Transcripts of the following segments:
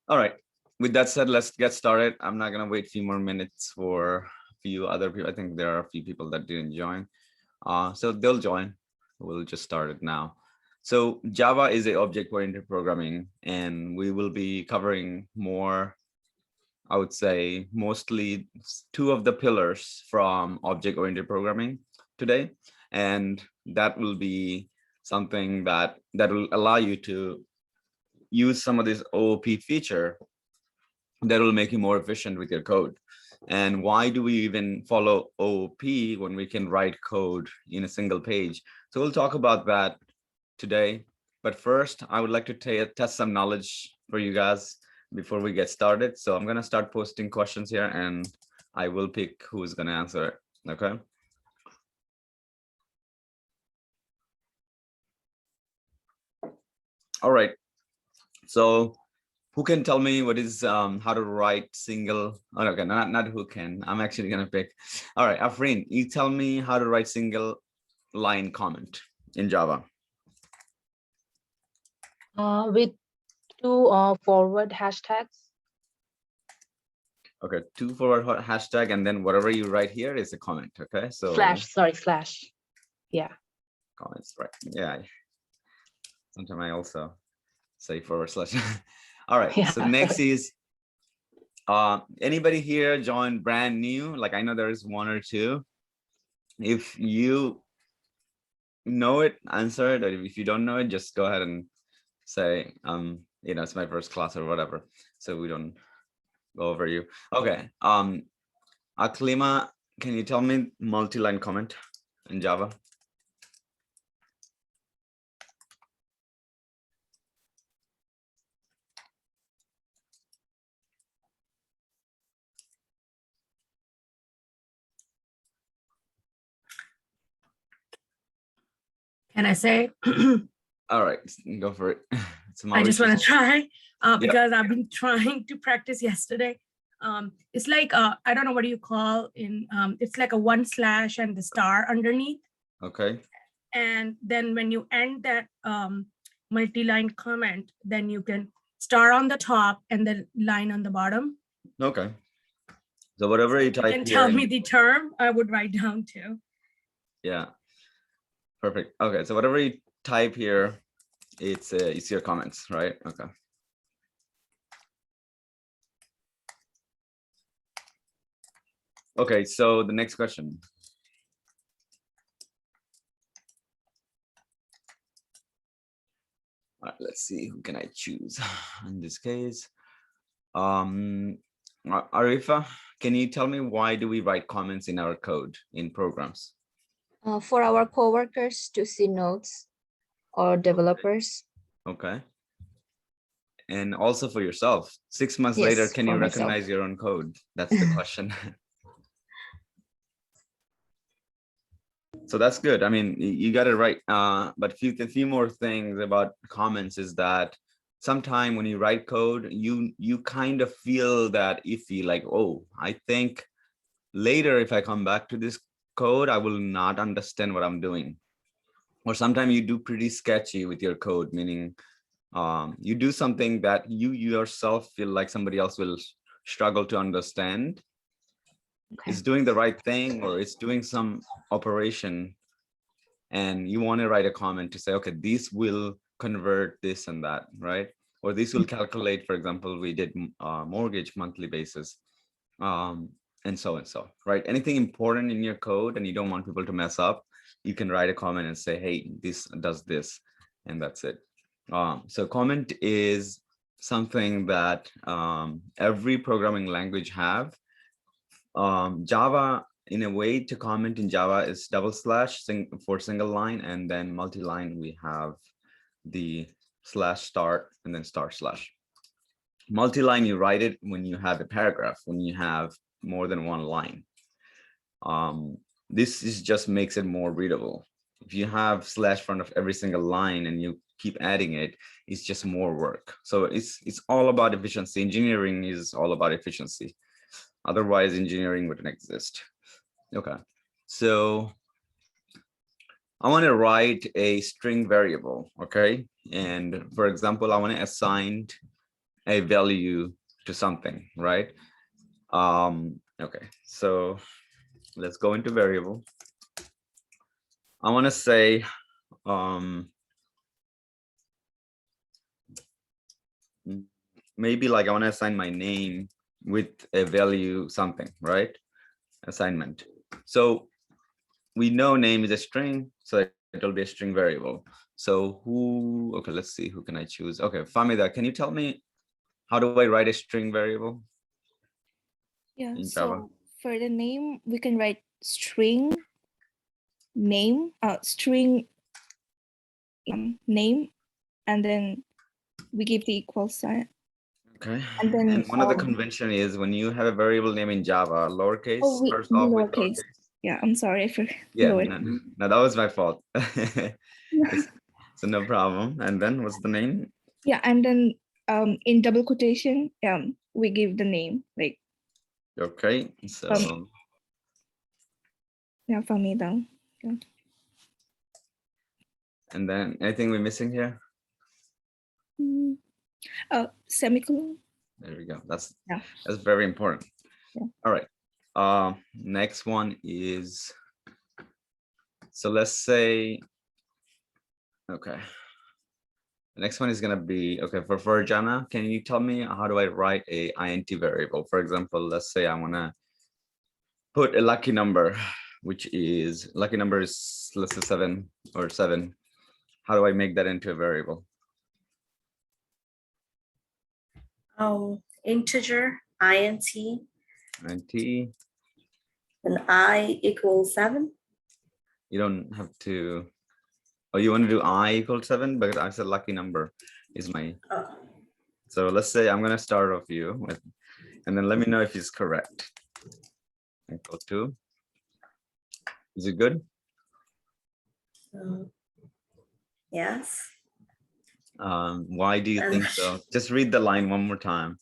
All right. With that said, let's get started. I'm not gonna wait a few more minutes for a few other people. I think there are a few people that didn't join. So they'll join. We'll just start it now. So Java is a object-oriented programming, and we will be covering more, I would say, mostly two of the pillars from object-oriented programming today. And that will be something that will allow you to use some of this OOP feature that will make you more efficient with your code. And why do we even follow OOP when we can write code in a single page? So we'll talk about that today. But first, I would like to test some knowledge for you guys before we get started. So I'm going to start posting questions here and I will pick who's going to answer it. Okay. All right. So who can tell me what is how to write single? Oh, okay, not who can. I'm actually gonna pick. All right, Afrin, you tell me how to write single line comment in Java. With two forward hashtags. Okay, 2 forward hashtag, and then whatever you write here is a comment. Okay, so slash. Yeah. Comments, right? Yeah. Sometimes I also say forward slash. All right. Yeah, so next is anybody here joined brand new? Like I know there is one or two. If you know it, answer it, or if you don't know it, just go ahead and say it's my first class or whatever, so we don't go over you. Okay. Aklima, can you tell me multi-line comment in Java? Can I say? All right, go for it. I just want to try because I've been trying to practice yesterday. It's like I don't know what do you call in it's like a 1/ and the star underneath. Okay. And then when you end that multi-line comment, then you can star on the top and the line on the bottom. Okay. So whatever you type here, you can tell me the term, I would write down too. Yeah. Perfect. Okay, so whatever you type here, it's your comments, right? Okay. Okay, so the next question. All right, let's see, who can I choose in this case? Arifa, can you tell me why do we write comments in our code in programs? For our coworkers to see notes or developers. Okay. And also for yourself, 6 months later, can you recognize your own code? That's the question. So that's good. I mean, you got it right. But a few more things about comments is that sometime when you write code, you kind of feel that iffy, like, oh, I think later if I come back to this code, I will not understand what I'm doing. Or sometimes you do pretty sketchy with your code, meaning you do something that you yourself feel like somebody else will struggle to understand. Okay. It's doing the right thing, or it's doing some operation, and you want to write a comment to say, okay, this will convert this and that, right? Or this will calculate, for example, we did mortgage monthly basis, and so, right? Anything important in your code and you don't want people to mess up, you can write a comment and say, hey, this does this, and that's it. So comment is something that every programming language have. Java, in a way, to comment in Java is / for single line, and then multi-line we have the /start and then // multi-line, you write it when you have a paragraph, when you have more than one line. This is just makes it more readable. If you have / front of every single line and you keep adding it, it's just more work. So it's all about efficiency. Engineering is all about efficiency. Otherwise, engineering wouldn't exist. Okay, so I want to write a string variable, okay? And for example, I want to assign a value to something, right? Okay, so let's go into variable. I want to say, maybe like I want to assign my name with a value something, right? Assignment. So we know name is a string, so it'll be a string variable. So who, okay, let's see, who can I choose? Okay, Famida, can you tell me how do I write a string variable Yeah, in so Java? for the name, we can write string name, string name, and then we give the equal sign. Okay, And then and one of the convention is when you have a variable name in Java, lowercase we starts off with lowercase. lowercase. Yeah, I'm sorry, I forgot. Yeah, Lower. no, that was my fault. So no problem. And then what's the name? Yeah, and then in double quotation, we give the name, like Okay, so yeah, for me down. Yeah. and then anything we're missing here? Semicolon. There we go. That's Yeah. very important. Yeah. All right. Next one is, so let's say, okay. The next one is gonna be, okay, for Jana, can you tell me how do I write a int variable? For example, let's say I wanna put a lucky number, which is, lucky number is, let's say 7 or 7. How do I make that into a variable? Integer int Int, and I equals 7. you don't have to, oh, you want to do I equals 7, but I said lucky number is my, Oh, so let's say I'm gonna start off you with, and then let me know if it's correct. Equal to, is it good? so, yes. Why do you think so? Just read the line one more time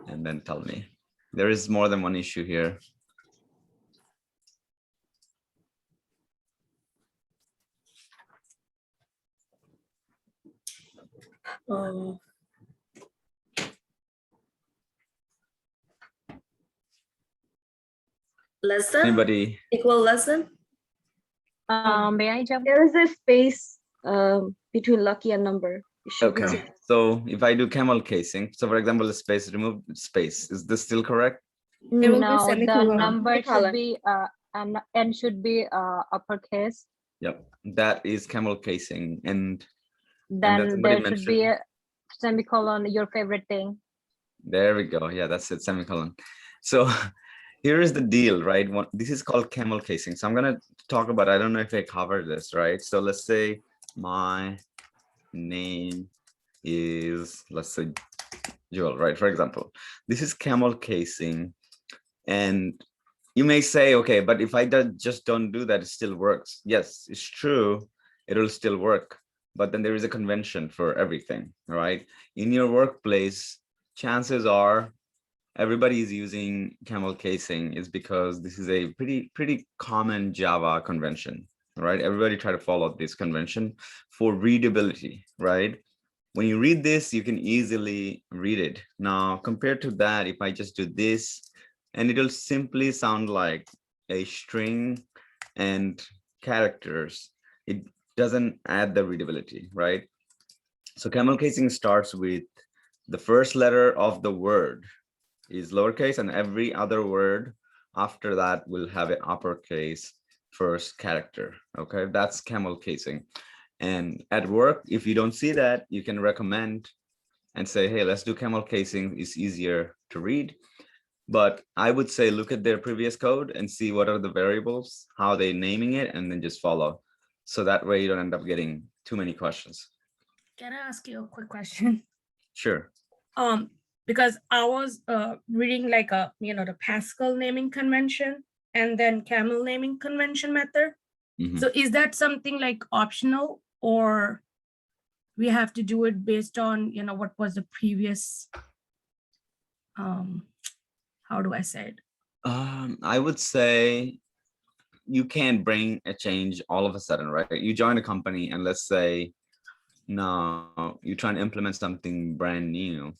and then tell me. There is more than one issue here. Um, less than Anybody? equal less than. May I jump? There is a space between lucky and number. You should Okay, consider. so if I do camel casing, so for example, the space, remove space, is this still correct? There will be No, the semicolon. number should Semicolon. be and should be uppercase. Yep, that is camel casing. And Then somebody there should be mentioned, a semicolon, your favorite thing. there we go. Yeah, that's it, semicolon. So here is the deal, right? This is called camel casing. So I'm gonna talk about, I don't know if I covered this, right? So let's say my name is, let's say Joel, right? For example, this is camel casing. And you may say, okay, but if I just don't do that, it still works. Yes, it's true. It'll still work. But then there is a convention for everything, right? In your workplace, chances are everybody is using camel casing is because this is a pretty common Java convention, right? Everybody try to follow this convention for readability, right? When you read this, you can easily read it. Now, compared to that, if I just do this, and it'll simply sound like a string and characters, it doesn't add the readability, right? So camel casing starts with the first letter of the word is lowercase, and every other word after that will have an uppercase first character. Okay, that's camel casing. And at work, if you don't see that, you can recommend and say, hey, let's do camel casing. It's easier to read. But I would say look at their previous code and see what are the variables, how they naming it, and then just follow. So that way you don't end up getting too many questions. Can I ask you a quick question? Sure. Because I was reading like the Pascal naming convention and then camel naming convention method. Mhm. So is that something like optional, or we have to do it based on what was the previous how do I say it? I would say you can't bring a change all of a sudden, right? You join a company and let's say now you try and implement something brand new.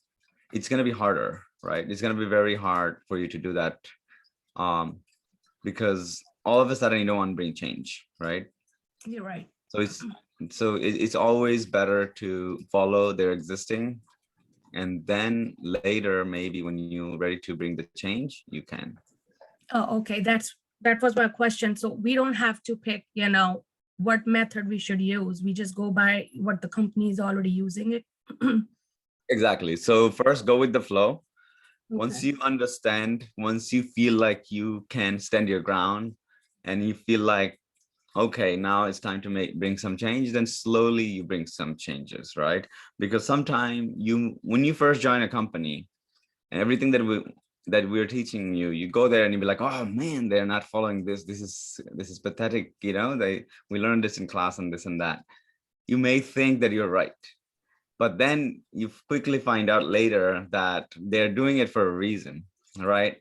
It's going to be harder, right? It's going to be very hard for you to do that, because all of a sudden you don't want to bring change, right? You're right. So it's always better to follow their existing, and then later maybe when you're ready to bring the change, you can. Oh, okay. That was my question. So we don't have to pick, what method we should use. We just go by what the company is already using it. Exactly. So first go with the flow. Once Okay. you understand, once you feel like you can stand your ground and you feel like, okay, now it's time to bring some change, then slowly you bring some changes, right? Because sometimes when you first join a company and everything that we're teaching you, you go there and you be like, oh man, they're not following this. This is pathetic. We learned this in class and this and that. You may think that you're right, but then you quickly find out later that they're doing it for a reason, right?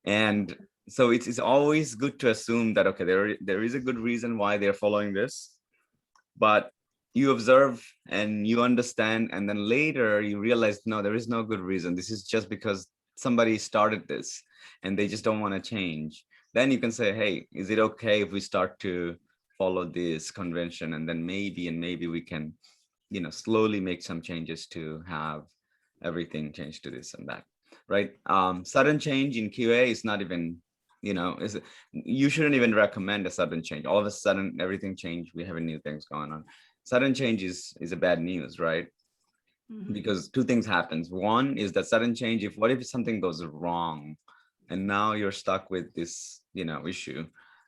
And so it's always good to assume that, okay, there is a good reason why they're following this, but you observe and you understand, and then later you realize, no, there is no good reason. This is just because somebody started this and they just don't want to change. Then you can say, hey, is it okay if we start to follow this convention? And then maybe we can, slowly make some changes to have everything change to this and that, right? Sudden change in QA is not even, you shouldn't even recommend a sudden change. All of a sudden, everything changed. We have new things going on. Sudden change is a bad news, right? Mhm. Because two things happens. One is that sudden change, what if something goes wrong and now you're stuck with this, issue?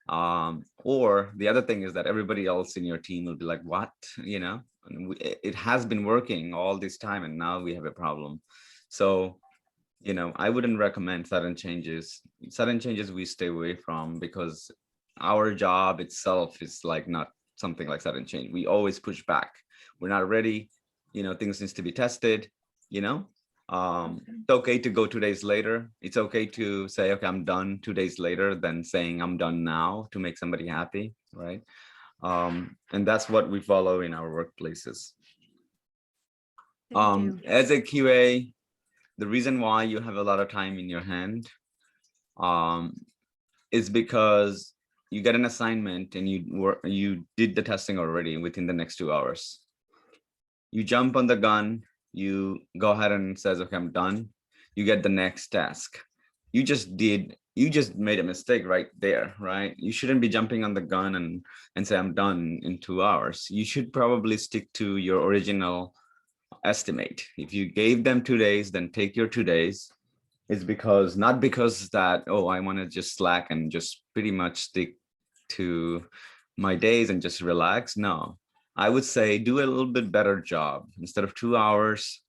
Or the other thing is that everybody else in your team will be like, what, and it has been working all this time and now we have a problem. So, I wouldn't recommend sudden changes. Sudden changes we stay away from, because our job itself is like not something like sudden change. We always push back. We're not ready. Things needs to be tested, you know. It's okay to go 2 days later. It's okay to say, okay, I'm done 2 days later than saying I'm done now to make somebody happy, right? And that's what we follow in our workplaces. Thank you. As a QA, the reason why you have a lot of time in your hand is because you get an assignment and you did the testing already within the next 2 hours. You jump on the gun, you go ahead and says, okay, I'm done. You get the next task. You just made a mistake right there, right? You shouldn't be jumping on the gun and say, I'm done in 2 hours. You should probably stick to your original estimate. If you gave them 2 days, then take your 2 days. It's not because that, oh, I want to just slack and just pretty much stick to my days and just relax. No, I would say do a little bit better job. Instead of 2 hours,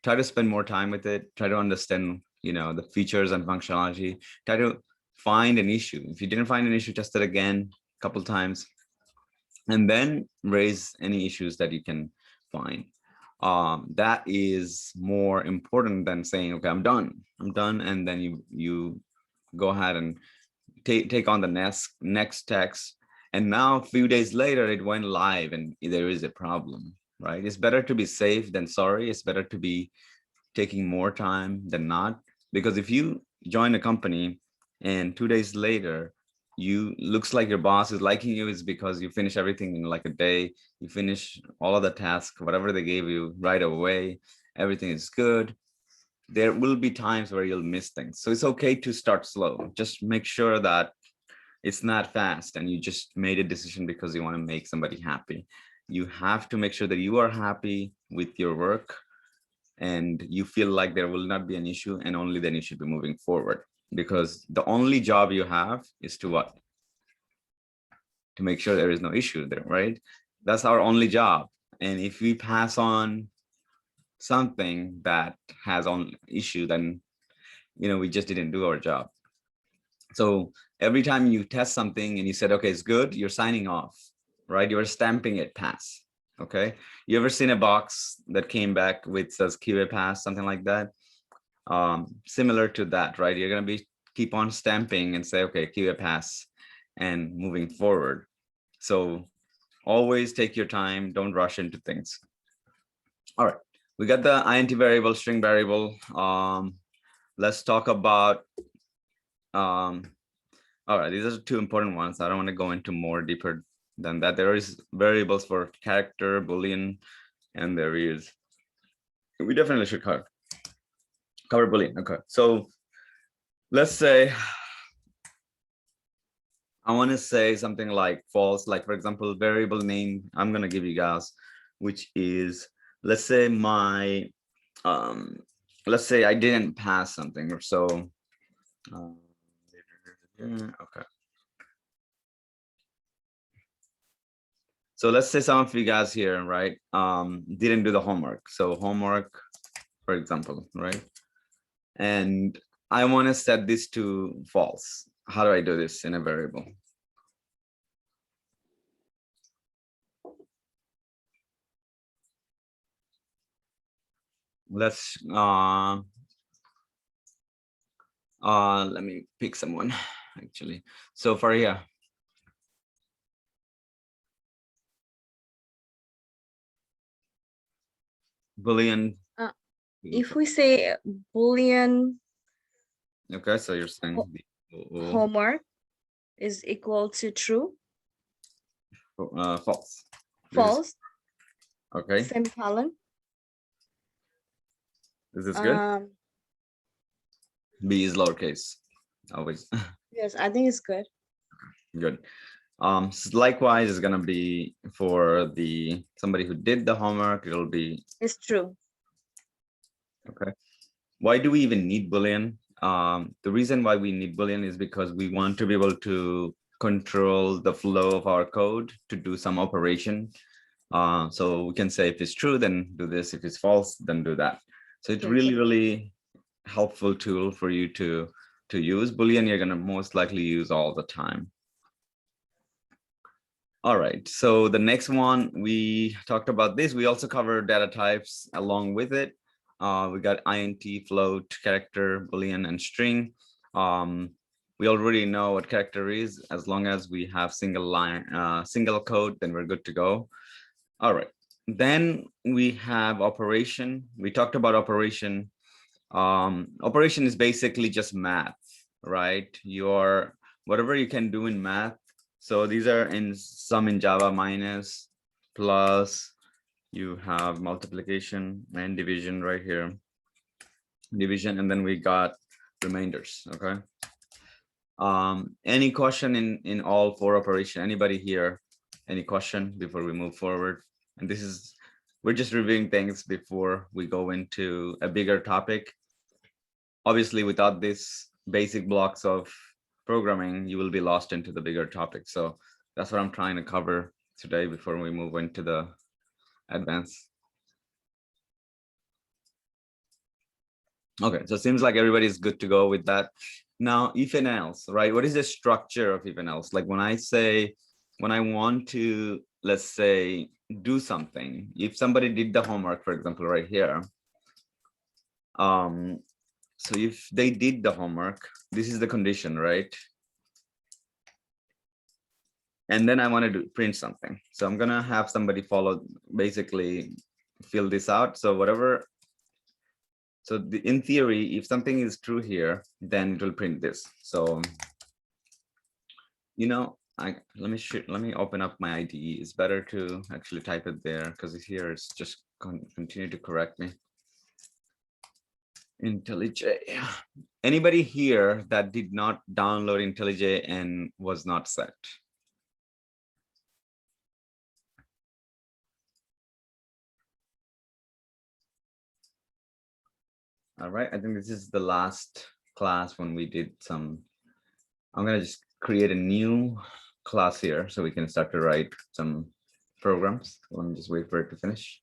try to spend more time with it. Try to understand, the features and functionality. Try to find an issue. If you didn't find an issue, test it again a couple times, and then raise any issues that you can find. That is more important than saying, okay, I'm done, and then you go ahead and take on the next text, and now a few days later it went live and there is a problem, right? It's better to be safe than sorry. It's better to be taking more time than not, because if you join a company and 2 days later looks like your boss is liking you, is because you finish everything in like a day. You finish all of the tasks, whatever they gave you right away, everything is good. There will be times where you'll miss things, so it's okay to start slow. Just make sure that it's not fast and you just made a decision because you want to make somebody happy. You have to make sure that you are happy with your work and you feel like there will not be an issue, and only then you should be moving forward, because the only job you have is to what? To make sure there is no issue there, right? That's our only job. And if we pass on something that has on issue, then we just didn't do our job. So every time you test something and you said, okay, it's good, you're signing off, right? You're stamping it pass. Okay. You ever seen a box that came back with says QA pass, something like that? Similar to that, right? You're going to keep on stamping and say, okay, QA pass. and moving forward. So always take your time, don't rush into things. All right, we got the int variable, string variable. Let's talk about, all right, these are two important ones. I don't want to go into more deeper than that. There is variables for character, Boolean, and there is, we definitely should cover Boolean. Okay, so let's say I want to say something like false, like for example, variable name I'm going to give you guys, which is, let's say let's say I didn't pass something or so. Okay. So let's say some of you guys here, right, didn't do the homework. So homework, for example, right? And I want to set this to false. How do I do this in a variable? Let's let me pick someone actually. So for here, Boolean. If we say Boolean Okay, so you're saying homework is equal to true, false. false, Okay, semicolon. is this good? B is lowercase, always. Yes, I think it's good. Good. Likewise is gonna be for the somebody who did the homework, it'll be It's true. okay. Why do we even need Boolean? The reason why we need Boolean is because we want to be able to control the flow of our code to do some operation. So we can say if it's true, then do this. If it's false, then do that. So it's Yes. really helpful tool for you to use. Boolean you're gonna most likely use all the time. All right, so the next one, we talked about this. We also covered data types along with it. We got int, float, character, Boolean, and string. We already know what character is. As long as we have single line, single code, then we're good to go. All right, then we have operation. We talked about operation. Operation is basically just math, right? Whatever you can do in math. So these are some in Java, minus, plus, you have multiplication and division right here. Division, and then we got remainders, okay? Any question in all four operation? Anybody here? Any question before we move forward? And this is, we're just reviewing things before we go into a bigger topic. Obviously, without this basic blocks of programming, you will be lost into the bigger topic. So that's what I'm trying to cover today before we move into the advanced. Okay, so it seems like everybody's good to go with that. Now, if and else, right? What is the structure of if and else? Like when I want to, let's say, do something, if somebody did the homework, for example, right here. So if they did the homework, this is the condition, right? And then I want to print something. So I'm gonna have somebody basically fill this out. So whatever. So in theory, if something is true here, then it will print this. So, you know, let me open up my IDE. It's better to actually type it there because here it's just continue to correct me. IntelliJ. Anybody here that did not download IntelliJ and was not set? All right, I think this is the last class when we did some, I'm gonna just create a new class here so we can start to write some programs. Let me just wait for it to finish.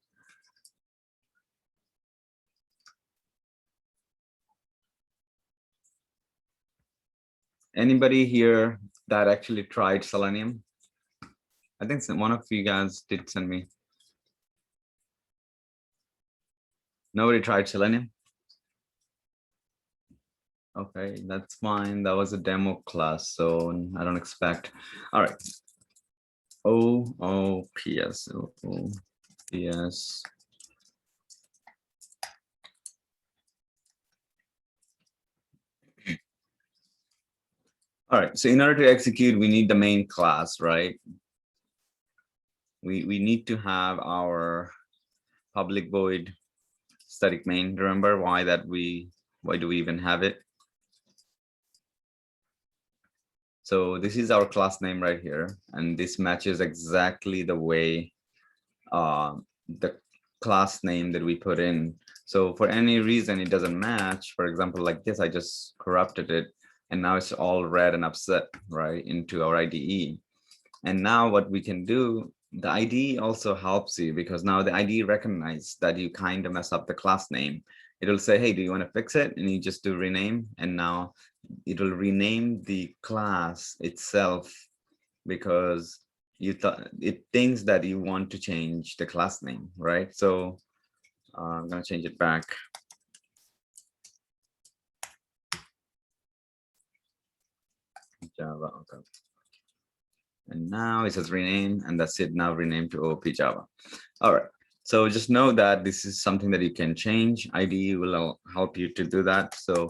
Anybody here that actually tried Selenium? I think one of you guys did send me. Nobody tried Selenium? Okay, that's fine. That was a demo class, so I don't expect. All right. OOPS. OOPS. All right, so in order to execute, we need the main class, right? We need to have our public void static main. Remember why do we even have it? So this is our class name right here, and this matches exactly the way the class name that we put in. So for any reason it doesn't match, for example, like this, I just corrupted it, and now it's all red and upset right into our IDE. And now what we can do, the IDE also helps you, because now the IDE recognizes that you kind of mess up the class name. It'll say, hey, do you want to fix it? And you just do rename, and now it will rename the class itself, because you thought it thinks that you want to change the class name, right? So I'm going to change it back. Java, okay. And now it says rename, and that's it. Now rename to OOP Java. All right. So just know that this is something that you can change. IDE will help you to do that. So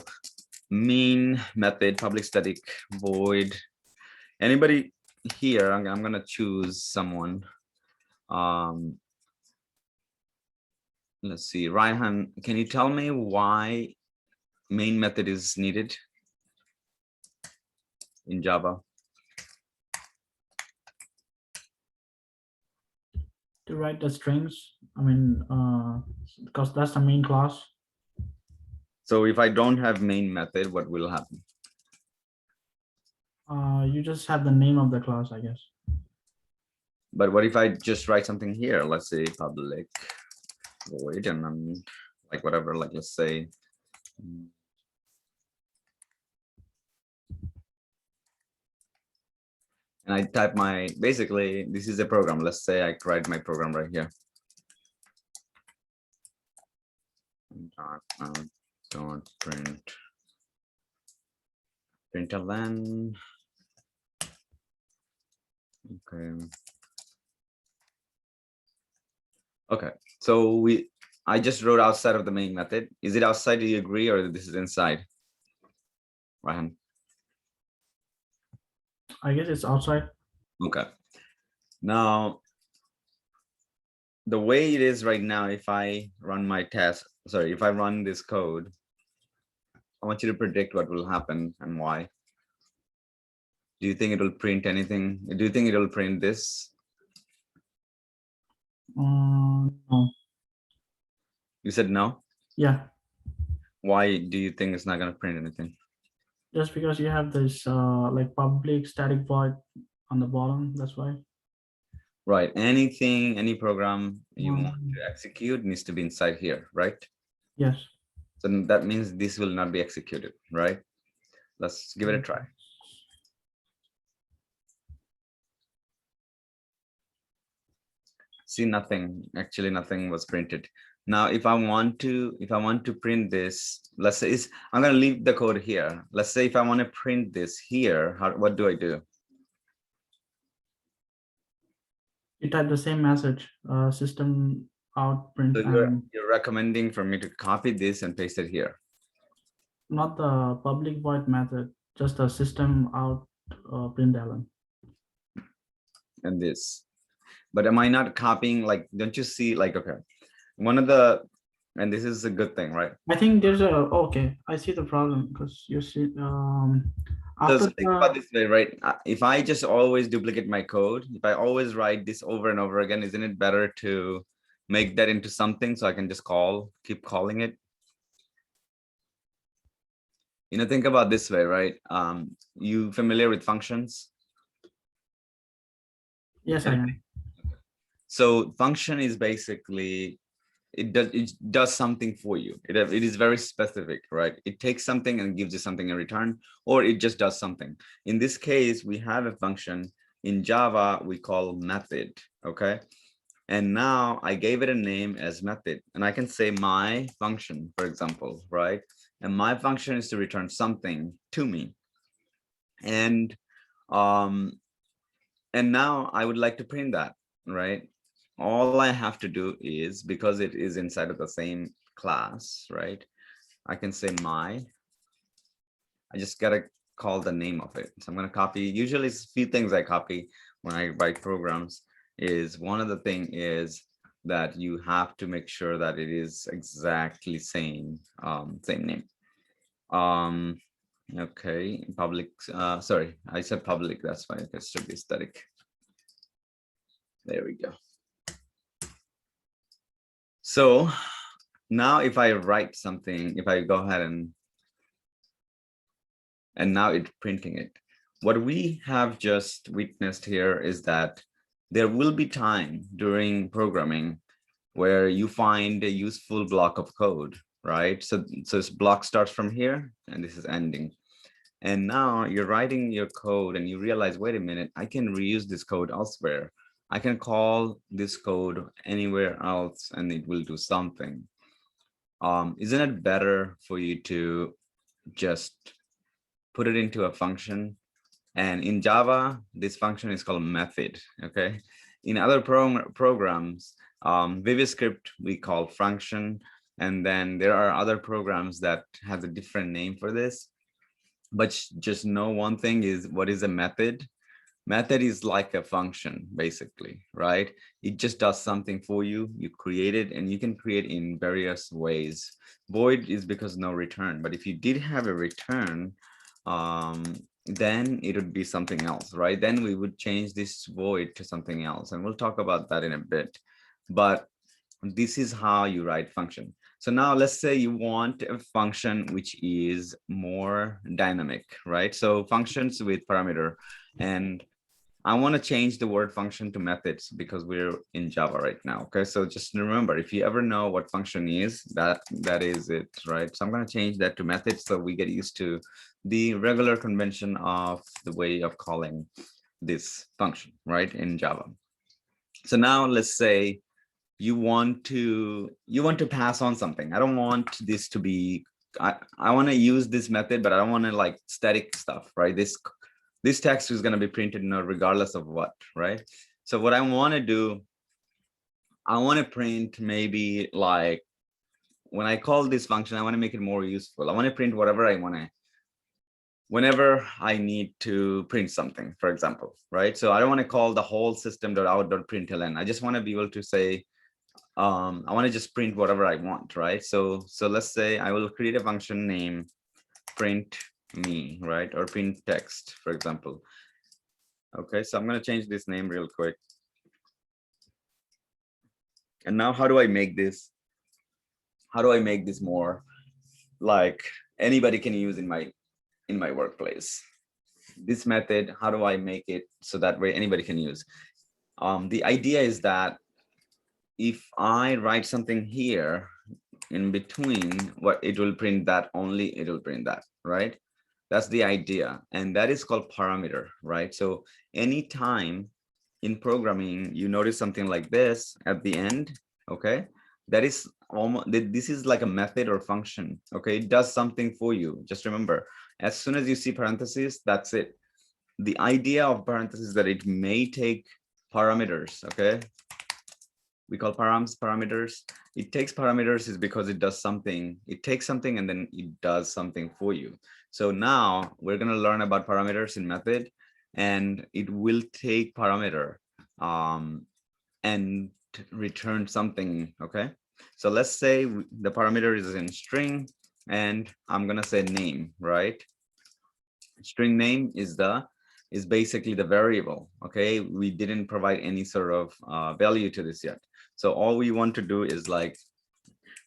main method, public static void. Anybody here? I'm going to choose someone. Let's see, Raihan, can you tell me why main method is needed in Java? To write the strings. I mean, because that's the main class. So if I don't have main method, what will happen? You just have the name of the class, I guess. But what if I just write something here? Let's say public void, and I'm like whatever, like let's say. And I type my, basically, this is a program. Let's say I write my program right here. Don't print. Println. Okay. Okay, so I just wrote outside of the main method. Is it outside? Do you agree, or this is inside? Ryan. I guess it's outside. Okay. Now, the way it is right now, if I run my test, sorry, if I run this code, I want you to predict what will happen and why. Do you think it will print anything? Do you think it will print this? No. You said no? Yeah. Why do you think it's not going to print anything? Just because you have this like public static void on the bottom, that's why. Right. Anything, any program you want to execute needs to be inside here, right? Yes. So that means this will not be executed, right? Let's give it a try. See, nothing, actually nothing was printed. Now, if I want to print this, let's say I'm going to leave the code here. Let's say if I want to print this here, what do I do? You type the same message, system out print. So you're recommending for me to copy this and paste it here? Not the public void method, just the system out println. And this. But am I not copying, like, don't you see, like, okay, one of the, and this is a good thing, right? I think there's a, okay, I see the problem, because you see, So think about this way, right? If I just always duplicate my code, if I always write this over and over again, isn't it better to make that into something so I can just keep calling it? You know, think about this way, right? You familiar with functions? Yes, I am. So function is basically, it does something for you. It is very specific, right? It takes something and gives you something in return, or it just does something. In this case, we have a function in Java we call method, okay? And now I gave it a name as method, and I can say my function, for example, right? And my function is to return something to me. And now I would like to print that, right? All I have to do is, because it is inside of the same class, right? I can say I just gotta call the name of it. So I'm gonna copy, usually it's a few things I copy when I write programs. Is one of the thing is that you have to make sure that it is exactly same name. Okay, public, sorry, I said public, that's why it should be static. There we go. So now if I write something, if I go ahead and now it's printing it. What we have just witnessed here is that there will be time during programming where you find a useful block of code, right? So this block starts from here and this is ending. And now you're writing your code and you realize, wait a minute, I can reuse this code elsewhere. I can call this code anywhere else and it will do something. Isn't it better for you to just put it into a function? And in Java, this function is called method, okay? In other programs, ViviScript, we call function. And then there are other programs that have a different name for this. But just know one thing is, what is a method? Method is like a function, basically, right? It just does something for you. You create it, and you can create in various ways. Void is because no return. But if you did have a return, then it would be something else, right? Then we would change this void to something else. And we'll talk about that in a bit. But this is how you write function. So now let's say you want a function which is more dynamic, right? So functions with parameter, and I want to change the word function to methods because we're in Java right now. Okay, so just remember, if you ever know what function is, that is it, right? So I'm going to change that to methods so we get used to the regular convention of the way of calling this function, right, in Java. So now let's say you want to pass on something. I don't want this to be, I want to use this method, but I don't want to like static stuff, right? This text is going to be printed regardless of what, right? So what I want to do, I want to print maybe like, when I call this function, I want to make it more useful. I want to print whatever I want to, whenever I need to print something, for example, right? So I don't want to call the whole system.out.println. I just want to be able to say, I want to just print whatever I want, right? So let's say I will create a function name print me, right? Or print text, for example. Okay, so I'm going to change this name real quick. And now how do I make this? How do I make this more like anybody can use in my workplace? This method, how do I make it so that way anybody can use? The idea is that if I write something here in between, what it will print that only, it will print that, right? That's the idea. And that is called parameter, right? So anytime in programming, you notice something like this at the end, okay? That is almost, this is like a method or function, okay? It does something for you. Just remember, as soon as you see parentheses, that's it. The idea of parentheses is that it may take parameters, okay? We call parameters. It takes parameters is because it does something. It takes something and then it does something for you. So now we're going to learn about parameters in method, and it will take parameter and return something. Okay, so let's say the parameter is in string, and I'm going to say name, right? String name is basically the variable. Okay, we didn't provide any sort of value to this yet. So all we want to do is like,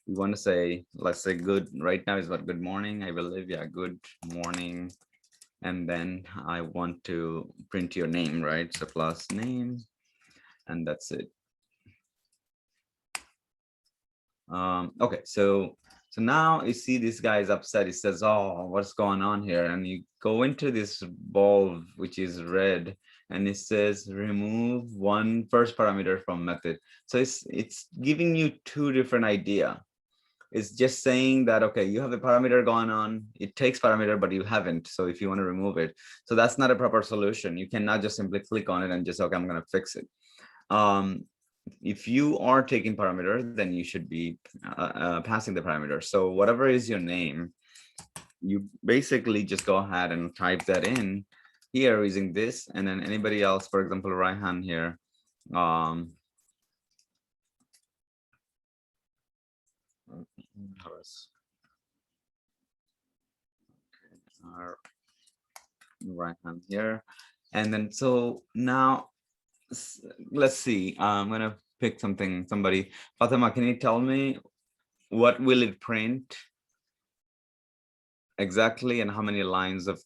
we want to say, let's say good, right now is what, good morning, I believe. Yeah, good morning. And then I want to print your name, right? So plus name, and that's it. Okay, so now you see this guy is upset. He says, oh, what's going on here? And you go into this bulb, which is red, and it says remove one first parameter from method. So it's giving you two different idea. It's just saying that, okay, you have a parameter going on, it takes parameter, but you haven't. So if you want to remove it, so that's not a proper solution. You cannot just simply click on it and just, okay, I'm going to fix it. If you are taking parameter, then you should be passing the parameter. So whatever is your name, you basically just go ahead and type that in here using this, and then anybody else, for example, Raihan here, Raihan here, and then so now let's see, I'm gonna pick somebody. Fatima, can you tell me what will it print exactly, and how many lines of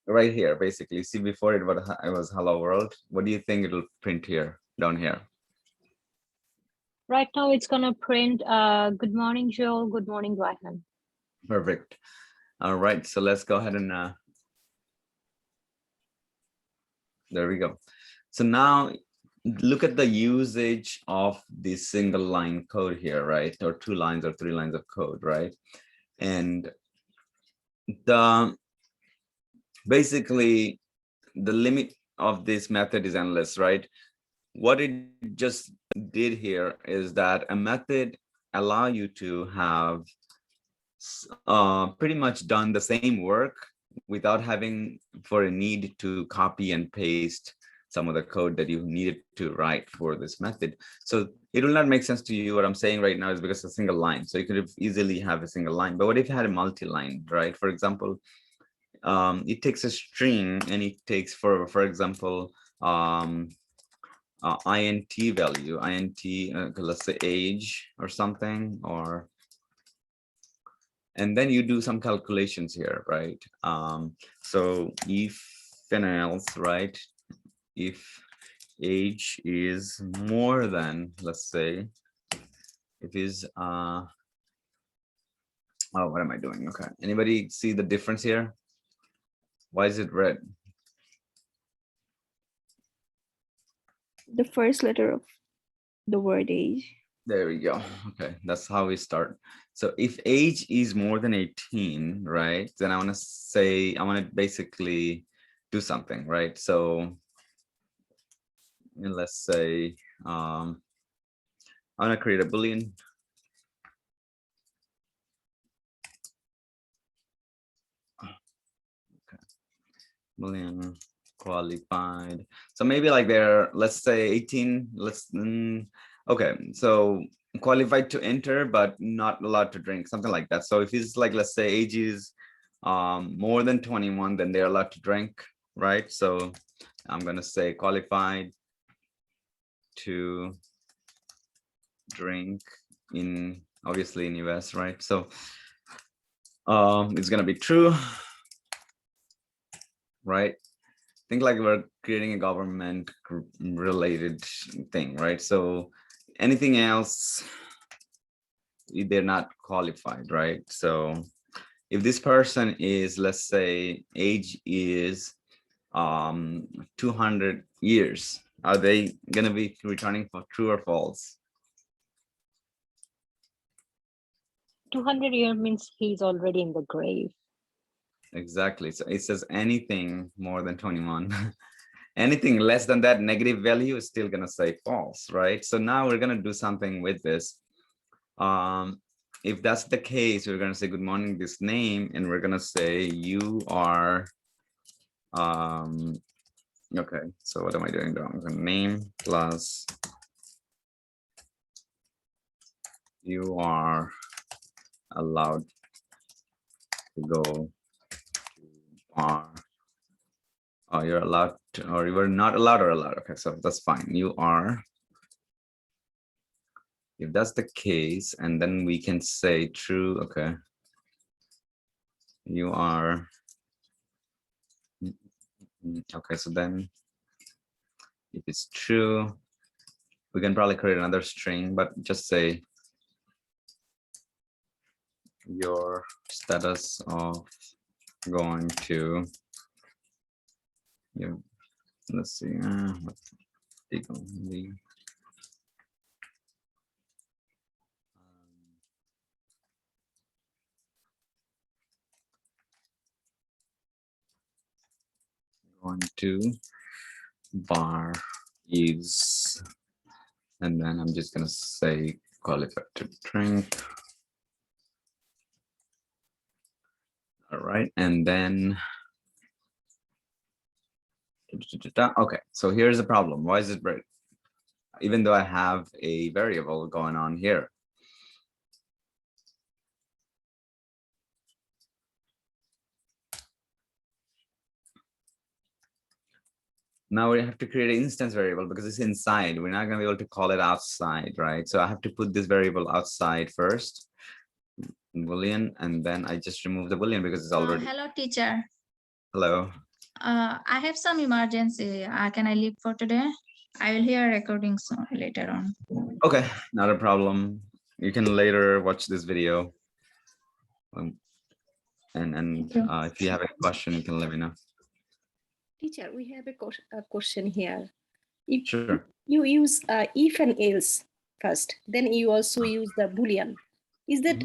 right here? Basically, see, before it was hello world. What do you think it'll print here, down here? Right now, it's gonna print good morning, Joel. Good morning, Raihan. Perfect. All right, so let's go ahead and there we go. So now look at the usage of this single line code here, right? Or 2 lines or 3 lines of code, right? And basically the limit of this method is endless, right? What it just did here is that a method allow you to have pretty much done the same work without having for a need to copy and paste some of the code that you needed to write for this method. So it will not make sense to you. What I'm saying right now is because it's a single line. So you could easily have a single line. But what if you had a multi-line, right? For example, it takes a string and it takes, for example, int value, let's say age or something, or and then you do some calculations here, right? So if and else, right? If age is more than, let's say, if is oh, what am I doing? Okay, anybody see the difference here? Why is it red? The first letter of the word age. There we go. Okay, that's how we start. So if age is more than 18, right, then I want to say, I want to basically do something, right? So and let's say I want to create a Boolean. Okay, Boolean qualified. So maybe like they're, let's say 18, okay, so qualified to enter but not allowed to drink, something like that. So if it's like, let's say age is more than 21, then they're allowed to drink, right? So I'm gonna say qualified to drink in, obviously in US, right? So it's gonna be true, right? Think like we're creating a government related thing, right? So anything else, they're not qualified, right? So if this person is, let's say age is 200 years, are they gonna be returning for true or false? 200 year means he's already in the grave. Exactly. So it says anything more than 21. Anything less than that negative value is still gonna say false, right? So now we're gonna do something with this. If that's the case, we're gonna say good morning, this name, and we're gonna say you are okay, so what am I doing wrong? Name plus you are allowed to go to bar. Oh, you're allowed to, or you were not allowed or allowed. Okay, so that's fine. You are. If that's the case, and then we can say true. Okay. You are. Okay, so then if it's true, we can probably create another string, but just say your status of going to let's see. Going to bar is, and then I'm just gonna say qualify to drink. All right, and then okay, so here's the problem. Why is it break? Even though I have a variable going on here. Now we have to create an instance variable because it's inside. We're not going to be able to call it outside, right? So I have to put this variable outside first, Boolean, and then I just remove the Boolean because it's already. Hello, teacher. Hello. I have some emergency. Can I leave for today? I will hear recordings later on. Okay, not a problem. You can later watch this video. And if you have any question, you can let me know. Teacher, we have a question here. If Sure. you use if and else first, then you also use the Boolean. Is that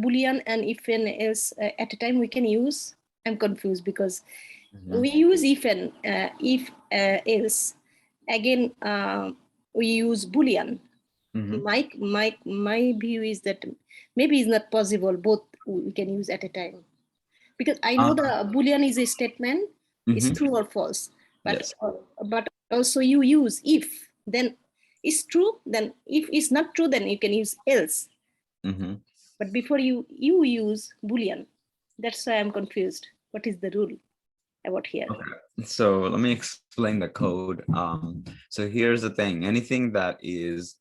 Boolean and if and else at a time we can use? I'm confused because we use if and else. Again, we use Boolean. My view is that maybe it's not possible. Both we can use at a time. Because I know the Boolean is a statement. It's true or false, but yes. But also you use if, then it's true, then if it's not true, then you can use else. But before you use Boolean. That's why I'm confused. What is the rule about here? Okay. So let me explain the code. So here's the thing, anything that is,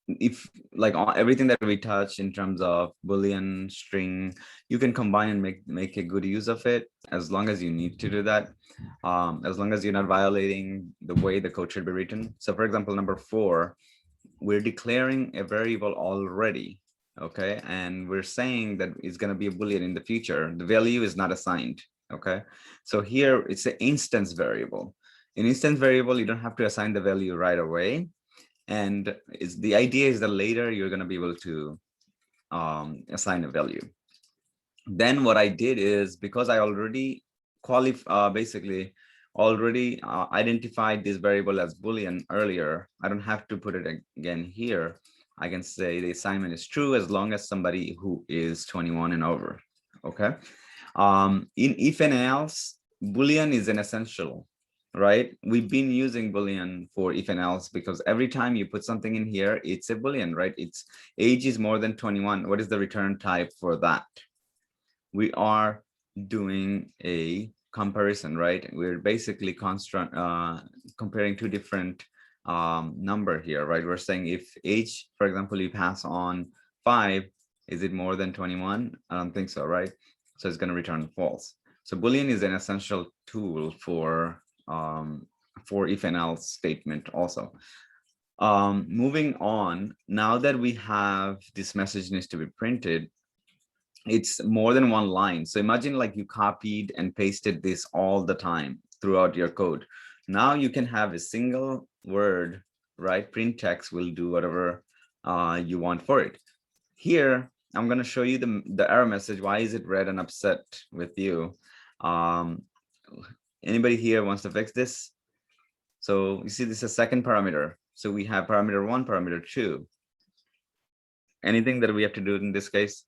if like everything that we touch in terms of Boolean, string, you can combine and make a good use of it as long as you need to do that, as long as you're not violating the way the code should be written. So for example, number 4, we're declaring a variable already, okay, and we're saying that it's going to be a Boolean in the future. The value is not assigned, okay. So here it's an instance variable. An instance variable, you don't have to assign the value right away. And the idea is that later you're going to be able to assign a value. Then what I did is, because I already identified this variable as Boolean earlier, I don't have to put it again here. I can say the assignment is true as long as somebody who is 21 and over. Okay. In if and else, Boolean is an essential. Right, we've been using Boolean for if and else because every time you put something in here, it's a Boolean, right? It's age is more than 21. What is the return type for that? We are doing a comparison, right? We're basically comparing two different number here, right? We're saying if age, for example, you pass on 5, is it more than 21? I don't think so, right? So it's going to return false. So Boolean is an essential tool for if and else statement also. Moving on, now that we have this message needs to be printed, it's more than one line. So imagine like you copied and pasted this all the time throughout your code. Now you can have a single word, right? Print text will do whatever you want for it. Here, I'm going to show you the error message. Why is it red and upset with you? Anybody here wants to fix this? So you see this is a second parameter. So we have parameter 1, parameter 2. Anything that we have to do in this case?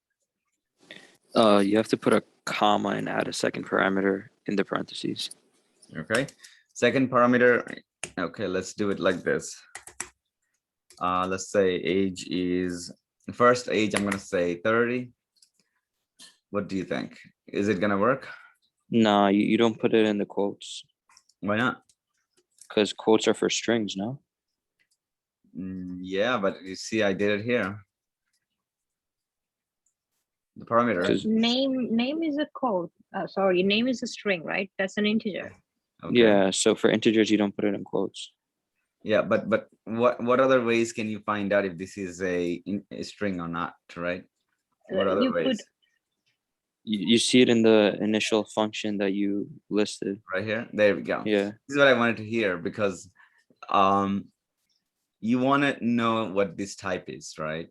You have to put a comma and add a second parameter in the parentheses. Okay. Second parameter. Okay, let's do it like this. Let's say age is, first age, I'm going to say 30. What do you think? Is it going to work? No, you don't put it in the quotes. Why not? Because quotes are for strings, no? Yeah, but you see, I did it here. The parameter. Name is a code. Sorry, name is a string, right? That's an integer. Okay. Yeah, so for integers, you don't put it in quotes. Yeah, but what other ways can you find out if this is a string or not, right? What other ways? You see it in the initial function that you listed. Right here. There we go. Yeah. This is what I wanted to hear, because you want to know what this type is, right?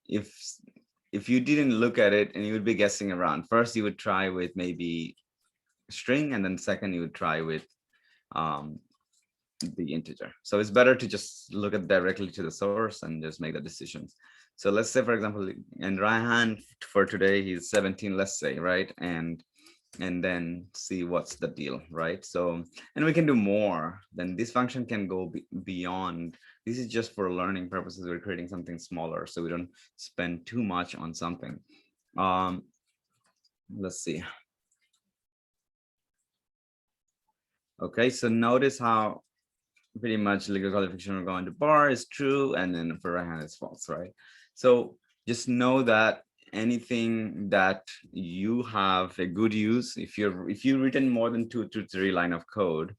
If you didn't look at it and you would be guessing around, first you would try with maybe string, and then second you would try with the integer. So it's better to just look at directly to the source and just make the decisions. So let's say, for example, in Raihan for today, he's 17, let's say, right? And then see what's the deal, right? So, and we can do more. Then this function can go beyond. This is just for learning purposes. We're creating something smaller, so we don't spend too much on something. Let's see. Okay, so notice how pretty much legal qualification we're going to bar is true, and then for right hand is false, right? So just know that anything that you have a good use, if you've written more than 2 to 3 line of code,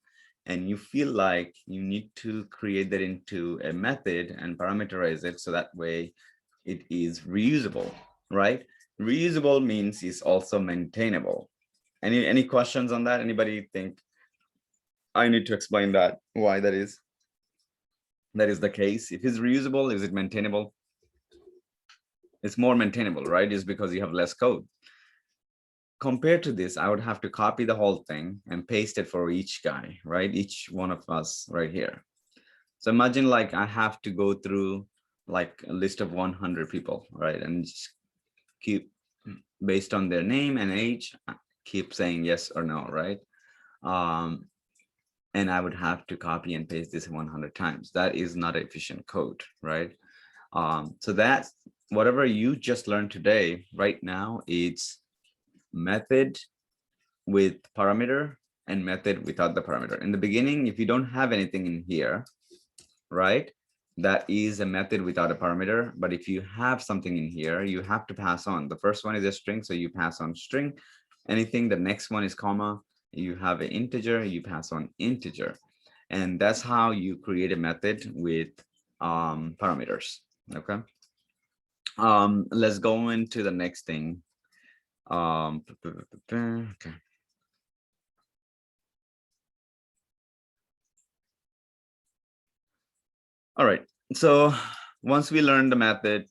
and you feel like you need to create that into a method and parameterize it, so that way it is reusable, right? Reusable means it's also maintainable. Any questions on that? Anybody think I need to explain that, why that is the case? If it's reusable, is it maintainable? It's more maintainable, right? Is because you have less code. Compared to this, I would have to copy the whole thing and paste it for each guy, right? Each one of us right here. So imagine like I have to go through like a list of 100 people, right? And just keep, based on their name and age, keep saying yes or no, right? And I would have to copy and paste this 100 times. That is not efficient code, right? So that's whatever you just learned today, right now, it's method with parameter and method without the parameter. In the beginning, if you don't have anything in here, right, that is a method without a parameter. But if you have something in here, you have to pass on. The first one is a string, so you pass on string. Anything, the next one is comma, you have an integer, you pass on integer. And that's how you create a method with parameters. Okay. Let's go into the next thing. Okay. All right, so once we learn the method,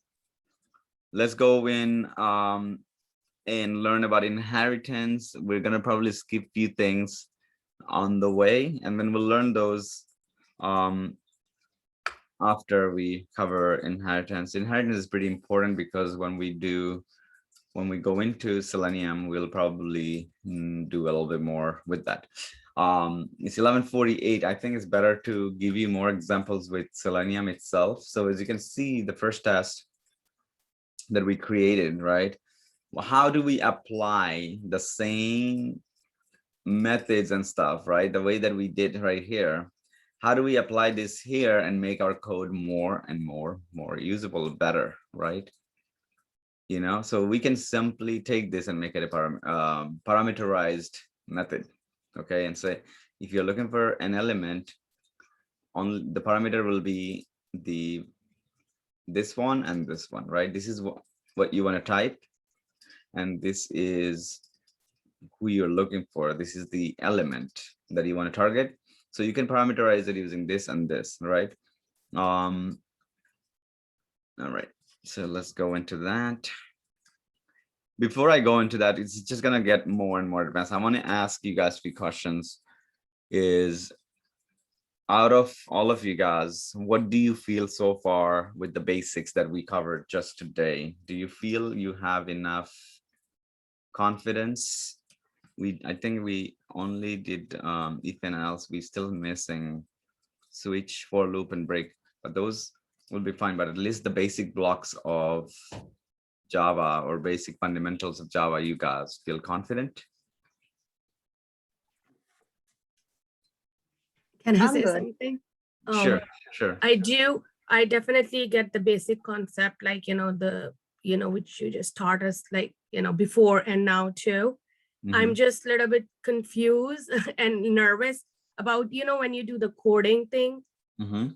let's go in and learn about inheritance. We're gonna probably skip few things on the way, and then we'll learn those after we cover inheritance. Inheritance is pretty important because when we go into Selenium, we'll probably do a little bit more with that. It's 11:48. I think it's better to give you more examples with Selenium itself. So as you can see, the first test that we created, right? Well, how do we apply the same methods and stuff, right? The way that we did right here. How do we apply this here and make our code more and more usable, better, right? You know, so we can simply take this and make it a parameterized method. Okay, and say if you're looking for an element, on the parameter will be this one and this one, right? This is what you want to type, and this is who you're looking for. This is the element that you want to target. So you can parameterize it using this and this, right? All right, so let's go into that. Before I go into that, it's just gonna get more and more advanced. I want to ask you guys a few questions. Is out of all of you guys, what do you feel so far with the basics that we covered just today? Do you feel you have enough confidence? I think we only did if and else. We still missing switch, for loop, and break, but those will be fine. But at least the basic blocks of Java or basic fundamentals of Java, you guys feel confident? Can I I'm say good. something? Sure. I definitely get the basic concept, like, which you just taught us, like, before and now too. I'm just a little bit confused and nervous about, when you do the coding thing, Right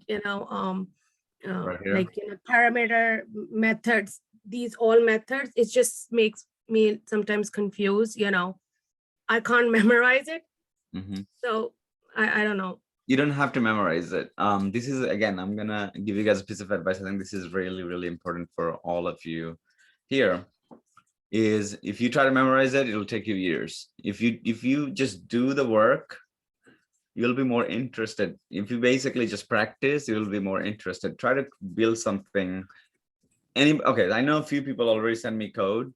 here. like, parameter methods, these all methods, it just makes me sometimes confused, I can't memorize it. Mhm. So I don't know. You don't have to memorize it. This is, again, I'm gonna give you guys a piece of advice. I think this is really, really important for all of you here. Is if you try to memorize it, it'll take you years. If you just do the work, you'll be more interested. If you basically just practice, you'll be more interested. Try to build something. Okay, I know a few people already sent me code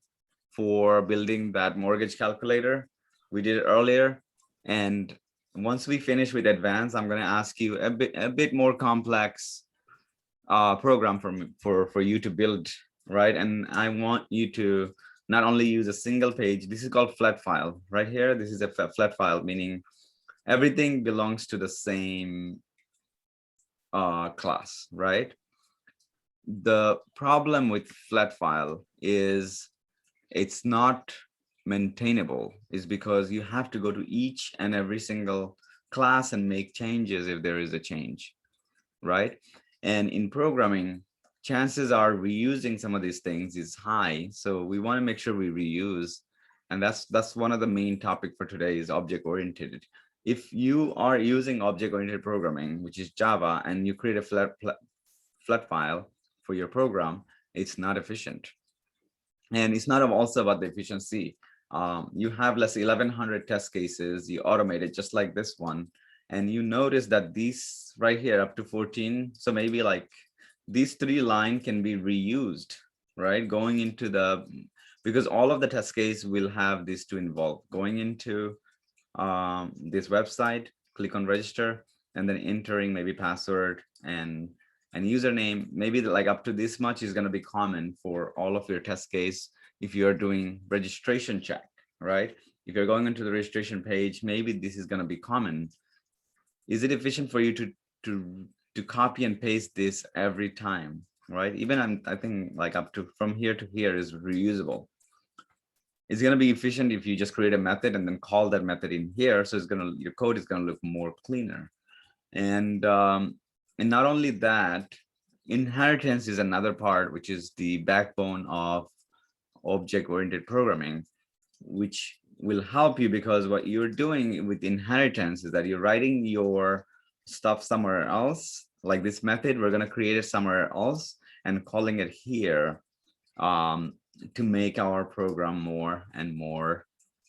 for building that mortgage calculator. We did it earlier. And once we finish with advanced, I'm going to ask you a bit more complex program for you to build, right? And I want you to not only use a single page. This is called flat file right here. This is a flat file, meaning everything belongs to the same class, right? The problem with flat file is it's not maintainable, is because you have to go to each and every single class and make changes if there is a change, right? And in programming, chances are reusing some of these things is high. So we want to make sure we reuse. And that's one of the main topic for today is object-oriented. If you are using object-oriented programming, which is Java, and you create a flat file for your program, it's not efficient. And it's not also about the efficiency. You have less 1100 test cases, you automate it just like this one. And you notice that these right here up to 14. So maybe like these 3 lines can be reused, right? Going into because all of the test case will have these two involved. Going into this website, click on register, and then entering maybe password and username. Maybe like up to this much is going to be common for all of your test case. If you're doing registration check, right? If you're going into the registration page, maybe this is going to be common. Is it efficient for you to copy and paste this every time, right? Even I think like up to from here to here is reusable. It's going to be efficient if you just create a method and then call that method in here. So your code is going to look more cleaner. And not only that, inheritance is another part, which is the backbone of object-oriented programming, which will help you, because what you're doing with inheritance is that you're writing your stuff somewhere else. Like this method, we're going to create it somewhere else and calling it here to make our program more and more,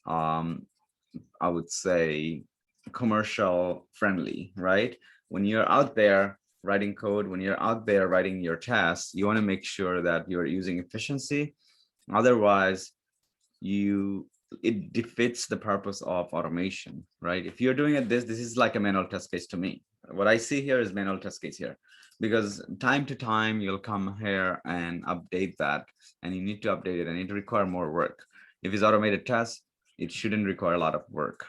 I would say, commercial friendly, right? When you're out there writing code, when you're out there writing your tasks, you want to make sure that you're using efficiency. Otherwise, it defeats the purpose of automation, right? If you're doing it, this is like a manual test case to me. What I see here is manual test case here, because time to time you'll come here and update that, and you need to update it and it require more work. If it's automated test, it shouldn't require a lot of work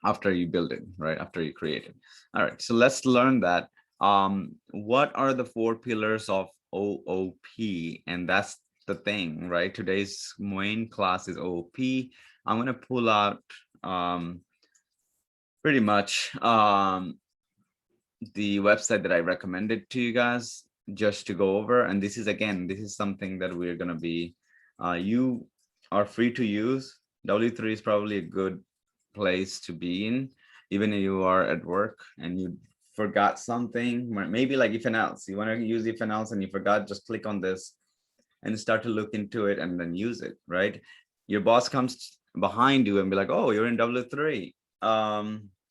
after you build it, right? After you create it. All right, so let's learn that. What are the 4 pillars of OOP? And that's the thing, right? Today's main class is OOP. I'm going to pull out pretty much the website that I recommended to you guys just to go over. And this is, again, this is something that we're going to be, you are free to use. W3 is probably a good place to be in, even if you are at work and you forgot something, maybe like if and else, you want to use if and else and you forgot, just click on this and start to look into it and then use it, right? Your boss comes behind you and be like, oh, you're in W3.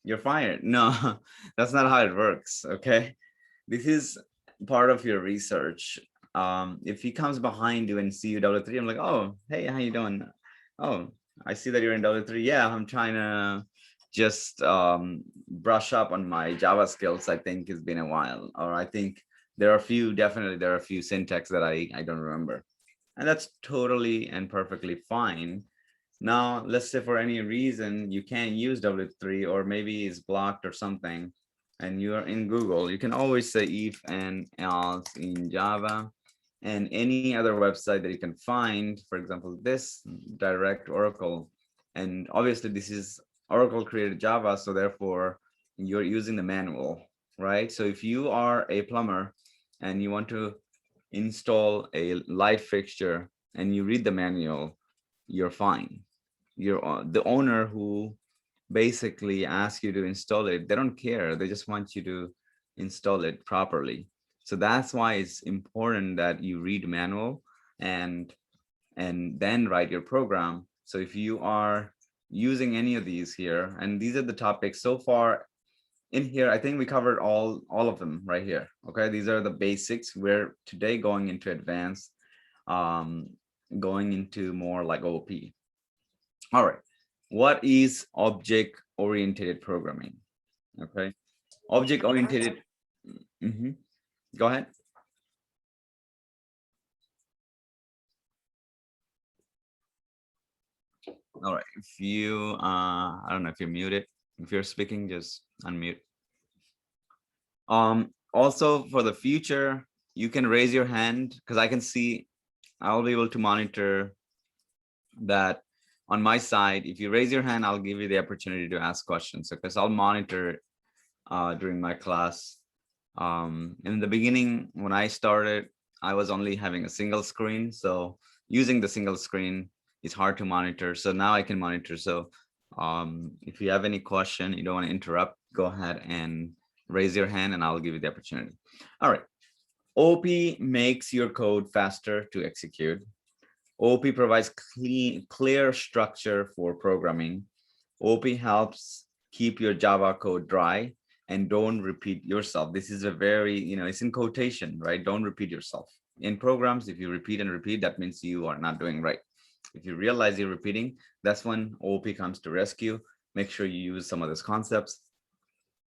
You're fired. No, that's not how it works. Okay. This is part of your research. If he comes behind you and see you W3, I'm like, oh, hey, how you doing? Oh, I see that you're in W3. Yeah, I'm trying to just brush up on my Java skills. I think it's been a while, or I think there are a few syntax that I don't remember. And that's totally and perfectly fine. Now, let's say for any reason you can't use W3, or maybe it's blocked or something, and you're in Google, you can always say if and else in Java and any other website that you can find. For example, this direct Oracle, and obviously this is Oracle created Java, so therefore you're using the manual, right? So if you are a plumber and you want to install a light fixture and you read the manual, you're fine. You're the owner who basically asks you to install it. They don't care. They just want you to install it properly. So that's why it's important that you read manual and then write your program. So if you are using any of these here, and these are the topics so far in here, I think we covered all of them right here. Okay, these are the basics. We're today going into advanced, going into more like OP. All right, what is object oriented programming? Okay, object oriented. Go ahead. All right, if you I don't know if you're muted. If you're speaking, just unmute. Also for the future, you can raise your hand because I can see, I'll be able to monitor that on my side. If you raise your hand, I'll give you the opportunity to ask questions, because I'll monitor during my class. In the beginning, when I started, I was only having a single screen. So using the single screen is hard to monitor. So now I can monitor. So if you have any question, you don't want to interrupt, go ahead and raise your hand and I'll give you the opportunity. All right. OP makes your code faster to execute. OP provides clear structure for programming. OP helps keep your Java code dry and don't repeat yourself. This is a very, it's in quotation, right? Don't repeat yourself. In programs, if you repeat and repeat, that means you are not doing right. If you realize you're repeating, that's when OP comes to rescue. Make sure you use some of those concepts.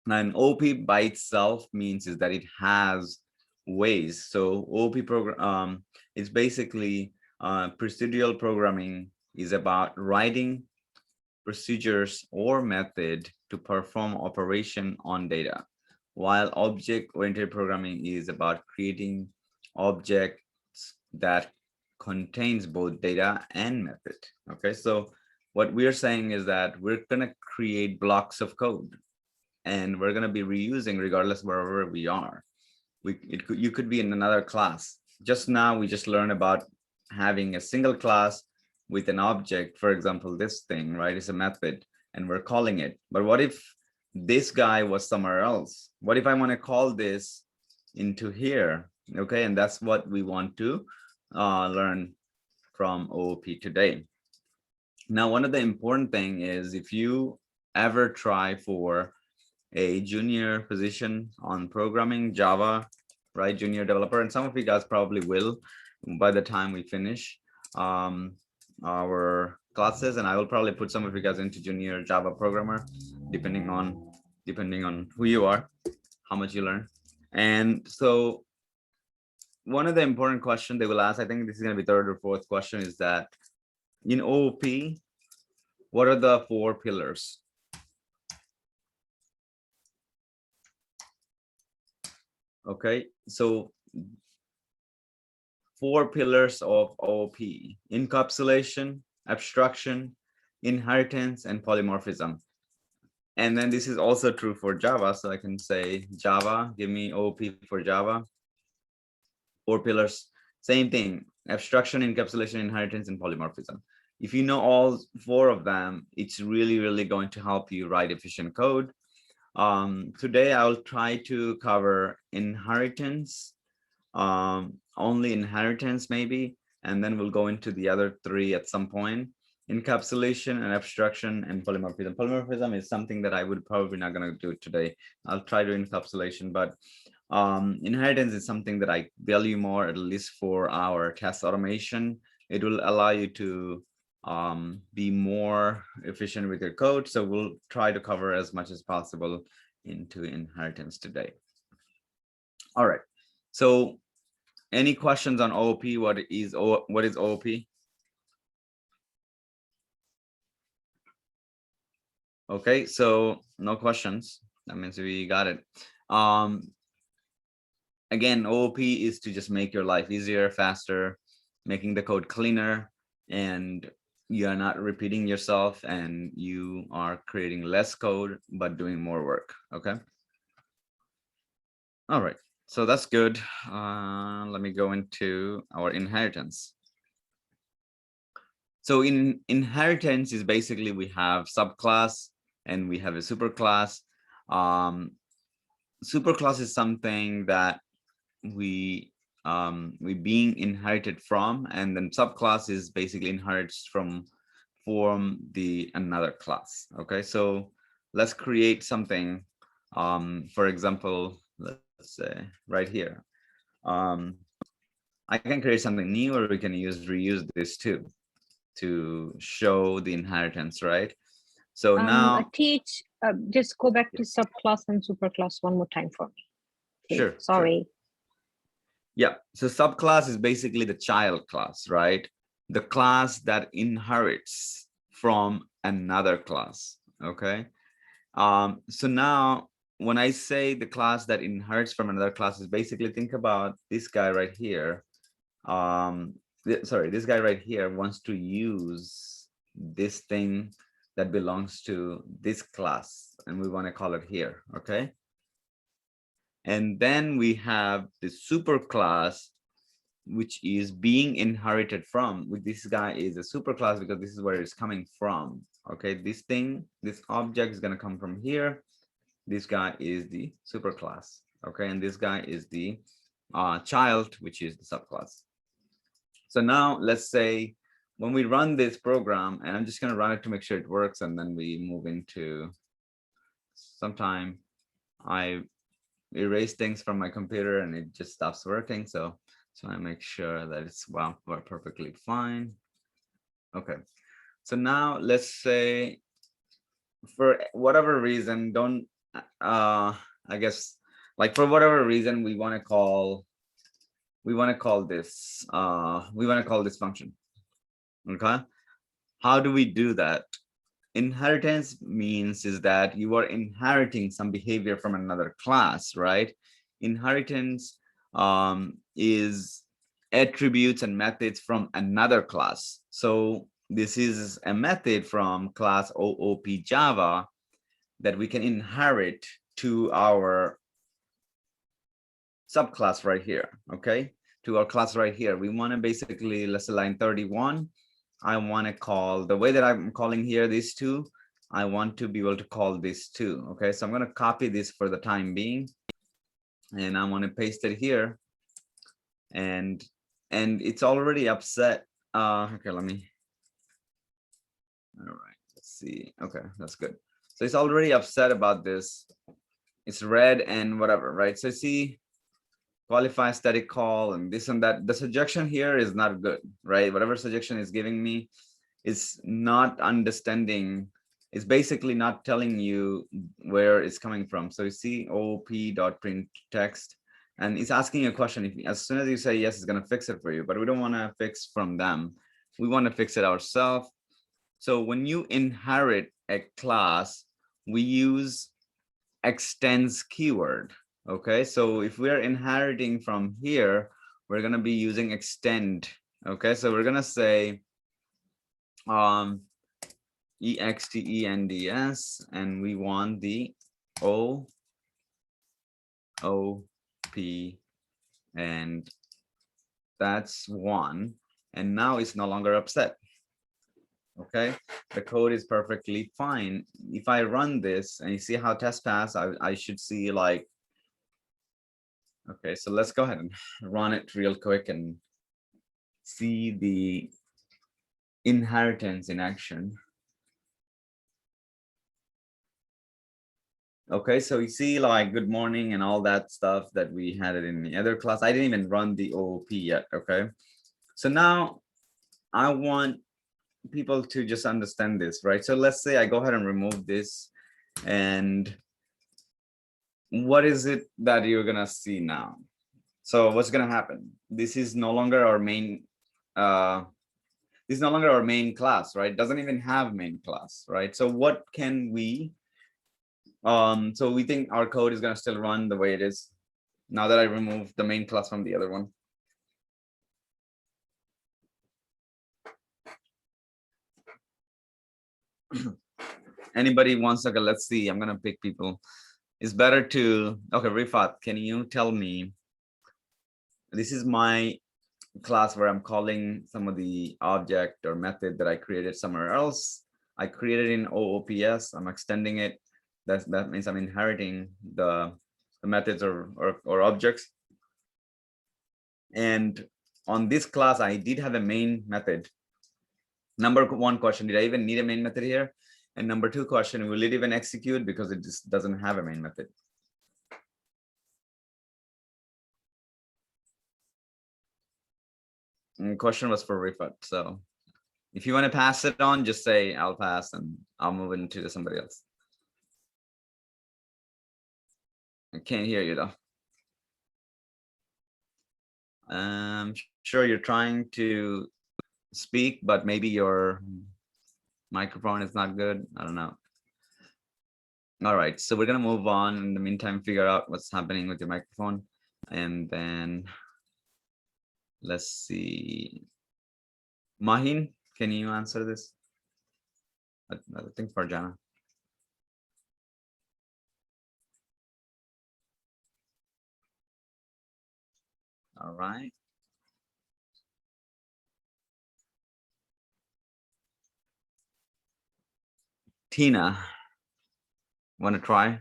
And OP by itself means is that it has ways. So OP program is basically procedural programming is about writing procedures or method to perform operation on data, while object-oriented programming is about creating objects that contains both data and method. Okay, so what we're saying is that we're going to create blocks of code and we're going to be reusing regardless wherever we are. You could be in another class. Just now we just learned about having a single class with an object. For example, this thing, right, is a method and we're calling it. But what if this guy was somewhere else? What if I want to call this into here? Okay, and that's what we want to learn from OOP today. Now, one of the important thing is if you ever try for a junior position on programming Java, right, junior developer, and some of you guys probably will by the time we finish our classes, and I will probably put some of you guys into junior Java programmer, depending on who you are, how much you learn. And so one of the important questions they will ask, I think this is going to be third or fourth question, is that in OOP, what are the 4 pillars? Okay, so 4 pillars of OOP: encapsulation, abstraction, inheritance, and polymorphism. And then this is also true for Java. So I can say Java, give me OOP for Java. 4 pillars, same thing: abstraction, encapsulation, inheritance, and polymorphism. If you know all 4 of them, it's really, really going to help you write efficient code. Today, I'll try to cover inheritance, only inheritance maybe, and then we'll go into the other 3 at some point: encapsulation and abstraction and polymorphism. Polymorphism is something that I would probably not going to do today. I'll try to encapsulation, but inheritance is something that I value more, at least for our test automation. It will allow you to be more efficient with your code. So we'll try to cover as much as possible into inheritance today. All right. So any questions on OOP? What is OOP? Okay, so no questions. That means we got it. Again, OOP is to just make your life easier, faster, making the code cleaner, and you are not repeating yourself, and you are creating less code but doing more work. Okay. All right, so that's good. Let me go into our inheritance. So in inheritance is basically we have subclass and we have a superclass. Superclass is something that we being inherited from, and then subclass is basically inherits from the another class. Okay, so let's create something. For example, let's say right here. I can create something new, or we can reuse this too to show the inheritance, right? So now, Teach, just go back to subclass and superclass one more time for me. Please. Sure. Sorry. Yeah, so subclass is basically the child class, right? The class that inherits from another class, okay? So now when I say the class that inherits from another class is basically, think about this guy right here. Sorry, this guy right here wants to use this thing that belongs to this class, and we want to call it here, okay? And then we have the superclass, which is being inherited from. This guy is a superclass because this is where it's coming from. Okay, this thing, this object is going to come from here. This guy is the superclass. Okay, and this guy is the child, which is the subclass. So now let's say when we run this program, and I'm just going to run it to make sure it works, and then we move into sometime I erase things from my computer and it just stops working. So I make sure that it's perfectly fine. Okay, so now let's say for whatever reason, don't I guess, like for whatever reason we want to call this function. Okay, how do we do that? Inheritance means is that you are inheriting some behavior from another class, right? Inheritance is attributes and methods from another class. So this is a method from class OOP Java that we can inherit to our subclass right here, okay? To our class right here. We want to basically, let's say line 31, I want to call, the way that I'm calling here these two, I want to be able to call this too. Okay, so I'm going to copy this for the time being, and I want to paste it here, and it's already upset. Okay, let me, all right, let's see. Okay, that's good. So it's already upset about this. It's red and whatever, right? So see, qualify static call and this and that. The suggestion here is not good, right? Whatever suggestion is giving me is not understanding. It's basically not telling you where it's coming from. So you see op.print text, and it's asking a question. If as soon as you say yes, it's going to fix it for you, but we don't want to fix from them. We want to fix it ourselves. So when you inherit a class, we use extends keyword. Okay, so if we're inheriting from here, we're going to be using extend. Okay, so we're going to say extends, and we want the OOP, and that's one, and now it's no longer upset. Okay, the code is perfectly fine. If I run this and you see how test pass, I should see like, okay, so let's go ahead and run it real quick and see the inheritance in action. Okay, so you see like good morning and all that stuff that we had it in the other class. I didn't even run the OOP yet. Okay, so now I want people to just understand this, right? So let's say I go ahead and remove this, and what is it that you're gonna see now? So what's gonna happen? This is no longer our main this is no longer our main class, right? It doesn't even have main class, right? So what can we so we think our code is gonna still run the way it is now that I removed the main class from the other one. Anybody wants to go? Let's see, I'm gonna pick people. It's better to, okay, Rifat, can you tell me, this is my class where I'm calling some of the object or method that I created somewhere else. I created in OOPS, I'm extending it. That means I'm inheriting the methods or objects. And on this class, I did have a main method. Number one question, did I even need a main method here? And number two question, will it even execute because it just doesn't have a main method? And question was for Rifat. So if you want to pass it on, just say I'll pass and I'll move it into somebody else. I can't hear you though. Sure, you're trying to speak, but maybe your microphone is not good. I don't know. All right, so we're gonna move on. In the meantime, figure out what's happening with your microphone, and then let's see. Mahin, can you answer this? I think Farjana. All right. Tina, want to try?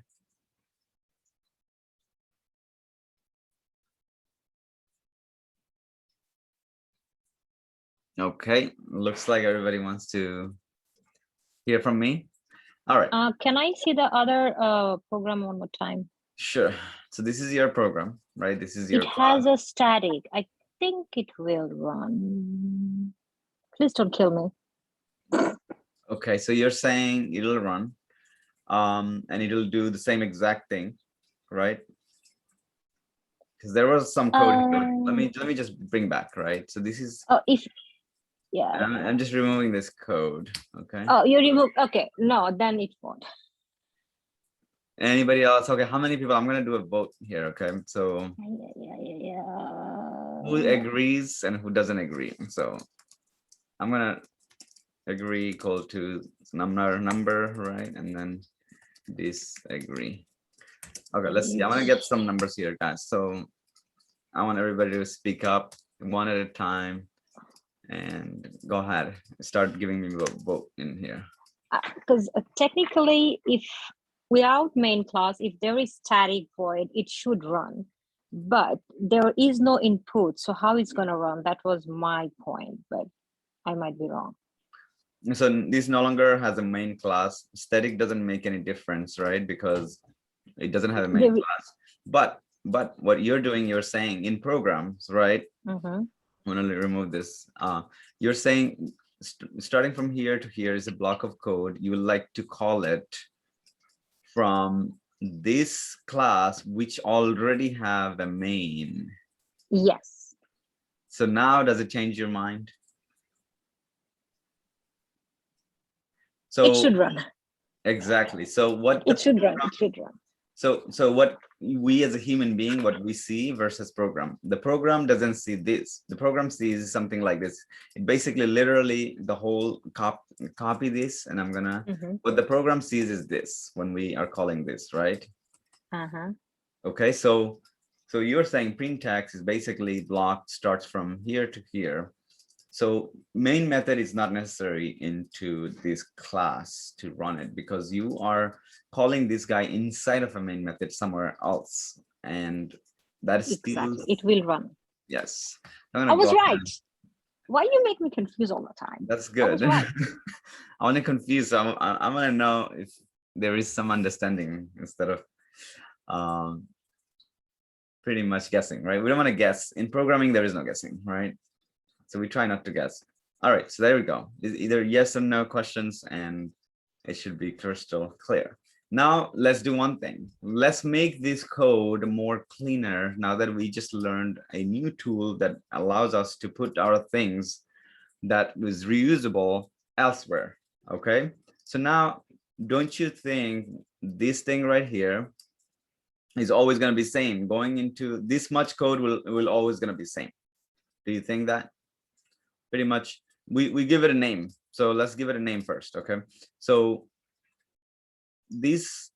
Okay, looks like everybody wants to hear from me. All right. Can I see the other program one more time? Sure. So this is your program, right? This is your It has a static. I think it will run. Please don't kill me. Okay, so you're saying it'll run, and it'll do the same exact thing, right? Because there was some code. Let me just bring back, right? So this is. Oh, yeah. I'm just removing this code. Okay. Oh, you remove. Okay, no, then it won't. Anybody else? Okay, how many people? I'm gonna do a vote here. Okay, so Yeah. who agrees and who doesn't agree? So I'm gonna agree equal to number, right? And then disagree. Okay, let's see. I'm gonna get some numbers here, guys. So I want everybody to speak up one at a time and go ahead. Start giving me a vote in here. Because technically, if without main class, if there is static void, it should run. But there is no input. So how it's gonna run? That was my point, but I might be wrong. So this no longer has a main class. Static doesn't make any difference, right? Because it doesn't have a main class. But what you're doing, you're saying in programs, right? I'm gonna remove this. You're saying starting from here to here is a block of code. You would like to call it from this class, which already have a main. Yes. So now does it change your mind? So it should run. Exactly. So what it should run. It should run. So what we as a human being, what we see versus program. The program doesn't see this. The program sees something like this. It basically literally the whole copy this, and I'm gonna, what the program sees is this when we are calling this, right? Okay, so you're saying print text is basically block starts from here to here. So main method is not necessary into this class to run it because you are calling this guy inside of a main method somewhere else, and that's exactly it will run. Yes, I was right. Why you make me confused all the time? That's good. I want to confuse. I'm gonna know if there is some understanding instead of pretty much guessing, right? We don't want to guess. In programming, there is no guessing, right? So we try not to guess. All right, so there we go. It's either yes or no questions, and it should be crystal clear. Now let's do one thing. Let's make this code more cleaner now that we just learned a new tool that allows us to put our things that was reusable elsewhere, okay? So now, don't you think this thing right here is always gonna be same? Going into this much code will always gonna be same. Do you think that? Pretty much, we give it a name. So let's give it a name first, okay? So this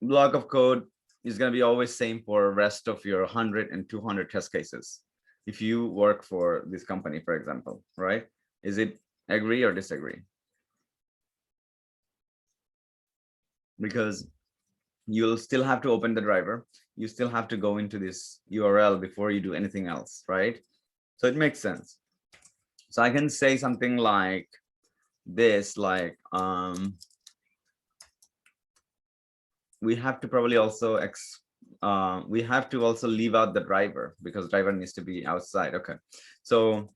block of code is going to be always same for rest of your 100 and 200 test cases. if you work for this company, for example, right? Is it agree or disagree? Because you'll still have to open the driver. You still have to go into this URL before you do anything else, right? So it makes sense. So I can say something like this, like, we have to probably also we have to also leave out the driver because driver needs to be outside. Okay, so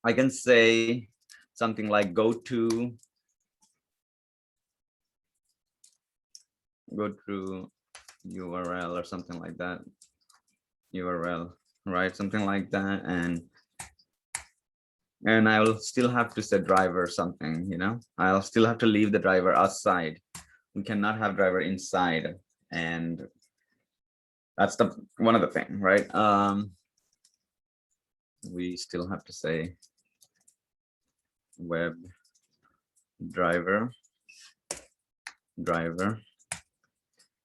I can say something like go to URL or something like that, URL, right? Something like that. And I will still have to set driver something, you know, I'll still have to leave the driver outside. We cannot have driver inside, and that's the one of the thing, right? We still have to say web driver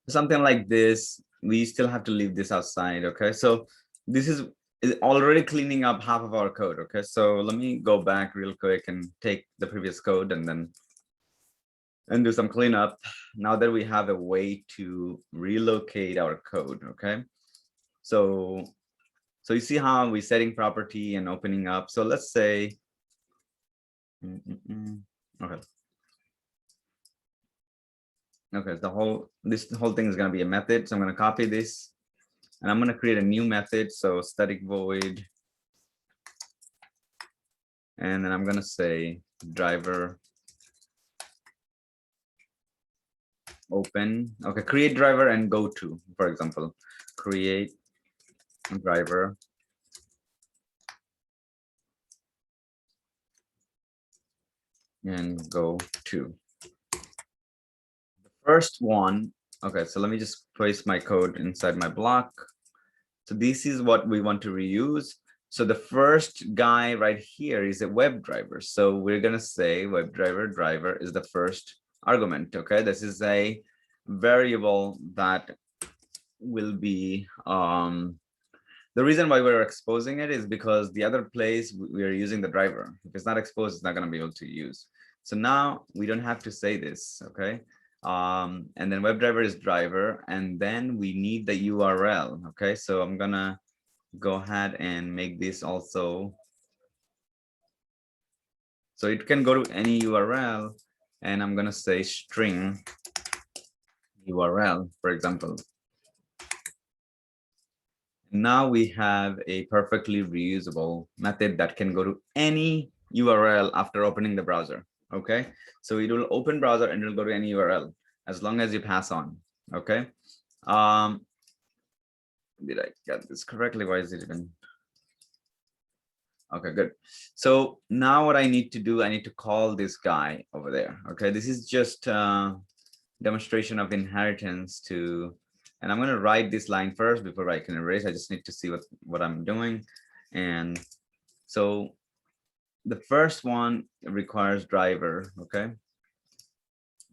something like this. We still have to leave this outside. Okay, so this is already cleaning up half of our code. Okay, so let me go back real quick and take the previous code and do some cleanup now that we have a way to relocate our code. Okay, so you see how we're setting property and opening up. So let's say okay, this whole thing is going to be a method. So I'm going to copy this and I'm going to create a new method. So static void, and then I'm going to say driver open. Okay, create driver and go to, for example, create driver and go to. The first one, okay, so let me just place my code inside my block. So this is what we want to reuse. So the first guy right here is a web driver. So we're going to say web driver is the first argument. Okay, this is a variable that will be the reason why we're exposing it is because the other place we are using the driver. If it's not exposed, it's not going to be able to use. So now we don't have to say this. Okay, and then web driver is driver, and then we need the URL. Okay, so I'm gonna go ahead and make this also so it can go to any URL, and I'm gonna say string URL, for example. Now we have a perfectly reusable method that can go to any URL after opening the browser. Okay, so it will open browser and it will go to any URL as long as you pass on. Okay, did I get this correctly? Why is it even? Okay, good. So now what I need to do, I need to call this guy over there. Okay, this is just a demonstration of inheritance to, and I'm going to write this line first before I can erase. I just need to see what I'm doing. And so the first one requires driver. Okay,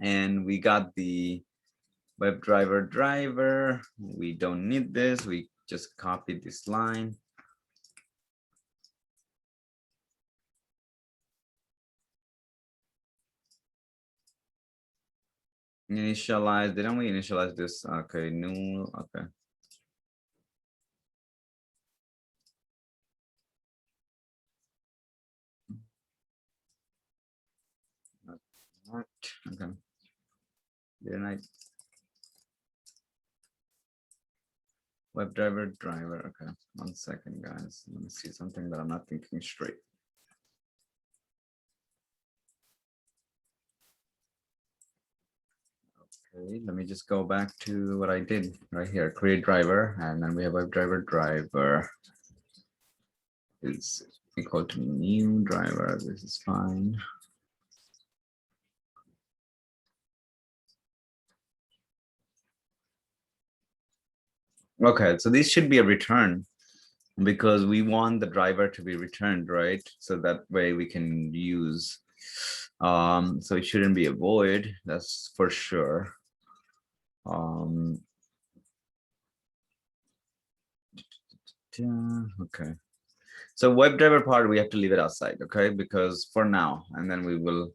and we got the web driver. We don't need this. We just copied this line. Initialize, didn't we initialize this? Okay, new, okay. Okay. Didn't I? Web driver. Okay, 1 second, guys. Let me see something that I'm not thinking straight. Okay, let me just go back to what I did right here. Create driver, and then we have web driver is equal to new driver. This is fine. Okay, so this should be a return because we want the driver to be returned, right? So that way we can use, so it shouldn't be a void, that's for sure. Okay. So WebDriver part, we have to leave it outside, okay? Because for now, and then we will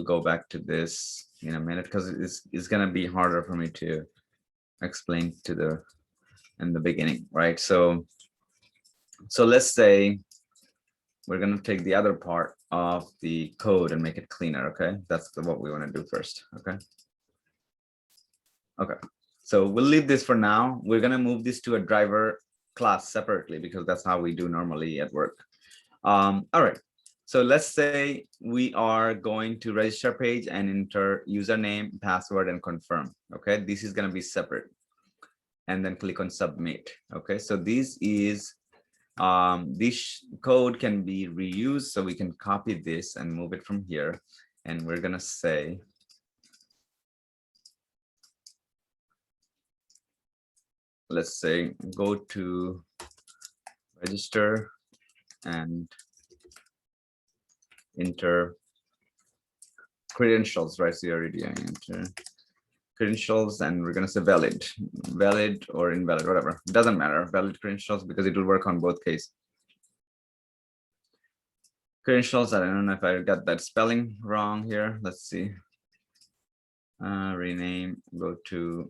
go back to this in a minute because it's gonna be harder for me to explain in the beginning, right? So let's say we're gonna take the other part of the code and make it cleaner, okay? That's what we want to do first, okay? Okay, so we'll leave this for now. We're gonna move this to a driver class separately because that's how we do normally at work. All right, so let's say we are going to register page and enter username, password, and confirm. Okay, this is going to be separate, and then click on submit. Okay, so this code can be reused, so we can copy this and move it from here, and we're going to say let's say go to register and enter credentials, right? So you already enter credentials, and we're going to say valid or invalid, whatever. It doesn't matter, valid credentials, because it will work on both cases. Credentials, I don't know if I got that spelling wrong here. Let's see. Rename, go to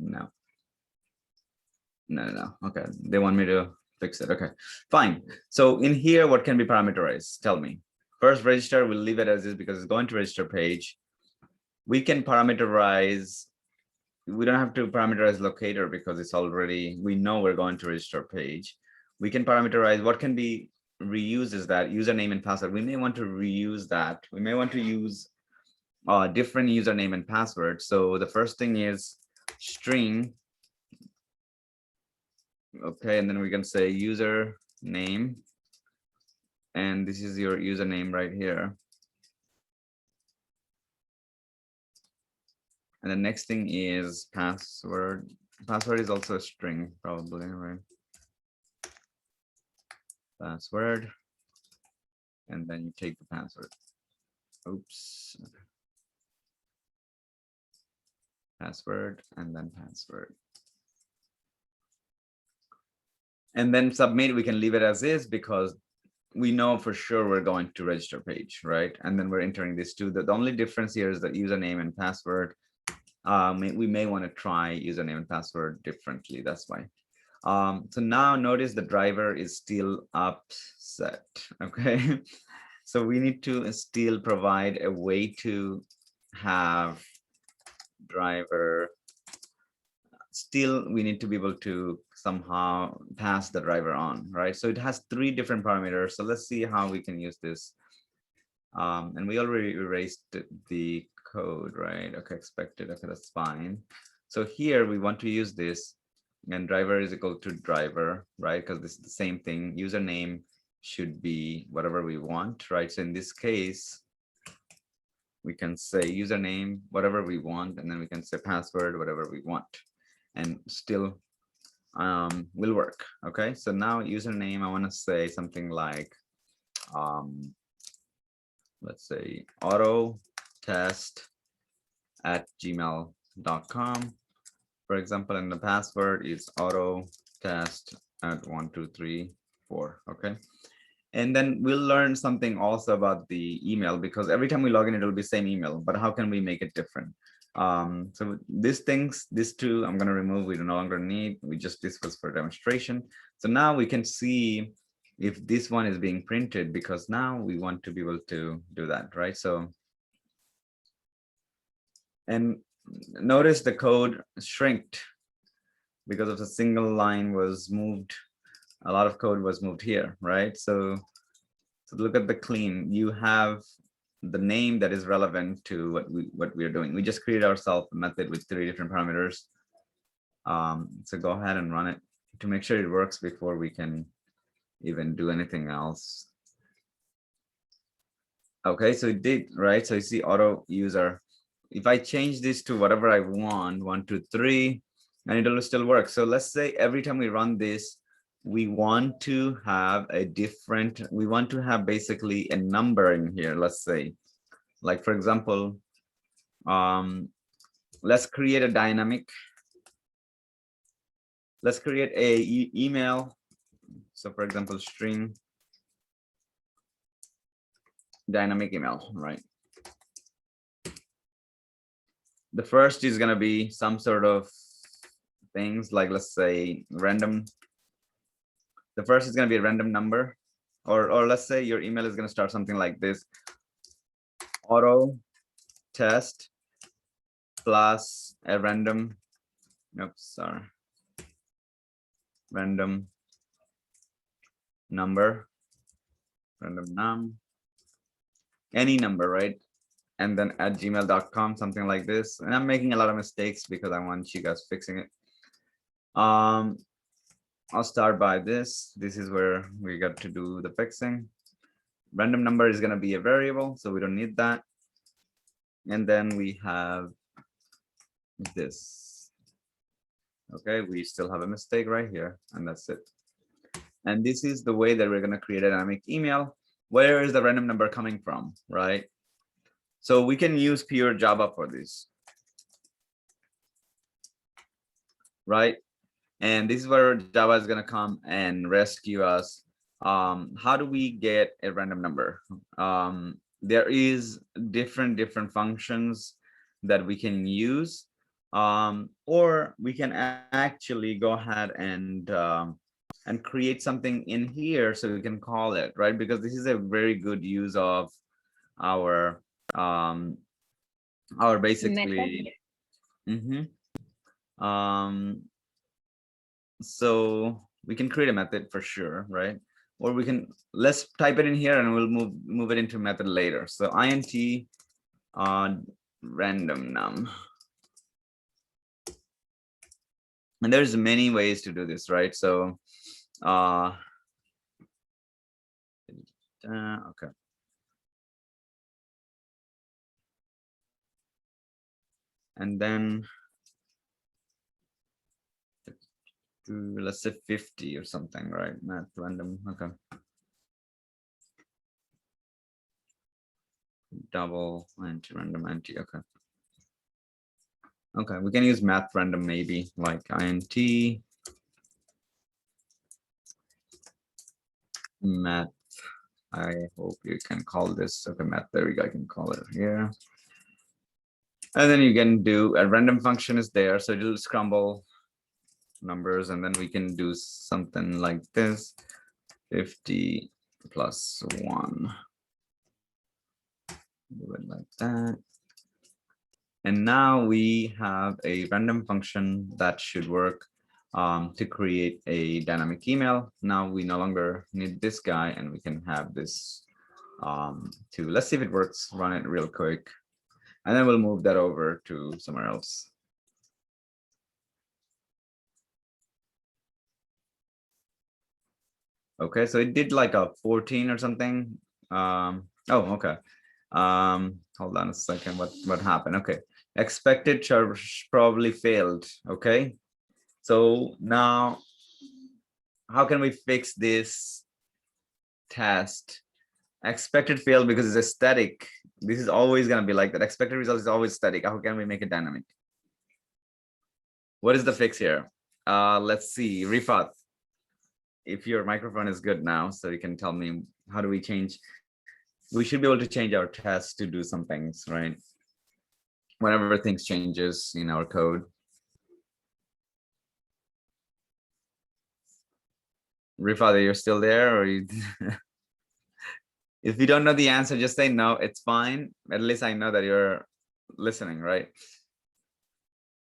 no. Okay, they want me to fix it. Okay, fine. So in here, what can be parameterized? Tell me. First, register, we'll leave it as is because it's going to register page. We can parameterize. We don't have to parameterize locator because it's already, we know we're going to register page. We can parameterize what can be reused is that username and password. We may want to reuse that. We may want to use different username and password. So the first thing is string. Okay, and then we can say user name, and this is your username right here. And the next thing is password. Password is also a string, probably, right? Password, and then you take the password. Oops. Password, and then password. And then submit, we can leave it as is because we know for sure we're going to register page, right? And then we're entering this too. The only difference here is the username and password. We may want to try username and password differently. That's why. So now notice the driver is still upset. Okay. So we need to still provide a way to have driver. Still, we need to be able to somehow pass the driver on, right? So it has 3 different parameters. So let's see how we can use this. And we already erased the code, right? Okay, expected. Okay, that's fine. So here we want to use this, and driver is equal to driver, right? Because this is the same thing. Username should be whatever we want, right? So in this case, we can say username, whatever we want, and then we can say password, whatever we want, and still will work. Okay, so now username, I want to say something like let's say autotest@gmail.com, for example, and the password is autotest@123.4. Okay, and then we'll learn something also about the email, because every time we log in, it'll be same email, but how can we make it different? So these two I'm going to remove. We no longer need. This was for demonstration. So now we can see if this one is being printed, because now we want to be able to do that, right? So, and notice the code shrinked because of the single line was moved. A lot of code was moved here, right? So look at the clean. You have the name that is relevant to what we are doing. We just created ourselves a method with 3 different parameters. So go ahead and run it to make sure it works before we can even do anything else. Okay, so it did, right? So you see auto user. If I change this to whatever I want, 1, 2, 3, and it'll still work. So let's say every time we run this, we want to have we want to have basically a number in here. Let's say, like, for example, let's create a dynamic Let's create a email. So for example, string dynamic email, right? The first is going to be some sort of things like, let's say random. The first is going to be a random number, or let's say your email is going to start something like this: auto test plus a random, random number, random num, any number, right? And then at gmail.com, something like this. And I'm making a lot of mistakes because I want you guys fixing it. I'll start by this. This is where we got to do the fixing. Random number is going to be a variable, so we don't need that. And then we have this. Okay, we still have a mistake right here, and that's it. And this is the way that we're going to create a dynamic email. Where is the random number coming from, right? So we can use pure Java for this, right? And this is where Java is going to come and rescue us. How do we get a random number? There is different functions that we can use, or we can actually go ahead and create something in here so we can call it, right? Because this is a very good use of our basically so we can create a method for sure, right? Or we can, let's type it in here and we'll move it into method later. So int random num. And there's many ways to do this, right? So okay. And then let's say 50 or something, right? Math random. Okay. Double anti random anti. Okay. Okay, we can use math random maybe, like int math. I hope you can call this. Okay, math. There we go. I can call it here. And then you can do a random function is there, so it'll scramble numbers, and then we can do something like this: 50 plus 1. Do it like that. And now we have a random function that should work to create a dynamic email. Now we no longer need this guy, and we can have this too. Let's see if it works. Run it real quick, and then we'll move that over to somewhere else. Okay, so it did like a 14 or something. Oh, okay. Hold on a second. What happened? Okay, expected charge probably failed. Okay, so now how can we fix this test? Expected failed because it's a static. This is always going to be like that. Expected result is always static. How can we make it dynamic? What is the fix here? Let's see, Rifat, if your microphone is good now, so you can tell me, how do we change? We should be able to change our tests to do some things, right? Whenever things changes in our code. Rifat, you're still there, or you? If you don't know the answer, just say no, it's fine. At least I know that you're listening, right?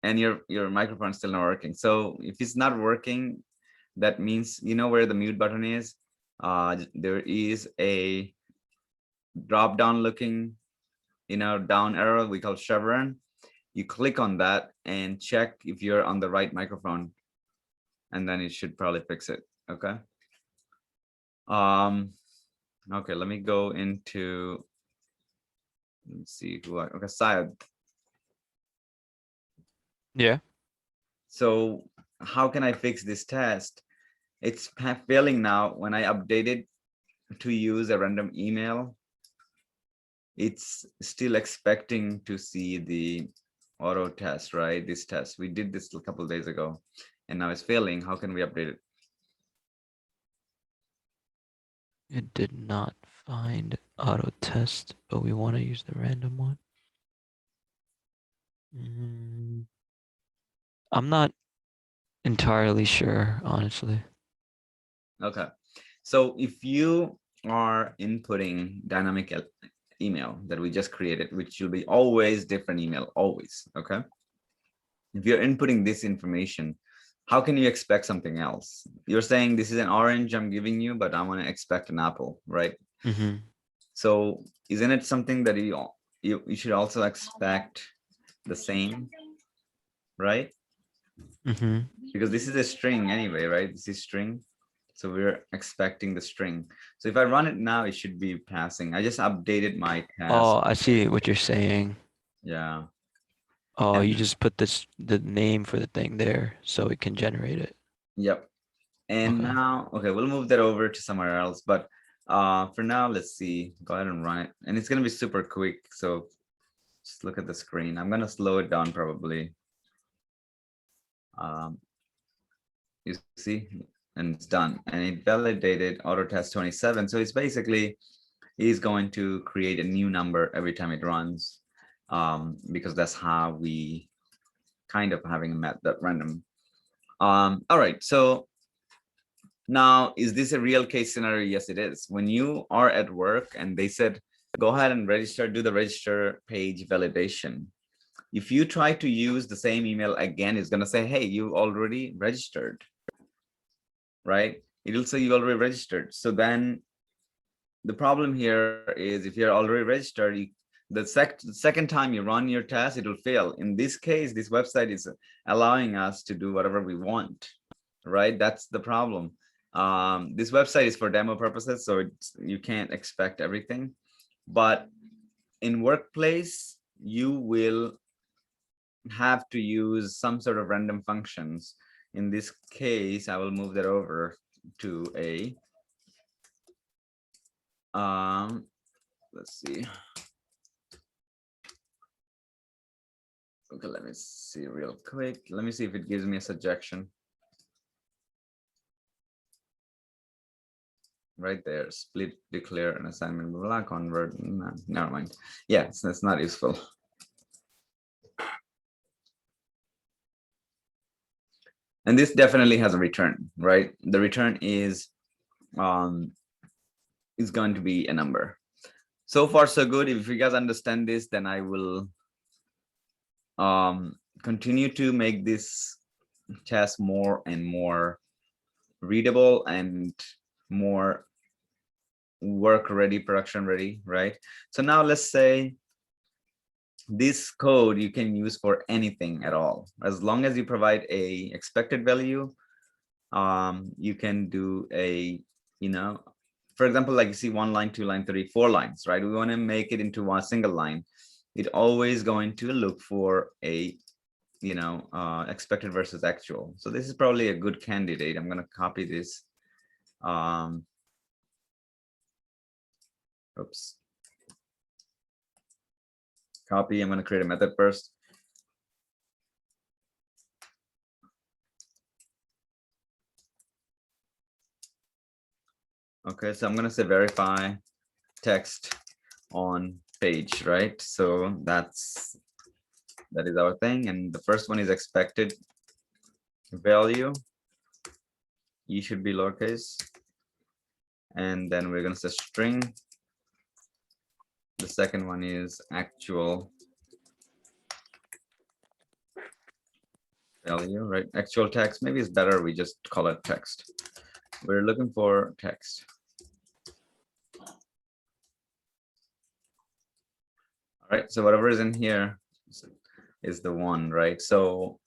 And your microphone's still not working. So if it's not working, that means, you know where the mute button is? There is a drop down looking, down arrow we call chevron. You click on that and check if you're on the right microphone, and then it should probably fix it. Okay. Okay, let me go into, let's see who okay, Syed. Yeah. So how can I fix this test? It's failing now. When I update it to use a random email, it's still expecting to see the auto test, right? This test, we did this a couple of days ago. and now it's failing. How can we update it? It did not find auto test, but we want to use the random one. I'm not entirely sure, honestly. Okay. So if you are inputting dynamic email that we just created, which will be always different email, always, okay? If you're inputting this information, how can you expect something else? You're saying this is an orange I'm giving you, but I want to expect an apple, right? Mm-hmm. So isn't it something that you should also expect the same, right? Mm-hmm. Because this is a string anyway, right? This is string. So we're expecting the string. So if I run it now, it should be passing. I just updated my task. Oh, I see what you're saying. Yeah. Oh, And you just put the name for the thing there so it can generate it. yep. And Okay. now, okay, we'll move that over to somewhere else. But for now, let's see. Go ahead and run it. And it's gonna be super quick. So just look at the screen. I'm gonna slow it down probably. You see, and it's done. And it validated auto test 27. So it's basically is going to create a new number every time it runs, because that's how we kind of having a method that random. All right, so now is this a real case scenario? Yes, it is. When you are at work and they said, go ahead and register, do the register page validation. If you try to use the same email again, it's going to say, hey, you already registered, right? It'll say you already registered. So then the problem here is if you're already registered, the second time you run your test, it will fail. In this case, this website is allowing us to do whatever we want, right? That's the problem. This website is for demo purposes, so you can't expect everything. But in workplace, you will have to use some sort of random functions. In this case, I will move that over to a let's see. Okay, let me see real quick. Let me see if it gives me a suggestion. Right there, split, declare an assignment, blah, blah, convert. No, never mind. Yeah, that's not useful. And this definitely has a return, right? The return is going to be a number. So far, so good. If you guys understand this, then I will continue to make this test more and more readable and more work ready, production ready, right? So now let's say this code you can use for anything at all, as long as you provide a expected value. You can do a, for example, like you see 1 line, 2 line, 3, 4 lines, right? We want to make it into one single line. It always going to look for a expected versus actual. So this is probably a good candidate. I'm going to copy this. Oops. Copy. I'm going to create a method first. Okay, so I'm going to say verify text on page, right? So that is our thing. And the first one is expected value. E should be lowercase. And then we're going to say string. The second one is actual value, right? Actual text. Maybe it's better we just call it text. We're looking for text. All right, so whatever is in here is the one, right? So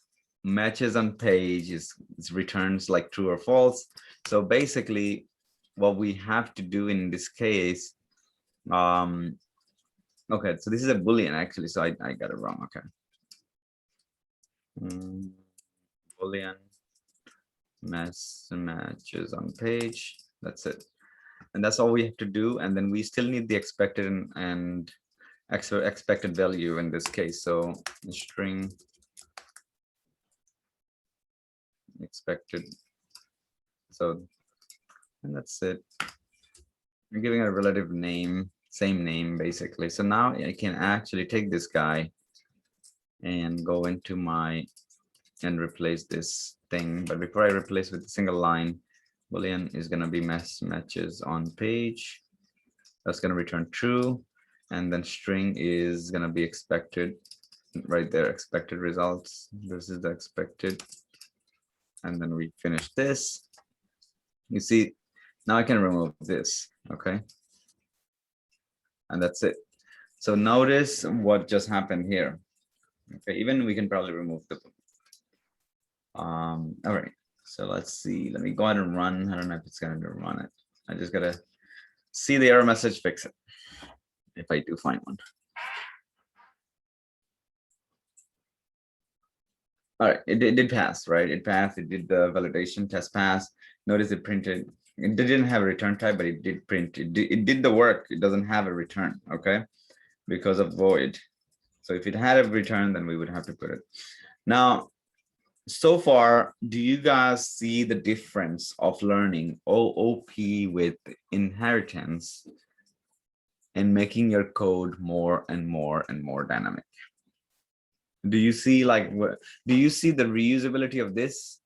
matches on page is returns like true or false. So basically what we have to do in this case, okay, so this is a Boolean actually, so I got it wrong. Okay. Boolean matches on page. That's it. And that's all we have to do. And then we still need the expected and expected value in this case. So string expected. So, and that's it. I'm giving it a relative name, same name basically. So now I can actually take this guy and go into my and replace this thing. But before I replace with a single line, Boolean is going to be matches on page. That's going to return true. And then string is going to be expected right there, expected results. This is the expected. And then we finish this. You see, now I can remove this. Okay. And that's it. So notice what just happened here. Okay, even we can probably remove the all right, so let's see, let me go ahead and run. I don't know if it's going to run it. I just gotta see the error message, fix it if I do find one. All right, it did pass, right? It passed. It did the validation test pass. Notice it printed. It didn't have a return type, but it did print. It did the work. It doesn't have a return, okay, because of void. So if it had a return, then we would have to put it. Now, so far, do you guys see the difference of learning OOP with inheritance and making your code more and more and more dynamic? Do you see do you see the reusability of this?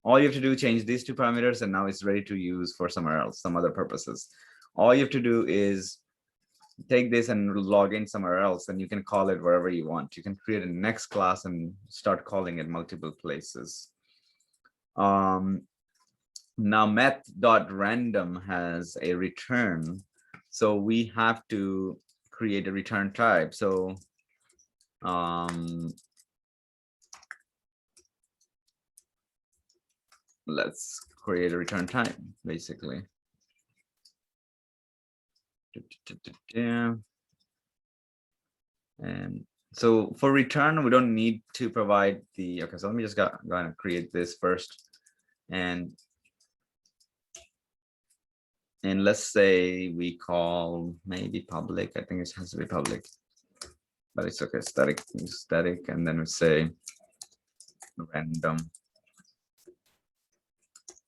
All you have to do is change these two parameters and now it's ready to use for somewhere else, some other purposes. All you have to do is take this and log in somewhere else and you can call it wherever you want. You can create a next class and start calling it multiple places. Now meth.random has a return. So we have to create a return type. So let's create a return type basically. And so for return, we don't need to provide the, okay, so let me just go and create this first. And let's say we call maybe public. I think it has to be public, but it's okay, static. And then we say random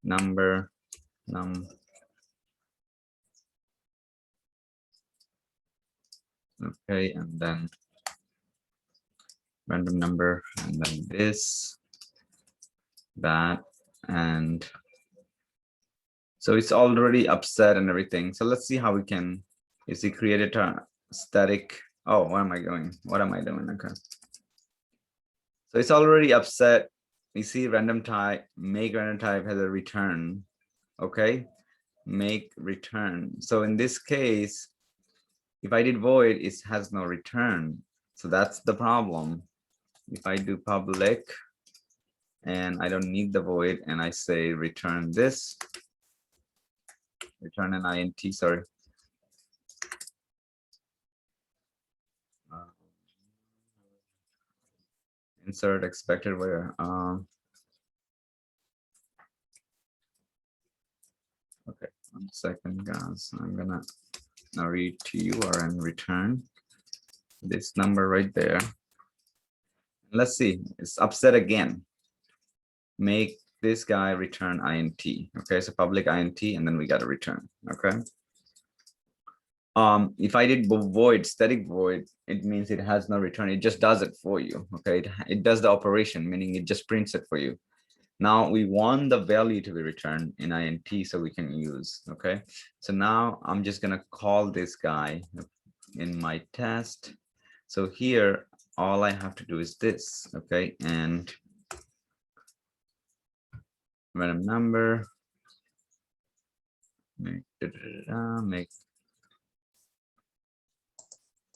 number, num. Okay, and then random number, and then this, that, and so it's already upset and everything. So let's see how we can, is it created a static? Oh, what am I doing? Okay. So it's already upset. You see random type, make random type has a return. Okay, make return. So in this case, if I did void, it has no return. So that's the problem. If I do public and I don't need the void and I say return this, return an int, sorry. Insert expected where, okay, 1 second guys, I'm gonna now read to you or and return this number right there. Let's see, it's upset again. Make this guy return int. Okay, so public int, and then we got a return. Okay. If I did void, static void, it means it has no return. It just does it for you. Okay, it does the operation, meaning it just prints it for you. Now we want the value to be returned in int so we can use. Okay, so now I'm just gonna call this guy in my test. So here, all I have to do is this. Okay, and random number, make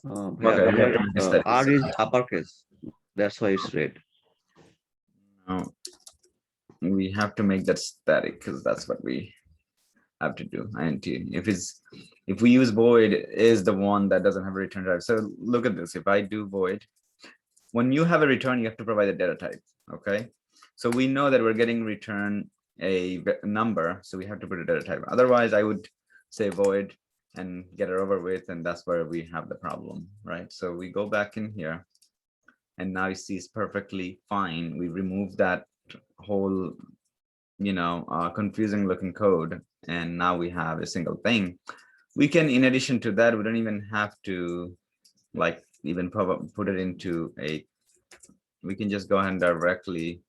okay, we have to make a static. R is uppercase. That's why it's red. No, we have to make that static because that's what we have to do. int. If we use void is the one that doesn't have a return type. So look at this. If I do void, when you have a return, you have to provide a data type. Okay, so we know that we're getting return a number, so we have to put a data type. Otherwise, I would say void and get it over with, and that's where we have the problem, right? So we go back in here, and now you see it's perfectly fine. We remove that whole, confusing looking code. And now we have a single thing. We can, in addition to that, we don't even have to like even put it into a, we can just go ahead and directly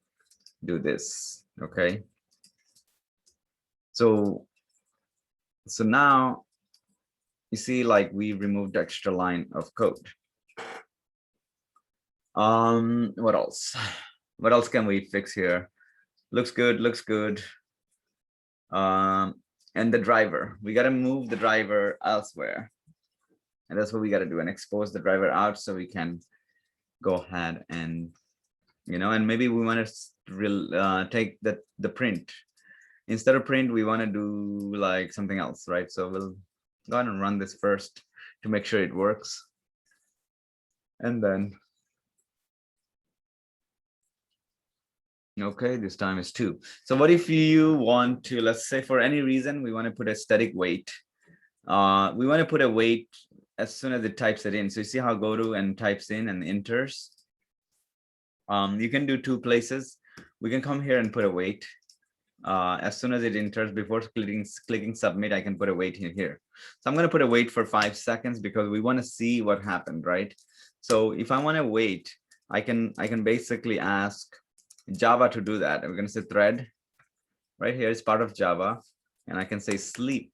do this. Okay. So now you see, like, we removed the extra line of code. What else? What else can we fix here? Looks good, looks good. And the driver, we got to move the driver elsewhere. And that's what we got to do, and expose the driver out so we can go ahead and, and maybe we want to take the print. Instead of print, we want to do like something else, right? So we'll go ahead and run this first to make sure it works. And then, okay, this time is 2. So what if you want to, let's say for any reason, we want to put a static wait. We want to put a wait as soon as it types it in. So you see how go to and types in and enters. You can do 2 places. We can come here and put a wait. As soon as it enters, before clicking submit, I can put a wait in here. So I'm going to put a wait for 5 seconds because we want to see what happened, right? So if I want to wait, I can basically ask Java to do that. I'm going to say thread right here is part of Java, and I can say sleep,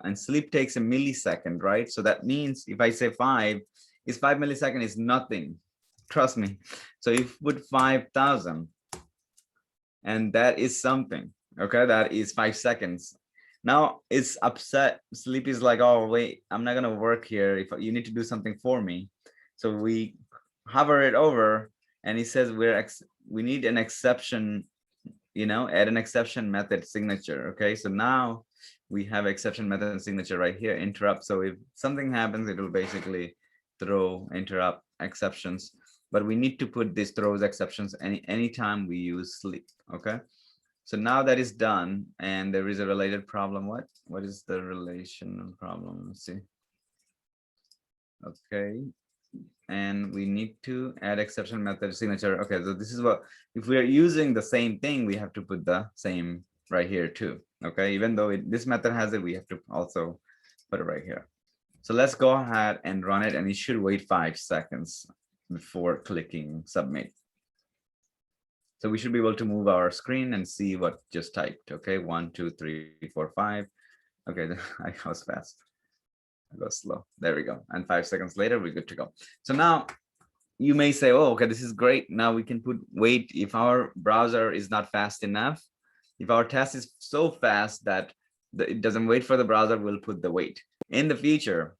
and sleep takes a millisecond, right? So that means if I say 5, is 5 milliseconds is nothing. Trust me. So if you put 5,000, and that is something, okay, that is 5 seconds. Now it's upset. Sleep is like, oh wait, I'm not gonna work here if you need to do something for me. So we hover it over, and he says we need an exception, add an exception method signature. Okay, so now we have exception method and signature right here, interrupt. So if something happens, it will basically throw interrupt exceptions. But we need to put this throws exceptions anytime we use sleep. Okay, so now that is done, and there is a related problem. What is the relation problem? Let's see. Okay, and we need to add exception method signature. Okay, so this is what, if we are using the same thing, we have to put the same right here too. Okay, even though this method has it, we have to also put it right here. So let's go ahead and run it, and it should wait 5 seconds before clicking submit. So we should be able to move our screen and see what just typed. Okay, 1, 2, 3, 4, 5. Okay, I was fast. I go slow. There we go. And 5 seconds later, we're good to go. So now you may say, oh, okay, this is great. Now we can put wait if our browser is not fast enough. If our test is so fast that it doesn't wait for the browser, we'll put the wait. In the future,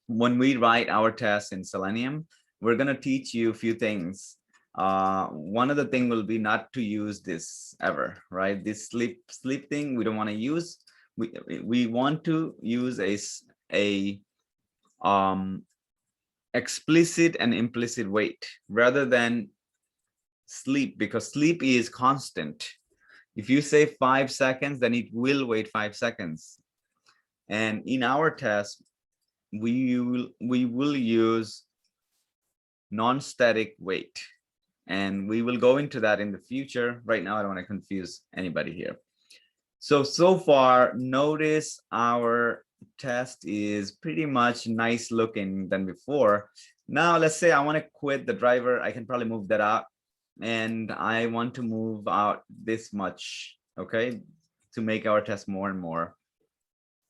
when we write our tests in Selenium, we're going to teach you a few things. One of the things will be not to use this ever, right? This sleep thing we don't want to use. We want to use a explicit and implicit wait rather than sleep, because sleep is constant. If you say 5 seconds, then it will wait 5 seconds. And in our test, we will use non-static wait, and we will go into that in the future. Right now, I don't want to confuse anybody here. So far, notice our test is pretty much nice looking than before. Now, let's say I want to quit the driver. I can probably move that out, and I want to move out this much, okay, to make our test more and more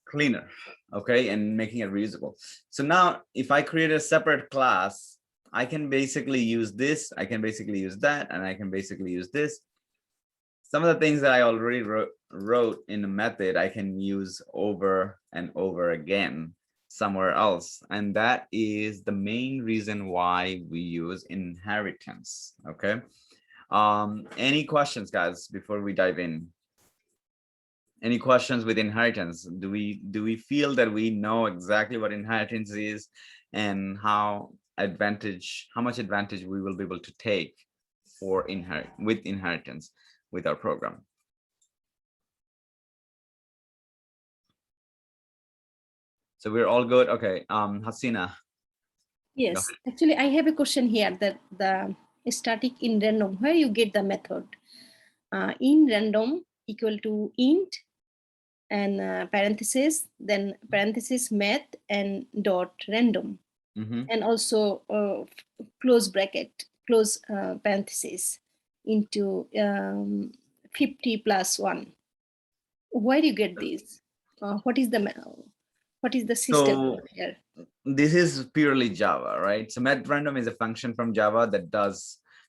cleaner, okay, and making it reusable. So now if I create a separate class, I can basically use this, I can basically use that, and I can basically use this. Some of the things that I already wrote in the method, I can use over and over again somewhere else. And that is the main reason why we use inheritance, okay? Any questions, guys, before we dive in? Any questions with inheritance? Do we feel that we know exactly what inheritance is and how much advantage we will be able to take for inheritance with our program? So we're all good. Okay, Hasina. Yes, actually I have a question here, that the static in random, where you get the method? in random equal to int and parenthesis, then parenthesis math and dot random, and also close bracket, close parenthesis into 50 plus 1. Where do you get this? What is the system So here? this is purely Java, right? So math random is a function from Java that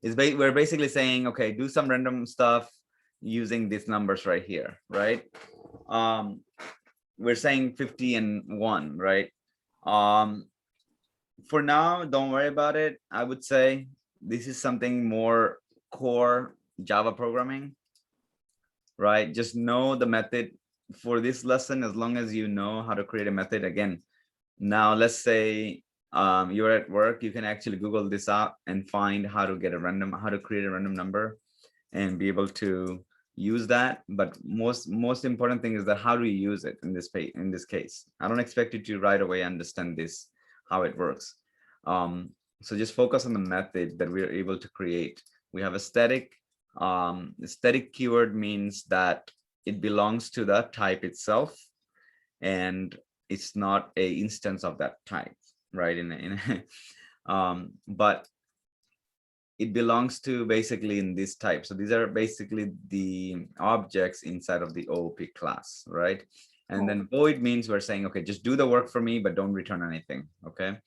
we're basically saying, okay, do some random stuff using these numbers right here, right? We're saying 50 and 1, right? For now, don't worry about it. I would say this is something more core Java programming, right? Just know the method for this lesson. As long as you know how to create a method, again, now let's say you're at work, you can actually Google this out and find how to create a random number and be able to use that. But most important thing is that how do you use it in this case. I don't expect you to right away understand this, how it works. So just focus on the method that we're able to create. We have a static. Static keyword means that it belongs to the type itself, and it's not a instance of that type, right? But it belongs to basically in this type. So these are basically the objects inside of the OOP class, right? And then void means we're saying, okay, just do the work for me, but don't return anything. Okay,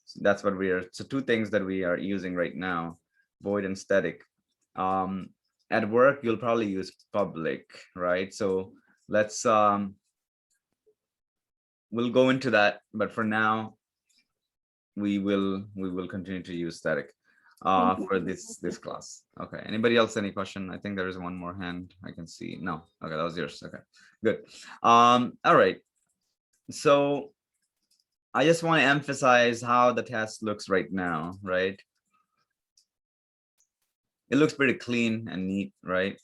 so that's what so two things that we are using right now, void and static. At work, you'll probably use public, right? So let's we'll go into that, but for now we will continue to use static for this class. Okay, anybody else, any question? I think there is one more hand I can see. No, okay, that was yours. Okay, good. All right, so I just want to emphasize how the test looks right now, right? It looks pretty clean and neat, right?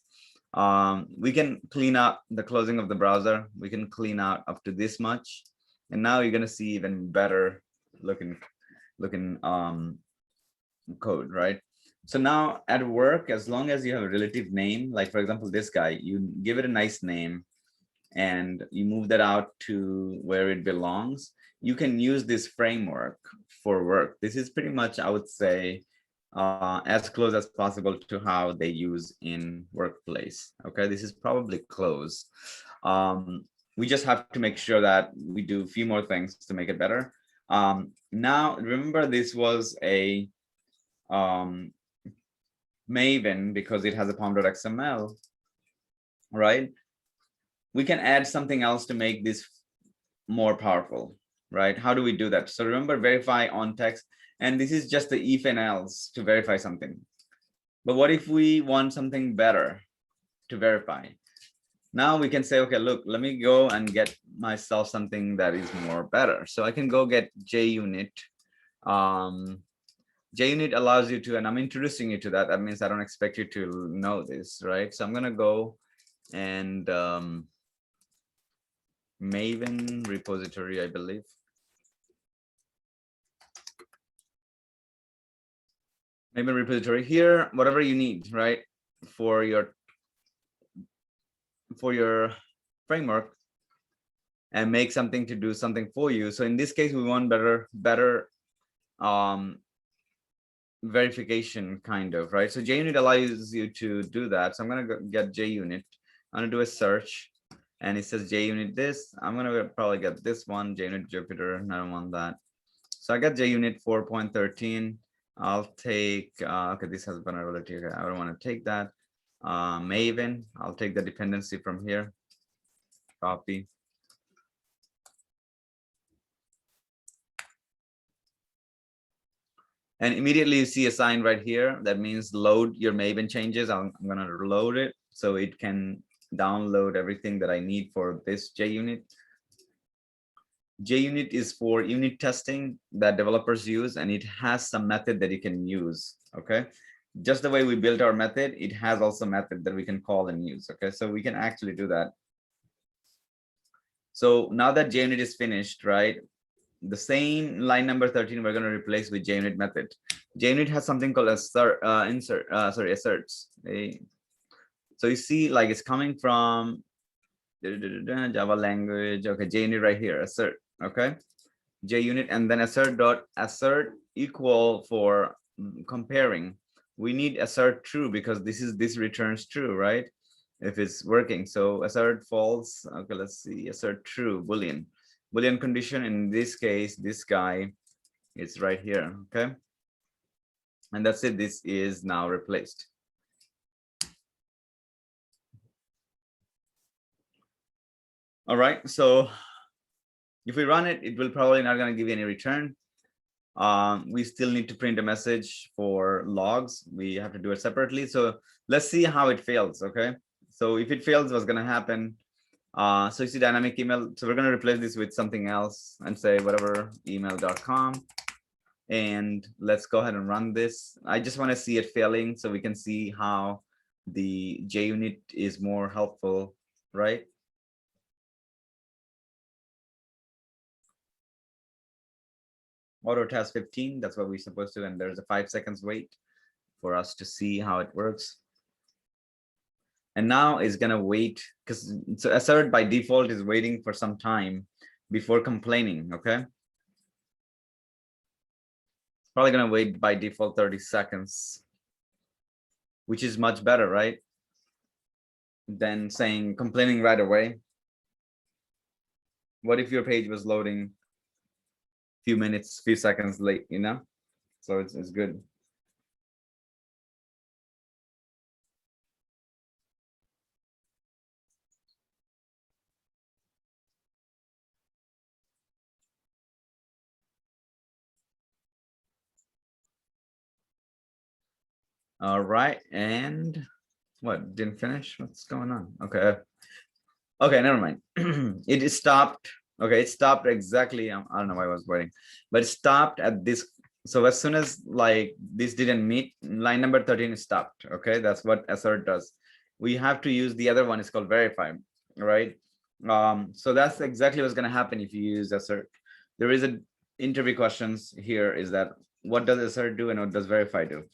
We can clean up the closing of the browser. We can clean out up to this much, and now you're gonna see even better looking code, right? So now at work, as long as you have a relative name, like for example, this guy, you give it a nice name and you move that out to where it belongs, you can use this framework for work. This is pretty much, I would say, as close as possible to how they use in workplace. Okay, this is probably close. We just have to make sure that we do a few more things to make it better. Now, remember, this was a Maven because it has a pom.xml, right? We can add something else to make this more powerful, right? How do we do that? So remember, verify on text, and this is just the if and else to verify something. But what if we want something better to verify? Now we can say, okay, look, let me go and get myself something that is more better. So I can go get JUnit. JUnit allows you to, and I'm introducing you to that. That means I don't expect you to know this, right? So I'm gonna go and Maven repository, I believe. Maven repository here, whatever you need, right? For your framework, and make something to do something for you. So in this case, we want better verification, kind of, right? So JUnit allows you to do that. So I'm gonna go get JUnit. I'm gonna do a search, and it says JUnit this. I'm gonna probably get this one, JUnit Jupyter. I don't want that. So I got JUnit 4.13. I'll take okay, this has vulnerability. Okay, I don't want to take that. Maven, I'll take the dependency from here. Copy. And immediately you see a sign right here that means load your Maven changes. I'm going to load it so it can download everything that I need for this JUnit. JUnit is for unit testing that developers use, and it has some method that you can use. Okay, just the way we built our method, it has also a method that we can call and use. Okay, so we can actually do that. So now that JUnit is finished, right? The same line number 13 we're going to replace with JUnit method. JUnit has something called asserts. So you see, like it's coming from Java language. Okay, JUnit right here, assert. Okay, JUnit, and then assert equal for comparing. We need assert true because this returns true, right? If it's working. So assert false. Okay, let's see. Assert true, Boolean condition. In this case, this guy is right here. Okay, and that's it. This is now replaced. All right, so if we run it, it will probably not going to give you any return. We still need to print a message for logs. We have to do it separately. So let's see how it fails. Okay, so if it fails, what's going to happen? So you see dynamic email. So we're going to replace this with something else and say whatever email.com. And let's go ahead and run this. I just want to see it failing so we can see how the JUnit is more helpful, right? Auto task 15, that's what we're supposed to, and there's a 5 seconds wait for us to see how it works. And now it's gonna wait because so assert by default is waiting for some time before complaining. Okay, it's probably gonna wait by default 30 seconds, which is much better, right, than saying complaining right away. What if your page was loading few minutes, few seconds late, you know? So it's good. All right, and what, didn't finish? What's going on? Okay. Okay, never mind. It stopped. Okay, it stopped exactly. I don't know why I was waiting, but it stopped at this. So as soon as like this didn't meet line number 13, it stopped. Okay, that's what assert does. We have to use the other one. It's called verify, right? So that's exactly what's going to happen if you use assert. There is a interview questions here. Is that what does assert do and what does verify do?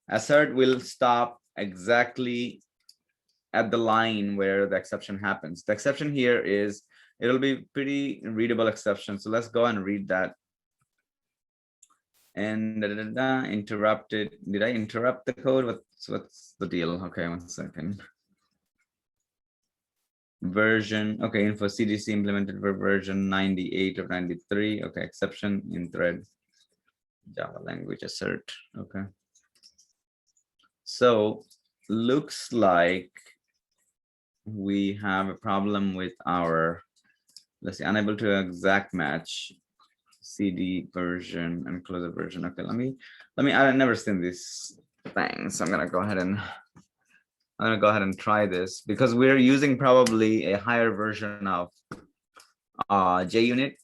Assert will stop exactly at the line where the exception happens. The exception here is, it'll be pretty readable exception. So let's go and read that. And interrupted. Did I interrupt the code? What's the deal? Okay, 1 second. Version, okay, info CDC implemented for version 98 of 93. Okay, exception in thread. Java language assert. Okay. So looks like we have a problem with our, let's see, unable to exact match CD version and closer version. Okay, let me I've never seen this thing, so I'm gonna go ahead and try this because we're using probably a higher version of JUnit,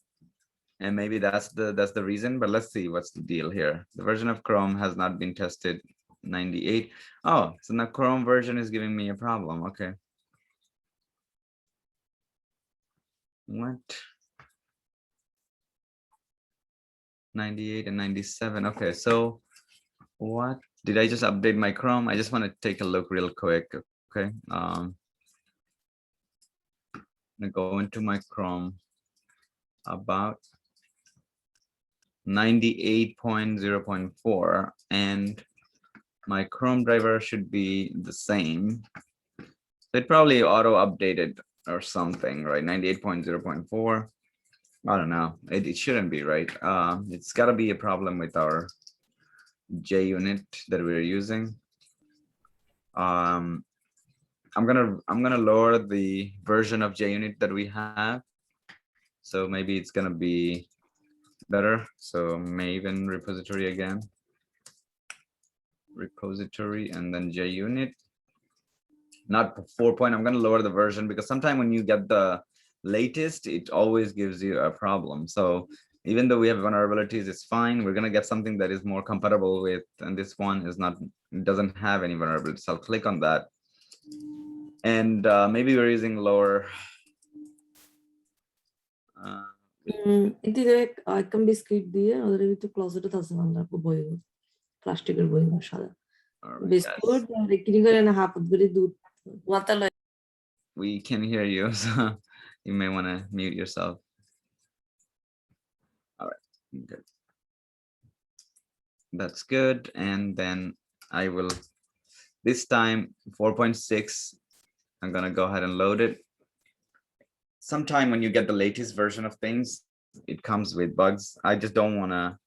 and maybe that's the reason. But let's see what's the deal here. The version of Chrome has not been tested. 98. Oh, so the Chrome version is giving me a problem. Okay. What? 98 and 97. Okay, so what did I just update my Chrome? I just want to take a look real quick. Okay, I'm gonna go into my Chrome about 98.0.4, and my Chrome driver should be the same. It probably auto updated or something, right? 98.0.4. I don't know. It shouldn't be, right? It's got to be a problem with our JUnit that we're using. I'm gonna lower the version of JUnit that we have, so maybe it's gonna be better. So Maven repository again, repository, and then JUnit. Not 4 point. I'm gonna lower the version because sometimes when you get the latest, it always gives you a problem. So even though we have vulnerabilities, it's fine. We're gonna get something that is more compatible with, and this one is not, doesn't have any vulnerabilities. I'll click on that. And maybe we're using lower. Direct icon biscuit দিয়ে ওদের একটু ক্লোজেটে আছে আমরা বই প্লাস্টিকের বই সাদা biscuit আর কিনি করে না হাফ করে দুধ We can hear you, so you may want to mute yourself. All right, good. That's good. And then I will, this time 4.6, I'm gonna go ahead and load it. Sometime when you get the latest version of things, it comes with bugs. I just don't wanna,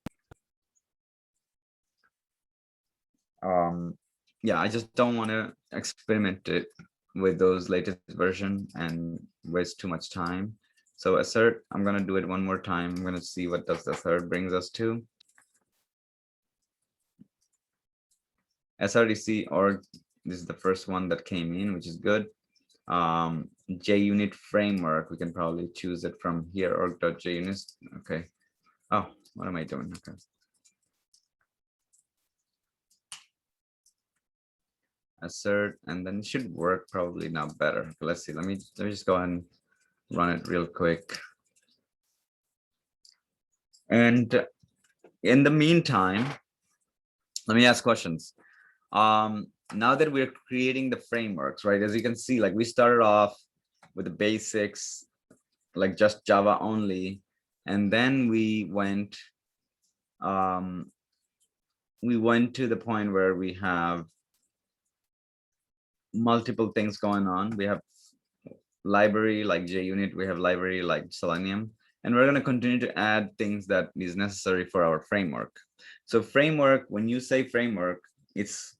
yeah, I just don't want to experiment it with those latest version and waste too much time. So assert, I'm going to do it one more time. I'm going to see what does the assert brings us to. SRDC org, this is the first one that came in, which is good. JUnit framework, we can probably choose it from here, org.junit. Okay. Oh, what am I doing? Okay. Assert, and then it should work probably now better. Let's see. Let me just go ahead and run it real quick. And in the meantime, let me ask questions. Now that we're creating the frameworks, right? As you can see, like we started off with the basics, like just Java only, and then we went to the point where we have multiple things going on. We have library like JUnit, we have library like Selenium, and we're going to continue to add things that is necessary for our framework. So framework, when you say framework, it's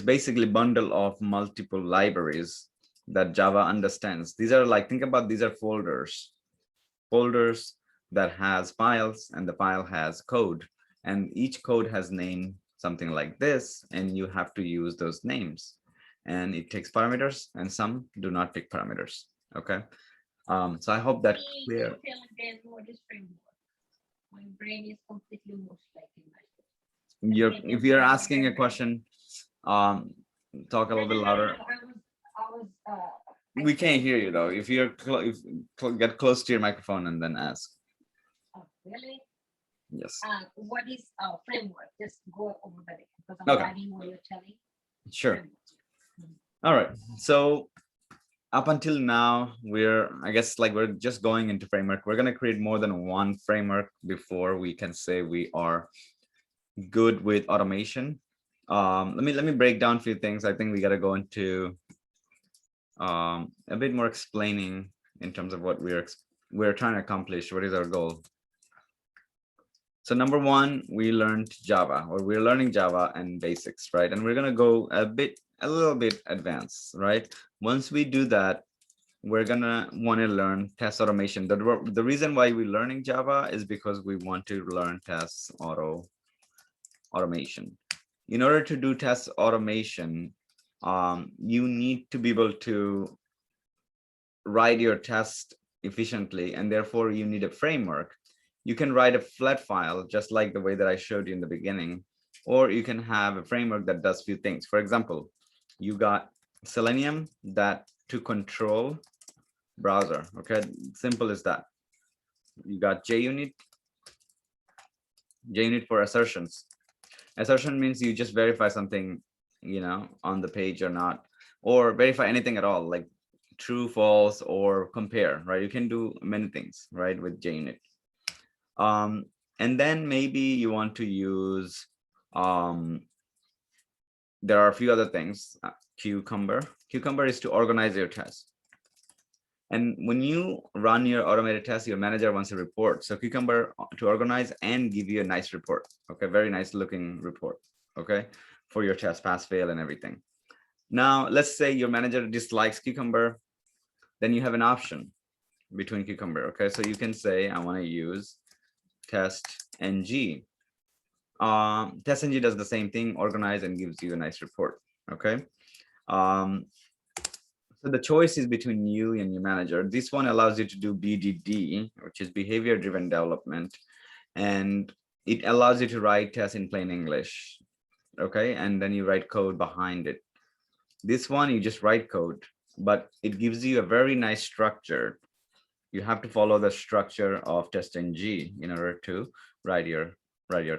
basically bundle of multiple libraries that Java understands. These are like, think about, these are folders that has files, and the file has code, and each code has name something like this, and you have to use those names, and it takes parameters, and some do not take parameters. Okay, so I hope that's clear. My brain is completely mushed like If you're asking a question, talk a little bit louder. We can't hear you though. If you're get close to your microphone and then ask. Oh, really? Yes. What is our framework? Just go over there because I'm Okay. writing what you're telling. Sure. All right. So up until now, I guess like we're just going into framework. We're going to create more than one framework before we can say we are good with automation. Let me break down a few things. I think we got to go into a bit more explaining in terms of what we're trying to accomplish. What is our goal? So number one, we learned Java, or we're learning Java and basics, right? And we're going to go a little bit advanced, right? Once we do that, we're going to want to learn test automation. The reason why we're learning Java is because we want to learn test automation. In order to do test automation, you need to be able to write your test efficiently, and therefore you need a framework. You can write a flat file just like the way that I showed you in the beginning, or you can have a framework that does few things. For example, you got Selenium that to control browser. Okay, simple as that. You got JUnit for assertions. Assertion means you just verify something, on the page or not, or verify anything at all, like true, false, or compare, right? You can do many things, right, with JUnit. And then maybe you want to use, there are a few other things. Cucumber is to organize your test. And when you run your automated test, your manager wants a report. So Cucumber to organize and give you a nice report. Okay, very nice looking report. Okay, for your test, pass, fail, and everything. Now, let's say your manager dislikes Cucumber. Then you have an option between Cucumber. Okay, so you can say, I want to use test ng. Test ng does the same thing, organize, and gives you a nice report. Okay. So the choice is between you and your manager. This one allows you to do BDD, which is behavior driven development, and it allows you to write tests in plain English. Okay, and then you write code behind it. This one, you just write code, but it gives you a very nice structure. You have to follow the structure of test-ng in order to write your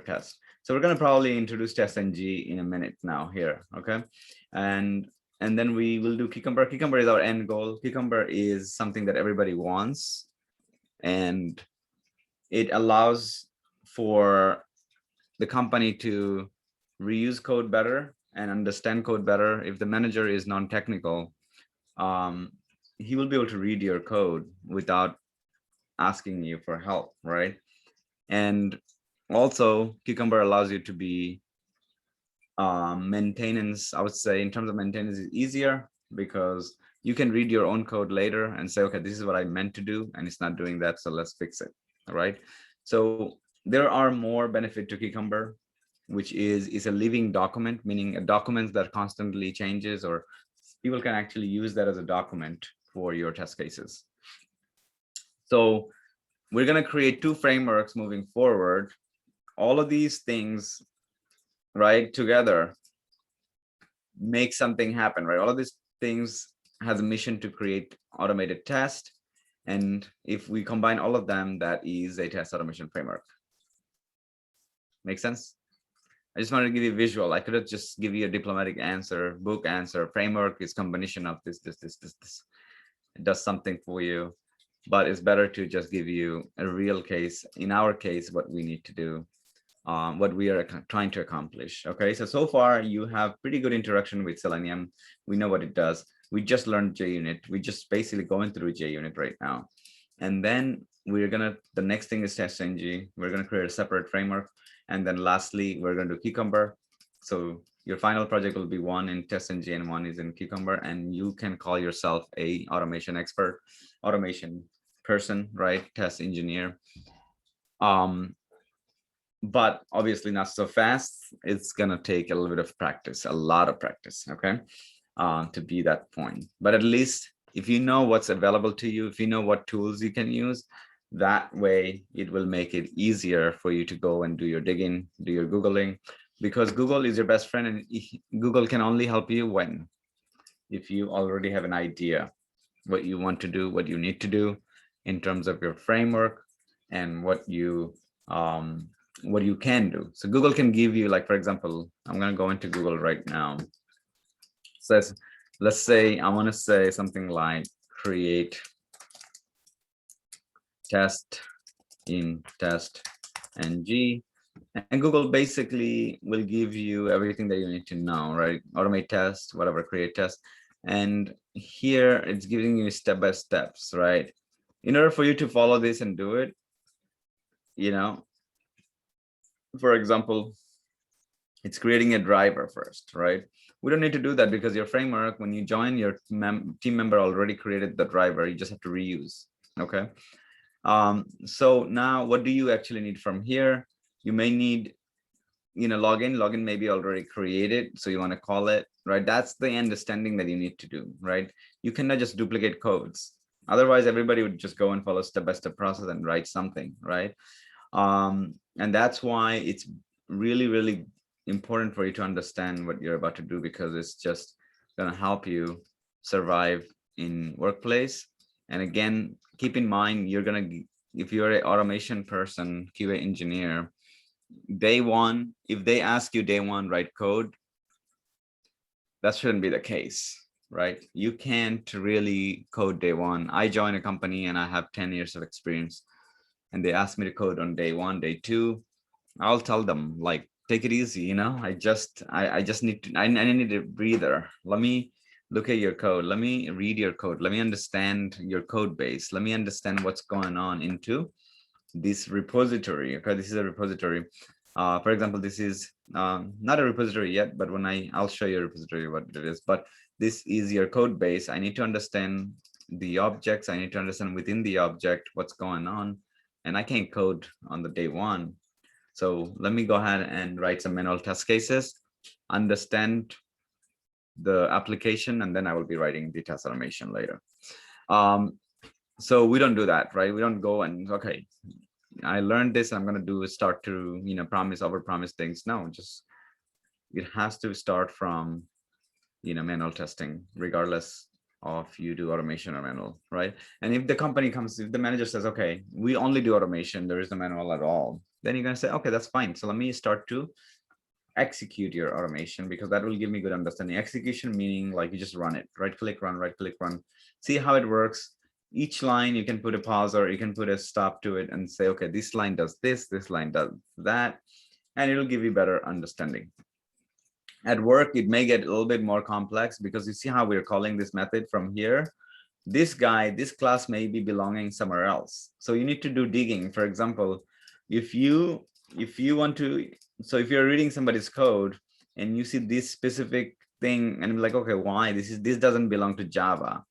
test. So we're going to probably introduce test-ng in a minute now here. Okay, and and then we will do Cucumber. Cucumber is our end goal. Cucumber is something that everybody wants, and it allows for the company to reuse code better and understand code better. If the manager is non-technical, he will be able to read your code without asking you for help, right? And also Cucumber allows you to be maintenance, I would say in terms of maintenance is easier, because you can read your own code later and say, okay, this is what I meant to do and it's not doing that, so let's fix it. All right, so there are more benefit to Cucumber, which is a living document, meaning a document that constantly changes, or people can actually use that as a document for your test cases. So we're going to create 2 frameworks moving forward. All of these things, right, together make something happen, right? All of these things has a mission to create automated test. And if we combine all of them, that is a test automation framework. Make sense? I just wanted to give you a visual. I could have just give you a diplomatic answer, book answer. Framework is combination of this. It does something for you, but it's better to just give you a real case. In our case, what we need to do, what we are trying to accomplish. Okay, so far you have pretty good interaction with Selenium. We know what it does. We just learned JUnit. We just basically going through JUnit right now. And then the next thing is TestNG. We're gonna create a separate framework. And then lastly, we're going to do Cucumber. So your final project will be one in TestNG and one is in Cucumber, and you can call yourself a automation expert, automation person, right? Test engineer. But obviously not so fast. It's gonna take a little bit of practice, a lot of practice, okay, to be that point. But at least if you know what's available to you, if you know what tools you can use, that way it will make it easier for you to go and do your digging, do your Googling, because Google is your best friend, and Google can only help you if you already have an idea what you want to do, what you need to do in terms of your framework, and what you can do. So Google can give you, like, for example, I'm going to go into Google right now. So let's say I want to say something like create test in TestNG, and Google basically will give you everything that you need to know, right? Automate test, whatever, create test. And here it's giving you step-by-steps, right? In order for you to follow this and do it, for example, it's creating a driver first, right? We don't need to do that because your framework, when you join, your team member already created the driver. You just have to reuse, okay? So now what do you actually need from here? You may need, login may be already created, so you want to call it, right? That's the understanding that you need to do, right? You cannot just duplicate codes. Otherwise, everybody would just go and follow step-by-step process and write something, right? And that's why it's really, really important for you to understand what you're about to do, because it's just going to help you survive in workplace. And again, keep in mind, if you're an automation person, QA engineer, day one, if they ask you day one, write code, that shouldn't be the case, right? You can't really code day one. I joined a company and I have 10 years of experience, and they asked me to code on day one, day two. I'll tell them, like, take it easy, I just need I need a breather. Let me look at your code. Let me read your code. Let me understand your code base. Let me understand what's going on into this repository. Okay, this is a repository. For example, this is not a repository yet, but I'll show you a repository what it is. But this is your code base. I need to understand the objects. I need to understand within the object what's going on, and I can't code on the day one. So let me go ahead and write some manual test cases, understand the application, and then I will be writing the test automation later. So we don't do that, right? We don't go and, okay, I learned this, I'm going to start to, promise, overpromise things. No, just, it has to start from, manual testing, regardless of you do automation or manual, right? And if the company comes, if the manager says, okay, we only do automation, there is no manual at all, then you're going to say, okay, that's fine. So let me start to execute your automation, because that will give me good understanding. Execution meaning like you just run it, right click, run, see how it works. Each line you can put a pause or you can put a stop to it and say, okay, this line does this line does that, and it'll give you better understanding. At work, it may get a little bit more complex because you see how we're calling this method from here. This class may be belonging somewhere else. So you need to do digging. For example, if you want to, so if you're reading somebody's code and you see this specific thing and be like, okay, why this doesn't belong to Java.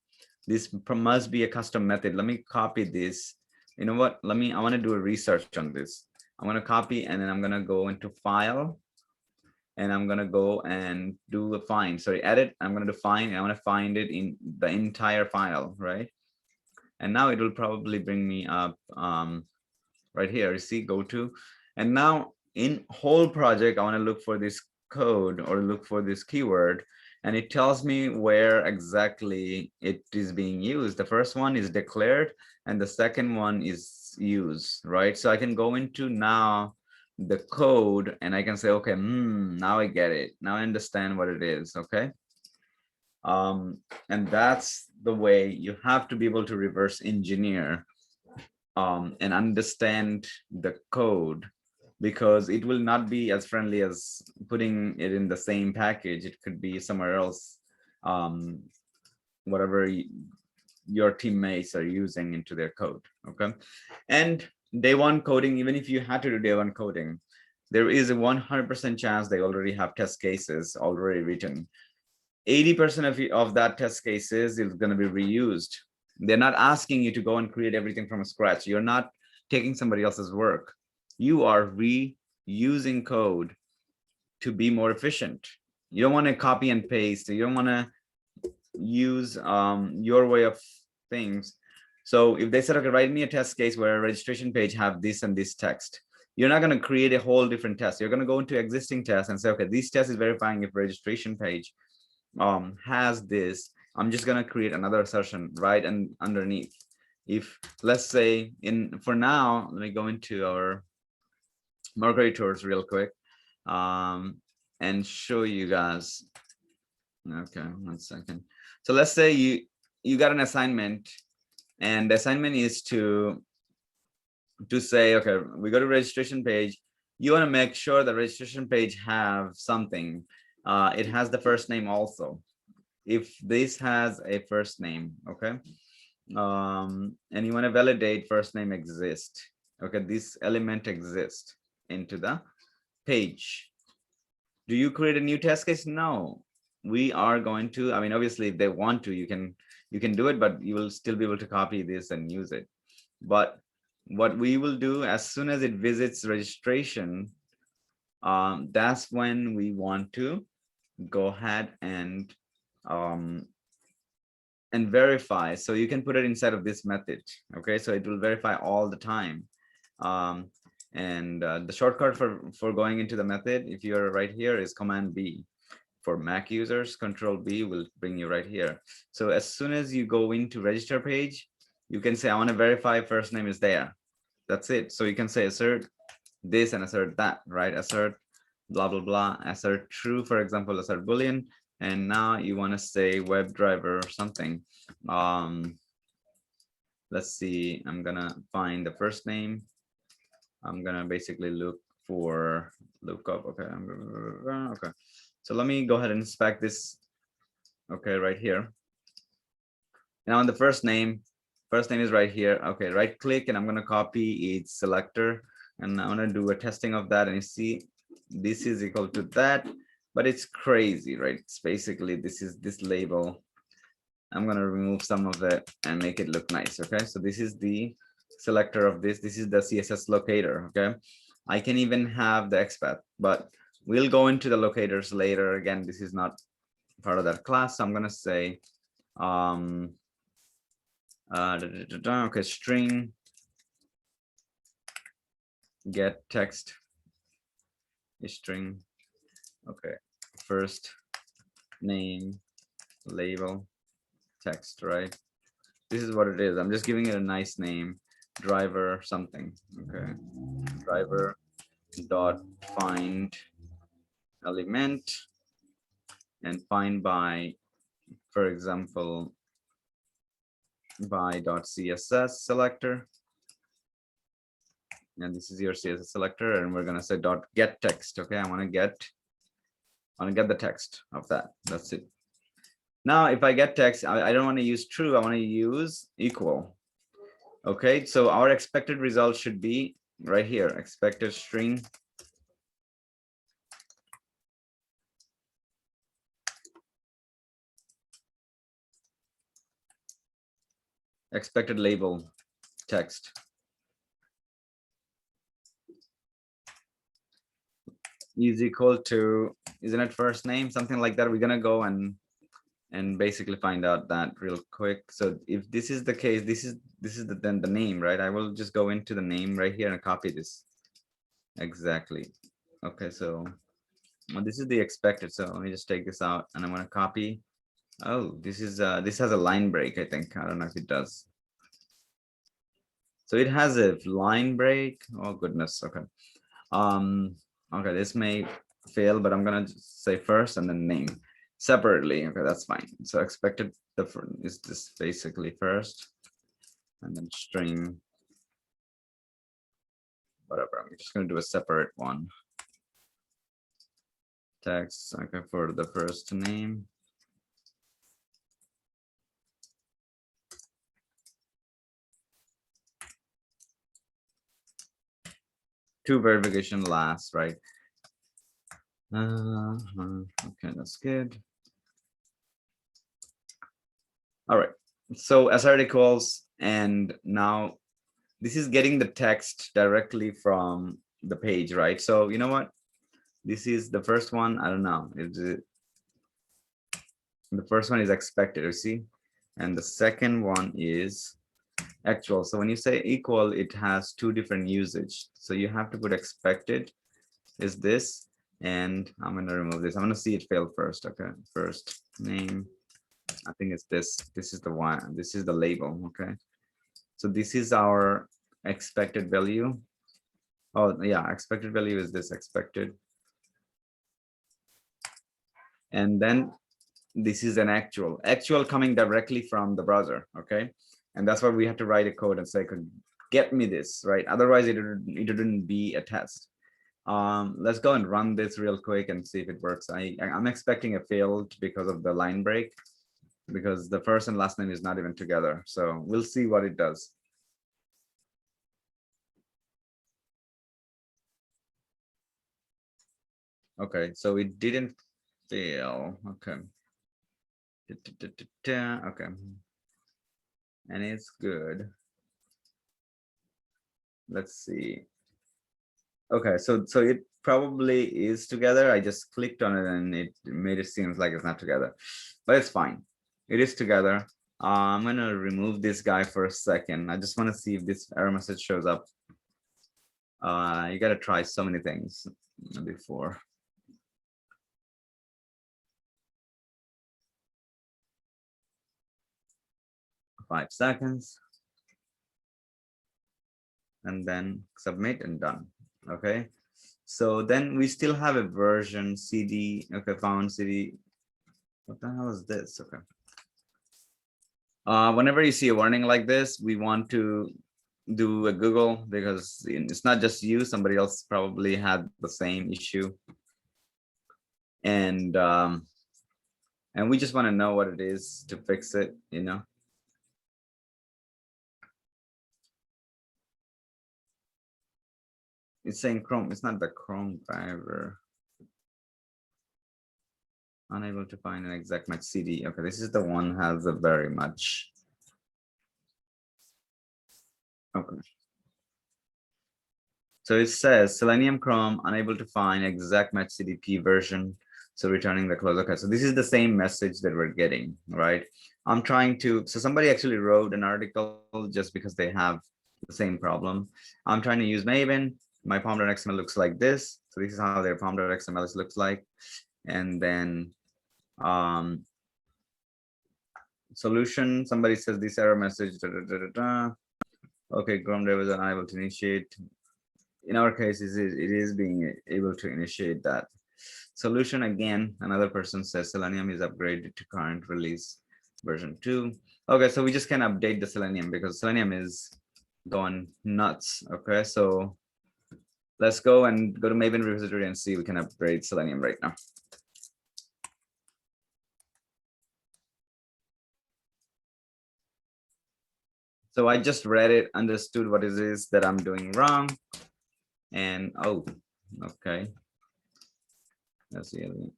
This must be a custom method. Let me copy this. You know what? I want to do a research on this. I'm going to copy, and then I'm going to go into file, and I'm going to go and do a find. Sorry, edit. I'm going to find, and I want to find it in the entire file, right? And now it will probably bring me up right here. You see, go to, and now in whole project, I want to look for this code or look for this keyword, and it tells me where exactly it is being used. The first one is declared, and the second one is use, right? So I can go into now the code and I can say, okay, now I get it. Now I understand what it is, okay? And that's the way you have to be able to reverse engineer and understand the code, because it will not be as friendly as putting it in the same package. It could be somewhere else, whatever your teammates are using into their code, okay? And day one coding, even if you had to do day one coding, there is a 100% chance they already have test cases already written. 80% of that test cases is going to be reused. They're not asking you to go and create everything from scratch. You're not taking somebody else's work. You are reusing code to be more efficient. You don't want to copy and paste. You don't want to use your way of things. So if they said, okay, write me a test case where a registration page have this and this text, you're not going to create a whole different test. You're going to go into existing tests and say, okay, this test is verifying if registration page has this. I'm just going to create another assertion right and underneath. If let's say for now, let me go into our Margaritors real quick and show you guys. Okay, 1 second. So let's say you got an assignment, and the assignment is to say, okay, we go to registration page. You want to make sure the registration page have something. It has the first name also. If this has a first name, okay, and you want to validate first name exists. Okay, this element exists into the page. Do you create a new test case? No, we are going to. I mean, obviously, if they want to, you can do it, but you will still be able to copy this and use it. But what we will do as soon as it visits registration, that's when we want to go ahead and verify. So you can put it inside of this method. Okay, so it will verify all the time. And the shortcut for going into the method, if you're right here, is Command B. For Mac users, Control B will bring you right here. So as soon as you go into register page, you can say, I want to verify first name is there. That's it. So you can say assert this and assert that, right? Assert blah, blah, blah, assert true, for example, assert Boolean. And now you want to say WebDriver or something. Let's see, I'm going to find the first name. I'm going to basically look up. Okay. Okay. So let me go ahead and inspect this. Okay, right here. Now on the first name is right here. Okay, right click, and I'm going to copy its selector, and I'm going to do a testing of that. And you see, this is equal to that, but it's crazy, right? It's basically, this is this label. I'm going to remove some of it and make it look nice. Okay, so this is the selector of this. This is the CSS locator. Okay, I can even have the XPath, but we'll go into the locators later. Again, this is not part of that class. So I'm going to say, okay, string get text string. Okay, first name label text, right? This is what it is. I'm just giving it a nice name, driver something. Okay, driver dot find element and find by, for example, by .css selector. And this is your CSS selector, and we're gonna say .get text. Okay, I want to get the text of that. That's it. Now, if I get text, I don't want to use true. I want to use equal. Okay, so our expected result should be right here. Expected string. Expected label text. Is equal to, isn't it first name, something like that. We're gonna go and basically find out that real quick. So if this is the case, this is then the name, right? I will just go into the name right here and copy this. Exactly. Okay, so well, this is the expected. So let me just take this out, and I'm gonna copy. Oh, this is this has a line break, I think. I don't know if it does. So it has a line break. Oh goodness. Okay. Okay, this may fail, but I'm gonna say first and then name separately. Okay, that's fine. So expected is this basically first, and then string, whatever. I'm just gonna do a separate one. Text, okay, for the first name. To verification last, right? Okay, that's good. All right, so as articles, and now this is getting the text directly from the page, right? So you know what? This is the first one. I don't know. The first one is expected, you see? And the second one is actual. So when you say equal, it has two different usage. So you have to put expected is this, and I'm going to remove this. I'm going to see it fail first. Okay, first name. I think it's this. This is the one. This is the label. Okay. So this is our expected value. Oh yeah, expected value is this expected. And then this is an actual coming directly from the browser. Okay. And that's why we have to write a code and say, get me this, right? Otherwise it wouldn't be a test. Let's go and run this real quick and see if it works. I'm expecting a failed because of the line break, because the first and last name is not even together. So we'll see what it does. Okay, so it didn't fail. Okay. Okay. And it's good. Let's see. Okay, so it probably is together. I just clicked on it and it made it seem like it's not together, but it's fine. It is together. I'm gonna remove this guy for a second. I just want to see if this error message shows up. You gotta try so many things before. Five seconds. And then submit and done. Okay. So then we still have a version CD. Okay, found CD. What the hell is this? Okay. Whenever you see a warning like this, we want to do a Google, because it's not just you, somebody else probably had the same issue. And we just want to know what it is to fix it, you know. It's saying Chrome, it's not the Chrome driver. Unable to find an exact match CD. Okay, this is the one has a very much. Okay. So it says Selenium Chrome unable to find exact match CDP version. So returning the close. Okay, so this is the same message that we're getting, right? I'm trying to, so somebody actually wrote an article just because they have the same problem. I'm trying to use Maven. My pom.xml looks like this. So this is how their pom.xml looks like. And then solution, somebody says this error message, okay, Chrome dev is unable to initiate. In our case, it is being able to initiate that. Solution again, another person says Selenium is upgraded to current release version 2. Okay, so we just can update the Selenium because Selenium is going nuts. Okay, so let's go and go to Maven repository and see we can upgrade Selenium right now. So I just read it, understood what it is that I'm doing wrong. And oh, okay. That's the other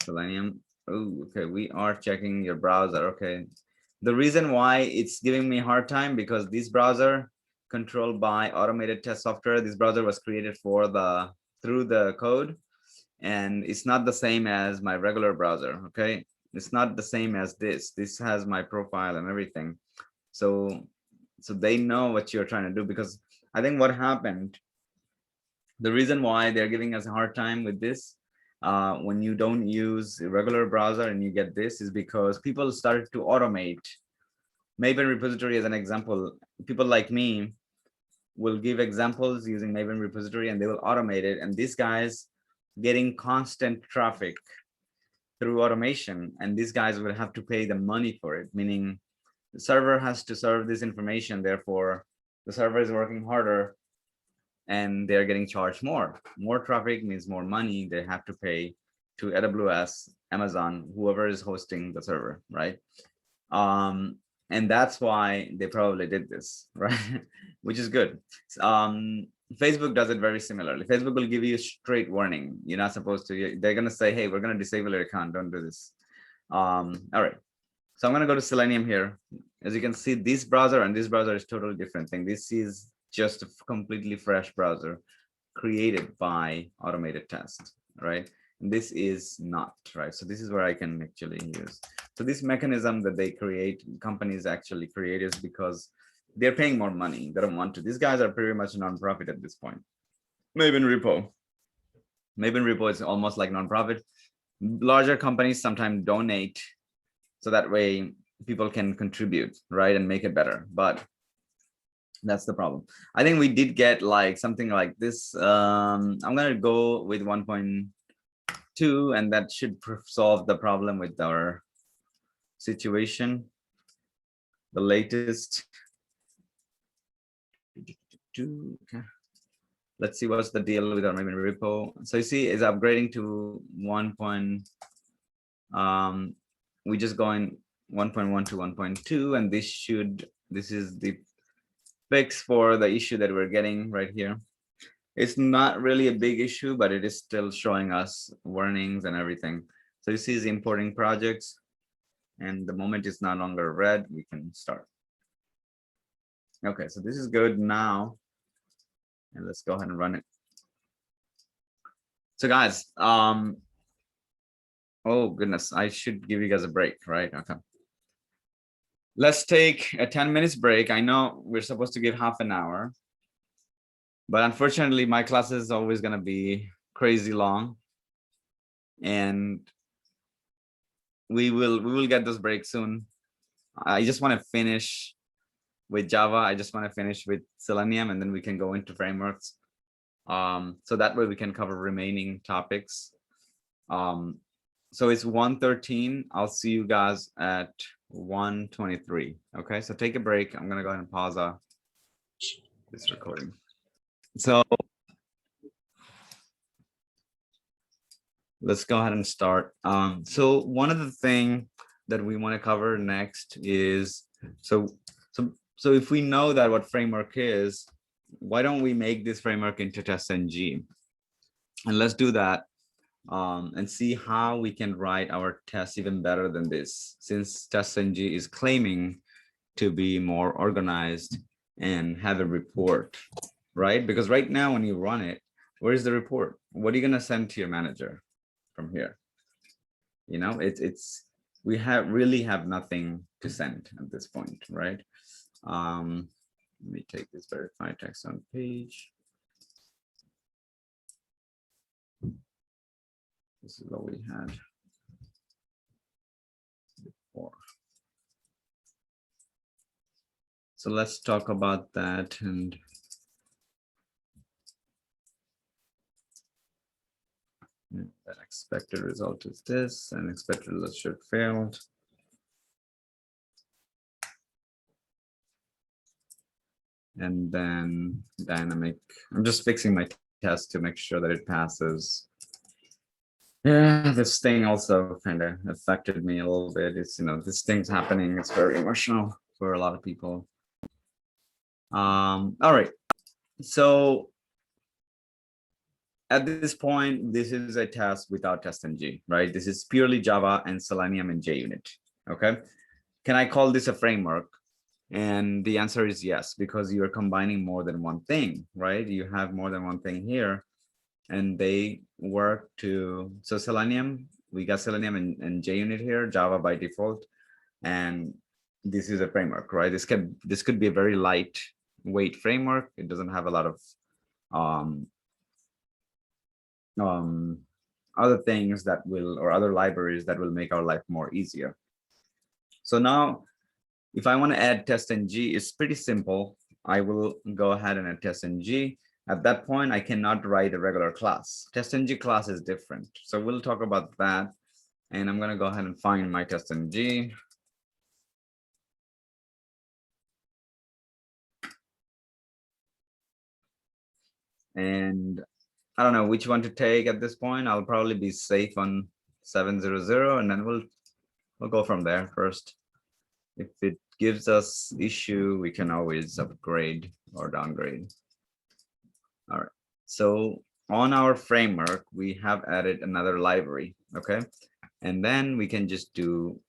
Selenium. Oh, okay. We are checking your browser. Okay. The reason why it's giving me a hard time because this browser controlled by automated test software, this browser was created for through the code, and it's not the same as my regular browser. Okay. It's not the same as this. This has my profile and everything. So they know what you're trying to do, because I think what happened, the reason why they're giving us a hard time with this when you don't use a regular browser and you get this, is because people started to automate. Maven repository as an example, people like me will give examples using Maven repository and they will automate it, and these guys getting constant traffic through automation, and these guys will have to pay the money for it, meaning the server has to serve this information, therefore the server is working harder and they're getting charged more. More traffic means more money they have to pay to AWS, Amazon, whoever is hosting the server, right? And that's why they probably did this, right? Which is good. Facebook does it very similarly. Facebook will give you a straight warning. You're not supposed to, they're gonna say, hey, we're gonna disable your account, don't do this. All right, so I'm gonna go to Selenium here. As you can see, this browser and this browser is totally different thing. This is just a completely fresh browser created by automated test, right? And this is not, right? So this is where I can actually use. So this mechanism that they create, companies actually create, is because they're paying more money. They don't want to. These guys are pretty much a non-profit at this point. Maven Repo. Maven Repo is almost like non-profit. Larger companies sometimes donate, so that way people can contribute, right, and make it better. But that's the problem. I think we did get like something like this. I'm gonna go with 1.2, and that should solve the problem with our situation. The latest. Okay. Let's see what's the deal with our Maven repo. So you see, is upgrading to 1. We just going 1.1 to 1.2, and this is the fix for the issue that we're getting right here. It's not really a big issue, but it is still showing us warnings and everything. So you see is importing projects, and the moment it's no longer red, we can start. Okay, so this is good now. And let's go ahead and run it. So guys, oh goodness, I should give you guys a break, right? Okay. Let's take a 10 minutes break. I know we're supposed to give half an hour, but unfortunately my class is always going to be crazy long, and we will get this break soon. I just want to finish with Java. I just want to finish with Selenium, and then we can go into frameworks. So that way we can cover remaining topics. So it's 1:13. I'll see you guys at 1:23. Okay, so take a break. I'm gonna go ahead and pause this recording. So let's go ahead and start. So one of the things that we want to cover next is, so if we know that what framework is, why don't we make this framework into TestNG? And let's do that and see how we can write our tests even better than this, since TestNG is claiming to be more organized and have a report, right? Because right now when you run it, where is the report? What are you going to send to your manager from here? You know, we really have nothing to send at this point, right? Let me take this verify text on page. This is what we had before. So let's talk about that. And The expected result is this, and expected result should failed. And then dynamic. I'm just fixing my test to make sure that it passes. Yeah, this thing also kind of affected me a little bit. It's, this thing's happening. It's very emotional for a lot of people. All right. So at this point, this is a task without TestNG, right? This is purely Java and Selenium and JUnit. Okay. Can I call this a framework? And the answer is yes, because you're combining more than one thing, right? You have more than one thing here, and they work to, so Selenium, we got Selenium and JUnit here, Java by default, and this is a framework, right? This could be a very lightweight framework. It doesn't have a lot of other things that will, or other libraries that will make our life more easier. So now, if I want to add TestNG, it's pretty simple. I will go ahead and add TestNG. At that point, I cannot write a regular class. TestNG class is different. So we'll talk about that. And I'm going to go ahead and find my TestNG. And I don't know which one to take at this point. I'll probably be safe on 700, and then we'll go from there first. If it gives us issue, we can always upgrade or downgrade. All right. So on our framework, we have added another library. Okay. And then we can just do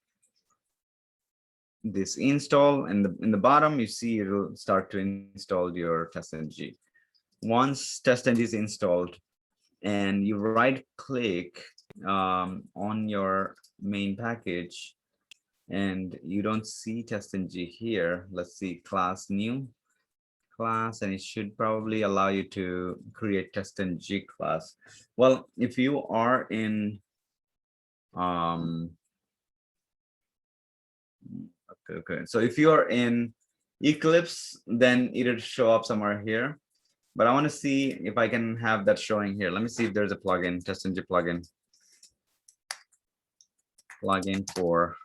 this install, and in the bottom, you see it'll start to install your TestNG. Once TestNG is installed and you right click on your main package, and you don't see TestNG here, let's see, class new class, and it should probably allow you to create TestNG class. Well, if you are in okay, so if you are in Eclipse, then it'll show up somewhere here, but I want to see if I can have that showing here. Let me see if there's a plugin, TestNG plugin for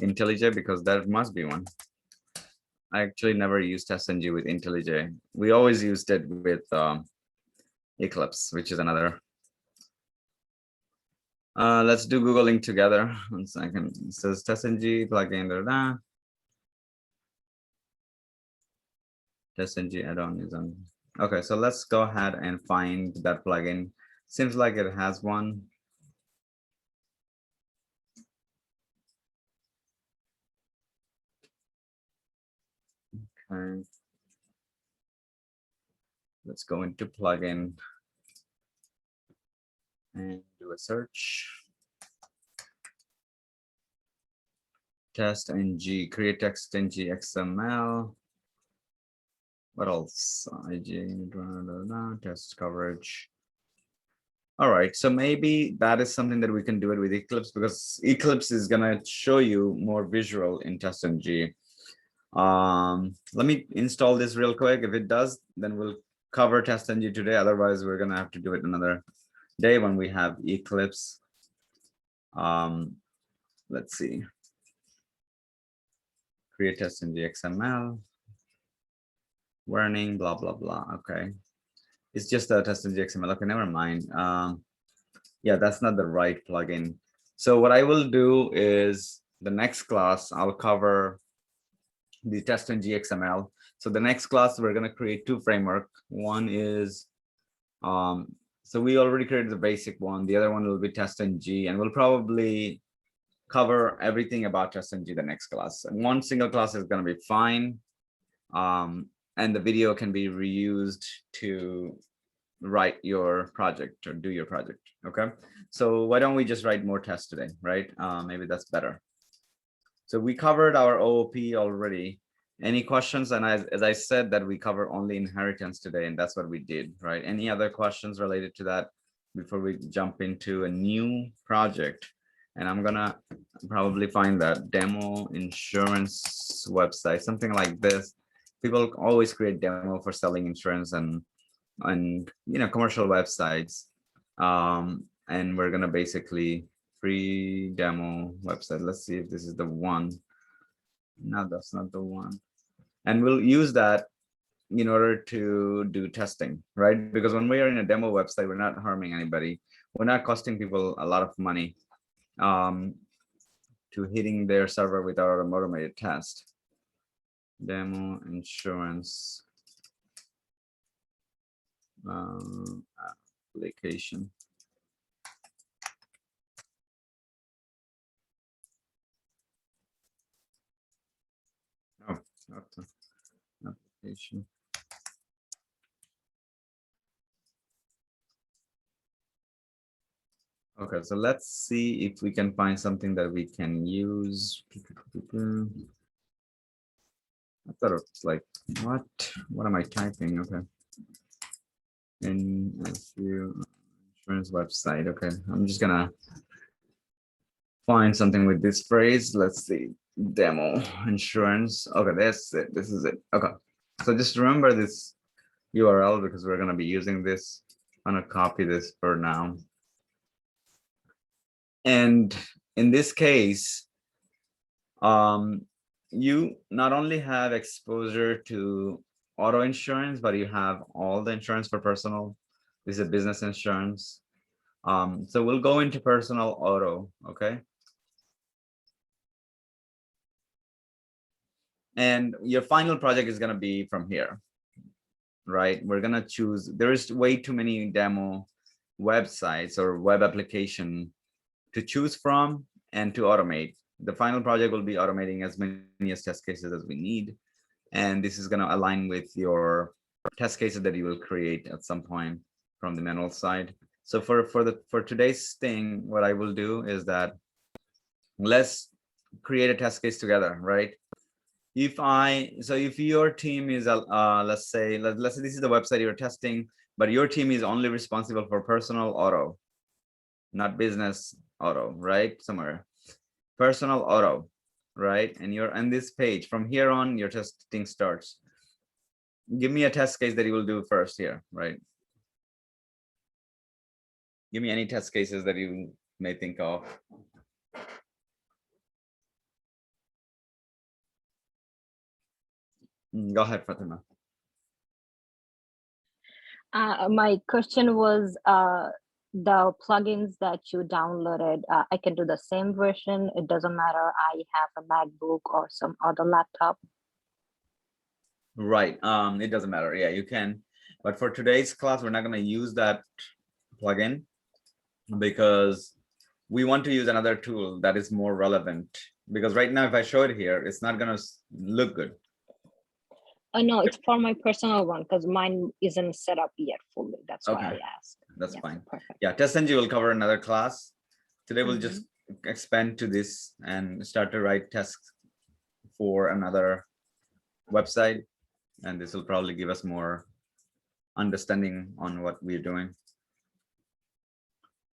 IntelliJ, because there must be one. I actually never used TestNG with IntelliJ. We always used it with Eclipse, which is another. Let's do Googling together. 1 second. It says TestNG plugin. TestNG add-on is on. Okay, so let's go ahead and find that plugin. Seems like it has one. Okay. Let's go into plugin and do a search. TestNG, create TestNG XML. What else? IG, test coverage. All right, so maybe that is something that we can do it with Eclipse, because Eclipse is gonna show you more visual in TestNG. Let me install this real quick. If it does, then we'll cover TestNG today. Otherwise, we're gonna have to do it another day when we have Eclipse. Let's see. Create TestNG XML. Warning, blah, blah, blah. Okay. It's just a TestNG XML. Okay, never mind. Yeah, that's not the right plugin. So what I will do is the next class, I'll cover the TestNG XML. So the next class, we're going to create two framework. One is, so we already created the basic one. The other one will be TestNG, and we'll probably cover everything about TestNG the next class. And one single class is going to be fine. And the video can be reused to write your project or do your project. Okay, so why don't we just write more tests today, right? Maybe that's better. So we covered our OOP already. Any questions? And as I said, that we cover only inheritance today, and that's what we did, right? Any other questions related to that before we jump into a new project? And I'm gonna probably find that demo insurance website, something like this. People always create demo for selling insurance and commercial websites. and we're gonna basically free demo website. Let's see if this is the one. No, that's not the one. And we'll use that in order to do testing, right? Because when we are in a demo website, we're not harming anybody. We're not costing people a lot of money to hitting their server with our automated test. Demo insurance application. Oh, not the application. Okay, so let's see if we can find something that we can use. I thought it was like, what am I typing? Okay. Insurance website. Okay, I'm just gonna find something with this phrase. Let's see, demo insurance. Okay, that's it. This is it. Okay, so just remember this URL because we're gonna be using this. I'm gonna copy this for now. And in this case, you not only have exposure to auto insurance, but you have all the insurance for personal. This is a business insurance. So we'll go into personal auto, okay? And your final project is gonna be from here, right? We're gonna choose, there is way too many demo websites or web application to choose from and to automate. The final project will be automating as many test cases as we need. And this is going to align with your test cases that you will create at some point from the manual side. So for today's thing, what I will do is that let's create a test case together, right? If your team is let's say this is the website you're testing, but your team is only responsible for personal auto, not business auto, right? Somewhere personal auto, right? And you're on this page. From here on, your testing starts. Give me a test case that you will do first here, right? Give me any test cases that you may think of. Go ahead, Fatima. My question was the plugins that you downloaded. I can do the same version. It doesn't matter. I have a MacBook or some other laptop. Right. It doesn't matter. Yeah, you can. But for today's class, we're not going to use that plugin because we want to use another tool that is more relevant. Because right now, if I show it here, it's not going to look good. No, it's for my personal one because mine isn't set up yet fully. That's why I asked. That's fine. Perfect. Yeah, TestNG will cover another class. Today we'll just expand to this and start to write tests for another website. And this will probably give us more understanding on what we're doing.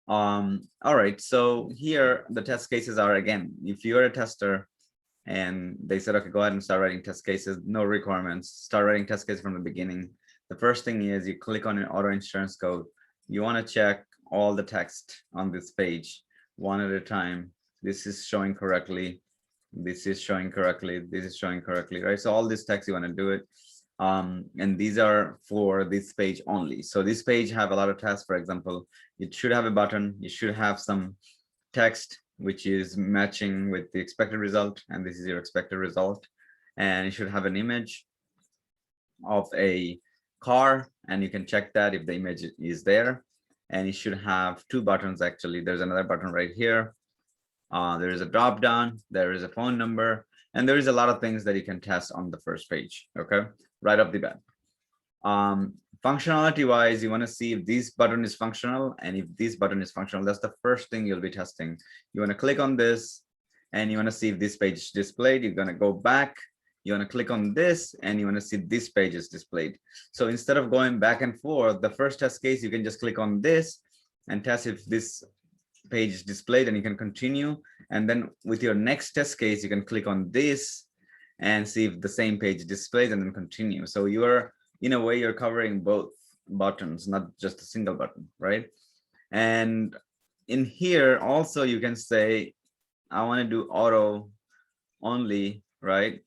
All right, so here the test cases are, again, if you're a tester and they said, okay, go ahead and start writing test cases, no requirements, start writing test cases from the beginning. The first thing is you click on your auto insurance code. You want to check all the text on this page one at a time. This is showing correctly. This is showing correctly. This is showing correctly, right? So all this text, you want to do it. And these are for this page only. So this page have a lot of tests. For example, it should have a button. You should have some text, which is matching with the expected result. And this is your expected result. And you should have an image of a car, and you can check that if the image is there. And you should have two buttons. Actually, there's another button right here. There is a drop down, there is a phone number, and there is a lot of things that you can test on the first page. Okay, right off the bat. Functionality wise, you want to see if this button is functional, and if this button is functional, that's the first thing you'll be testing. You want to click on this and you want to see if this page is displayed. You're going to go back, you want to click on this, and you want to see this page is displayed. So instead of going back and forth, the first test case, you can just click on this and test if this page is displayed, and you can continue. And then with your next test case, you can click on this and see if the same page displays, and then continue. So you're, in a way, you're covering both buttons, not just a single button, right? And in here also you can say, I want to do auto only, right?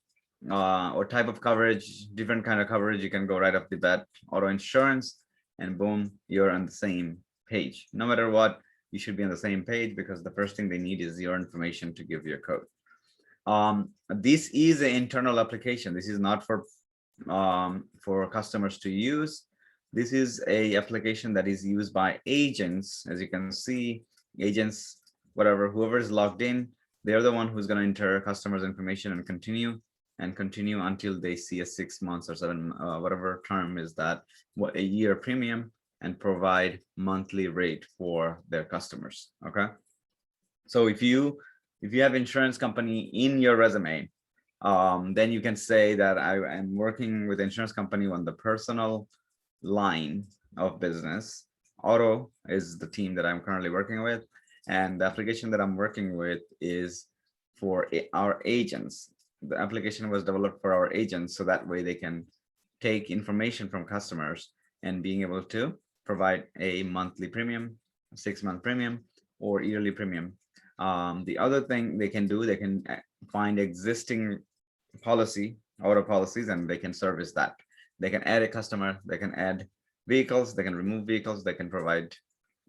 Or type of coverage, different kind of coverage. You can go right off the bat, auto insurance, and boom, you're on the same page. No matter what, you should be on the same page because the first thing they need is your information to give your code. This is an internal application. This is not for customers to use. This is a application that is used by agents. As you can see, agents, whatever, whoever is logged in, they're the one who's going to enter customers' information and continue until they see a 6 months or 7, whatever term is that, what a year premium, and provide monthly rate for their customers. Okay. So if you have insurance company in your resume, then you can say that I am working with insurance company on the personal line of business. Auto is the team that I'm currently working with, and the application that I'm working with is for our agents. The application was developed for our agents, so that way they can take information from customers and being able to provide a monthly premium, 6-month premium, or yearly premium. The other thing they can do, they can find existing auto policies, and they can service that. They can add a customer, they can add vehicles, they can remove vehicles, they can provide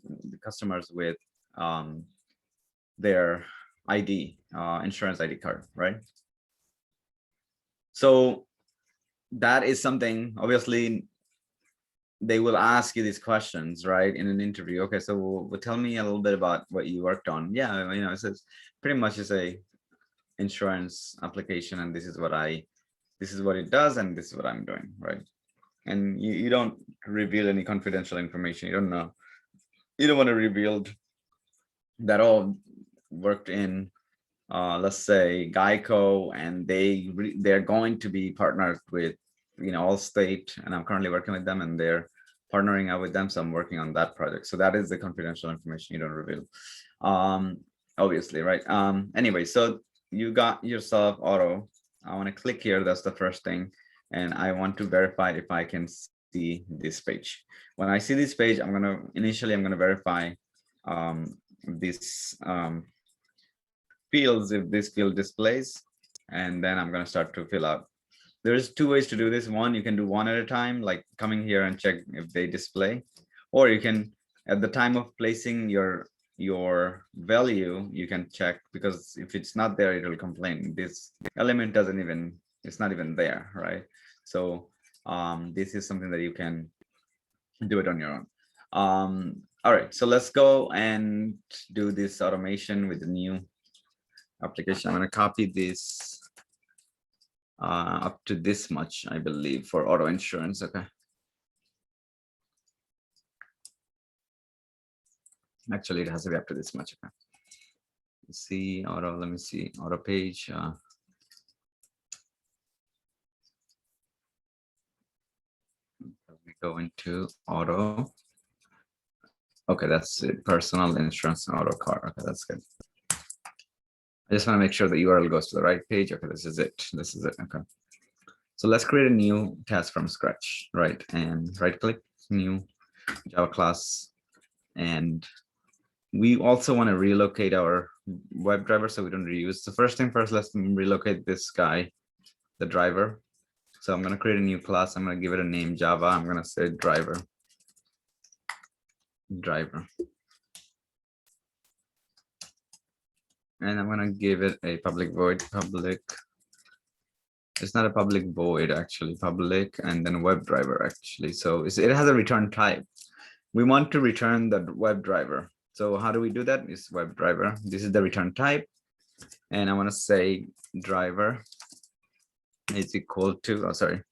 the customers with their ID, insurance ID card, right? So that is something, obviously, they will ask you these questions, right, in an interview. Okay, so tell me a little bit about what you worked on. Yeah, you know, it says pretty much is a insurance application, and this is what it does, and this is what I'm doing, right? And you don't reveal any confidential information. You don't know, you don't want to reveal that all worked in let's say Geico, and they're going to be partnered with, you know, Allstate, and I'm currently working with them, and they're partnering up with them, so I'm working on that project. So that is the confidential information you don't reveal, obviously, right? Anyway, so you got yourself auto. I want to click here. That's the first thing, and I want to verify if I can see this page. When I see this page, I'm gonna verify this fields, if this field displays, and then I'm going to start to fill out. There's 2 ways to do this. One, you can do one at a time, like coming here and check if they display, or you can, at the time of placing your value, you can check, because if it's not there, it will complain. This element it's not even there, right? So this is something that you can do it on your own. All right, so let's go and do this automation with the new application. I'm going to copy this up to this much, I believe, for auto insurance. Okay. Actually, it has to be up to this much. Okay. Let's see auto. Let me see auto page. Let me go into auto. Okay, that's it. Personal insurance and auto car. Okay, that's good. I just want to make sure the URL goes to the right page. Okay, this is it. This is it. Okay. So let's create a new task from scratch, right? And right click, new Java class. And we also want to relocate our WebDriver so we don't reuse. So first thing first, let's relocate this guy, the driver. So I'm going to create a new class. I'm going to give it a name, Java. I'm going to say driver. And I'm going to give it a public void, public. It's not a public void, actually, public, and then WebDriver, actually. So it has a return type. We want to return the WebDriver. So how do we do that? It's WebDriver. This is the return type. And I want to say driver is equal to, and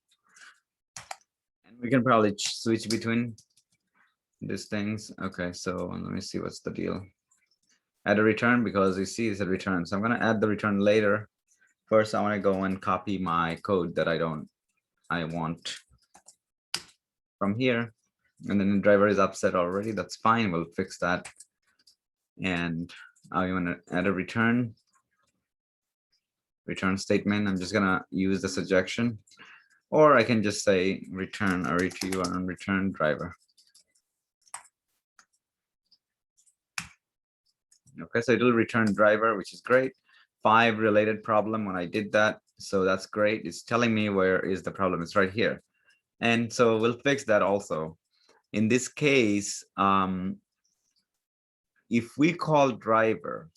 we can probably switch between these things. Okay, so let me see what's the deal. Add a return, because you see it's a return. So I'm going to add the return later. First, I want to go and copy my code that I want from here. And then the driver is upset already. That's fine. We'll fix that. And I want to add a return statement. I'm just going to use the suggestion, or I can just say return or retrieve on return driver. Okay, so it'll return driver, which is great. 5 related problem when I did that. So that's great. It's telling me where is the problem. It's right here. And so we'll fix that also. In this case, if we call driver,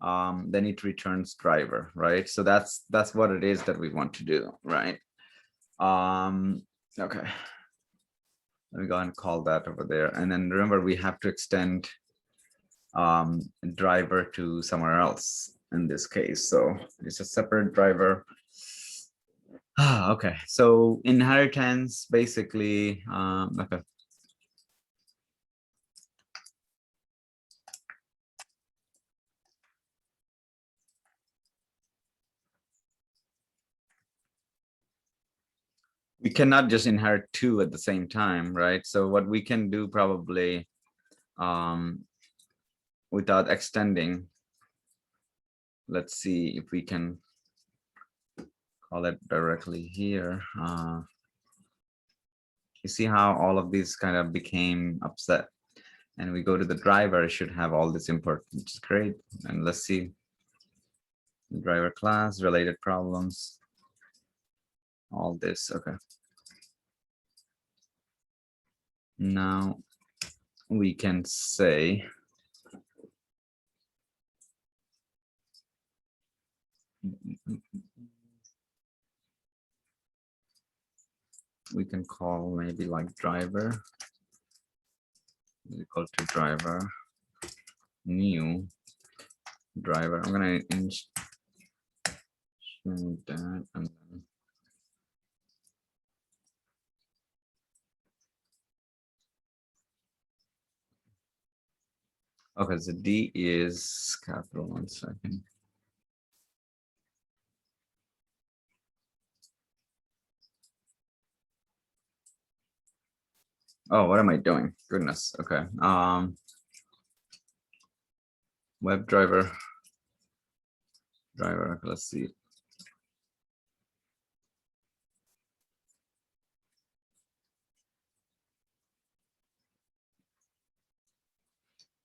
then it returns driver, right? So that's what it is that we want to do, right? Okay. Let me go and call that over there. And then remember, we have to extend driver to somewhere else in this case. So it's a separate driver. Okay, so inheritance basically, okay. We cannot just inherit 2 at the same time, right? So what we can do probably without extending, let's see if we can call it directly here. You see how all of these kind of became upset, and we go to the driver, it should have all this import, which is great. And let's see, driver class, related problems, all this. Okay, now we can say we can call maybe like driver is equal to driver new driver. I'm gonna inch that, and then okay, so D is capital. 1 second. Oh, what am I doing? Goodness. Okay. Web driver. Let's see.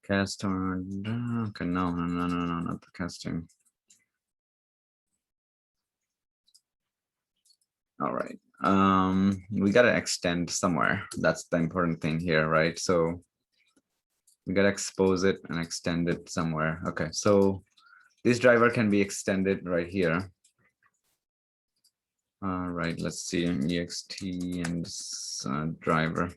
Cast on. Okay, no, not the casting. All right. We gotta extend somewhere. That's the important thing here, right? So we gotta expose it and extend it somewhere. Okay, so this driver can be extended right here. All right, let's see, ext and driver.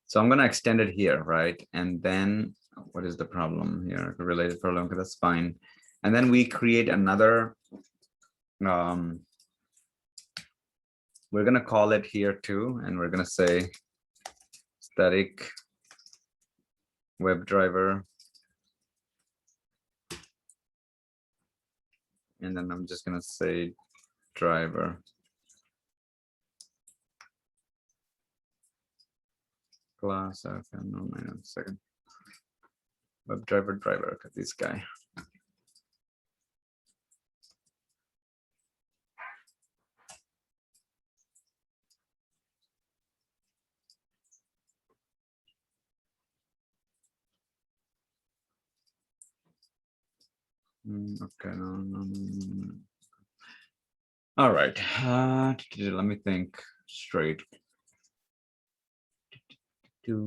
So I'm gonna extend it here, right? And then what is the problem here? The related problem, because that's fine. And then we create another, we're gonna call it here too, and we're gonna say static web driver. And then I'm just gonna say driver. Class, okay, no, hang on a second. Web driver, okay, this guy. Okay, no. All right, let me think straight.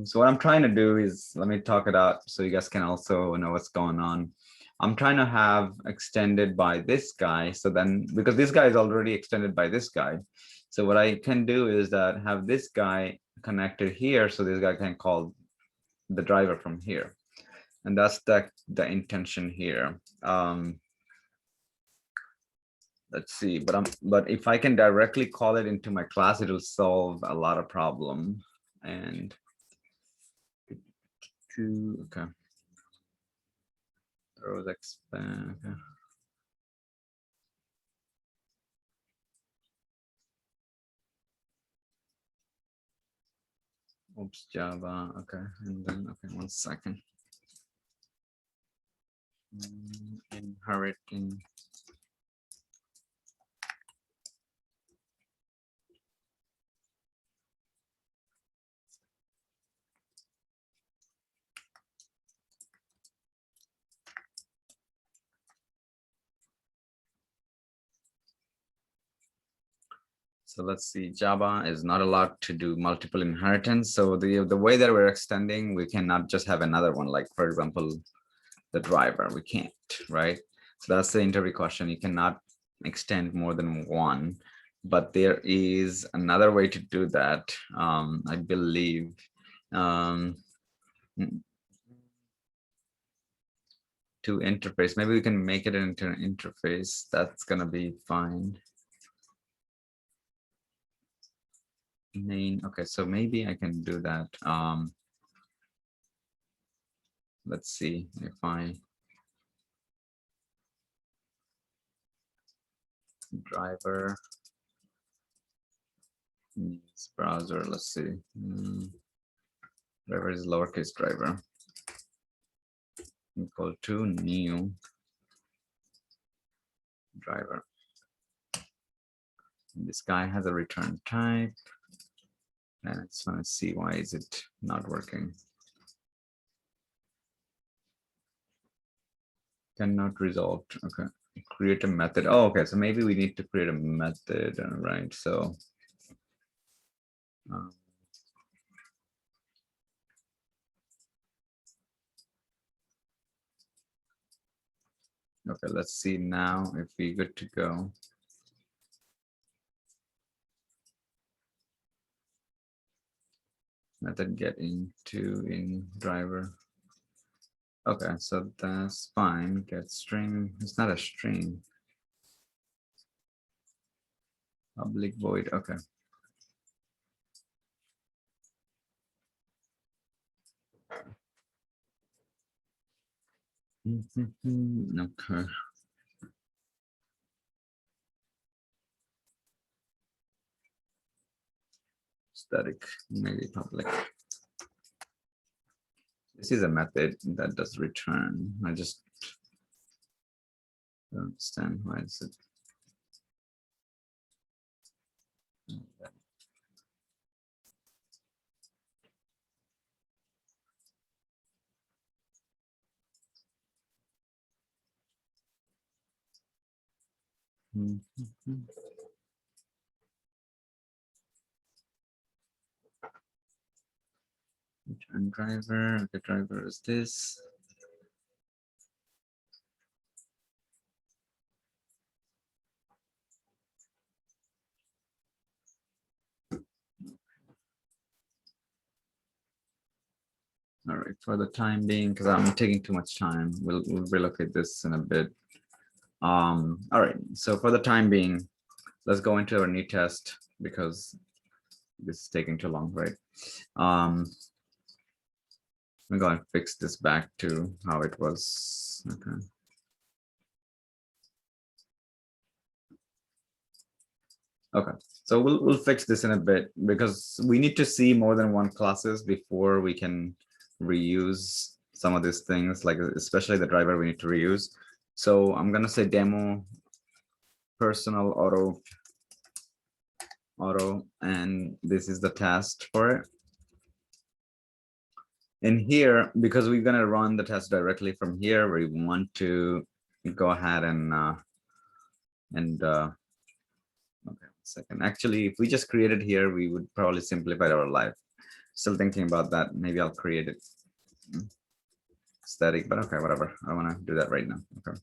So what I'm trying to do is, let me talk it out so you guys can also know what's going on. I'm trying to have extended by this guy. So then, because this guy is already extended by this guy. So what I can do is that have this guy connected here. So this guy can call the driver from here. And that's the intention here. Let's see, but if I can directly call it into my class, it'll solve a lot of problem. And okay. Throws expand. Okay. Oops, Java. Okay, and then okay, 1 second. Inheriting. So let's see, Java is not allowed to do multiple inheritance. So the way that we're extending, we cannot just have another one, like for example, the driver, we can't, right? So that's the interview question. You cannot extend more than one, but there is another way to do that. I believe. To interface, maybe we can make it into an interface. That's gonna be fine. Main, okay, so maybe I can do that. Let's see if I driver means browser. Let's see. Driver is lowercase driver equal to new driver. And this guy has a return type, and I just want to see why is it not working. Cannot resolve. Okay, create a method. Oh, okay, so maybe we need to create a method, right? So okay, let's see now if we're good to go. Method get into in driver. Okay, so that's fine. Get string. It's not a string. Public void. Okay. Okay. Static, maybe public. This is a method that does return. I just don't understand why is it. Return driver. The driver is this. All right, for the time being, because I'm taking too much time, we'll relocate this in a bit. All right, so for the time being, let's go into our new test because this is taking too long, right? I'm going to fix this back to how it was. Okay. Okay, so we'll fix this in a bit because we need to see more than one classes before we can reuse some of these things, like especially the driver we need to reuse. So I'm gonna say demo personal auto, and this is the test for it. And here, because we're gonna run the test directly from here, we want to go ahead and okay, second. Actually, if we just create it here, we would probably simplify our life. Still thinking about that. Maybe I'll create it static, but okay, whatever. I want to do that right now. Okay.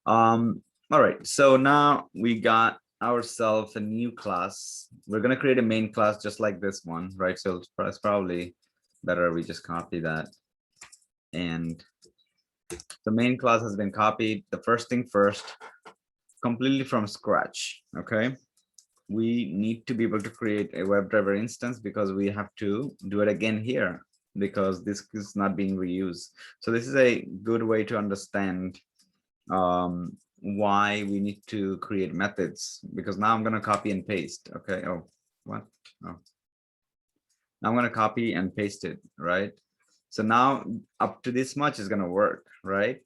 All right. So now we got ourselves a new class. We're gonna create a main class just like this one, right? So it's probably better we just copy that. And the main class has been copied. The first thing first, completely from scratch. Okay. We need to be able to create a WebDriver instance because we have to do it again here because this is not being reused. So this is a good way to understand why we need to create methods, because now I'm going to copy and paste. Okay. Oh, what? Oh. Now I'm going to copy and paste it, right? So now up to this much is going to work, right?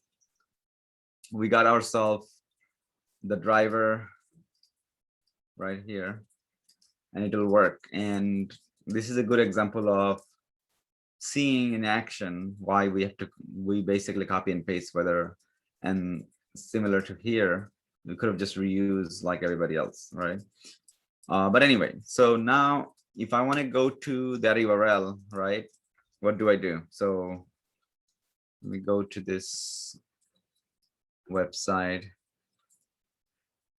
We got ourselves the driver right here, and it will work. And this is a good example of seeing in action why we basically copy and paste, whether, and similar to here, we could have just reused like everybody else, right? But anyway, so now if I want to go to that URL, right, what do I do? So let me go to this website.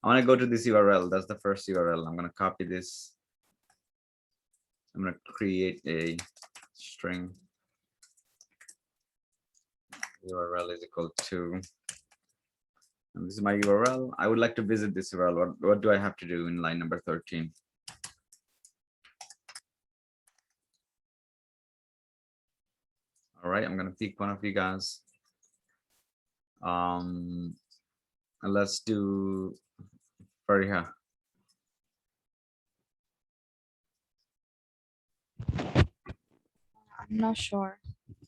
I want to go to this URL. That's the first URL. I'm going to copy this. I'm going to create a string. URL is equal to, and this is my URL. I would like to visit this URL. What do I have to do in line number 13? All right, I'm going to pick one of you guys. Let's do Fariha. I'm not sure.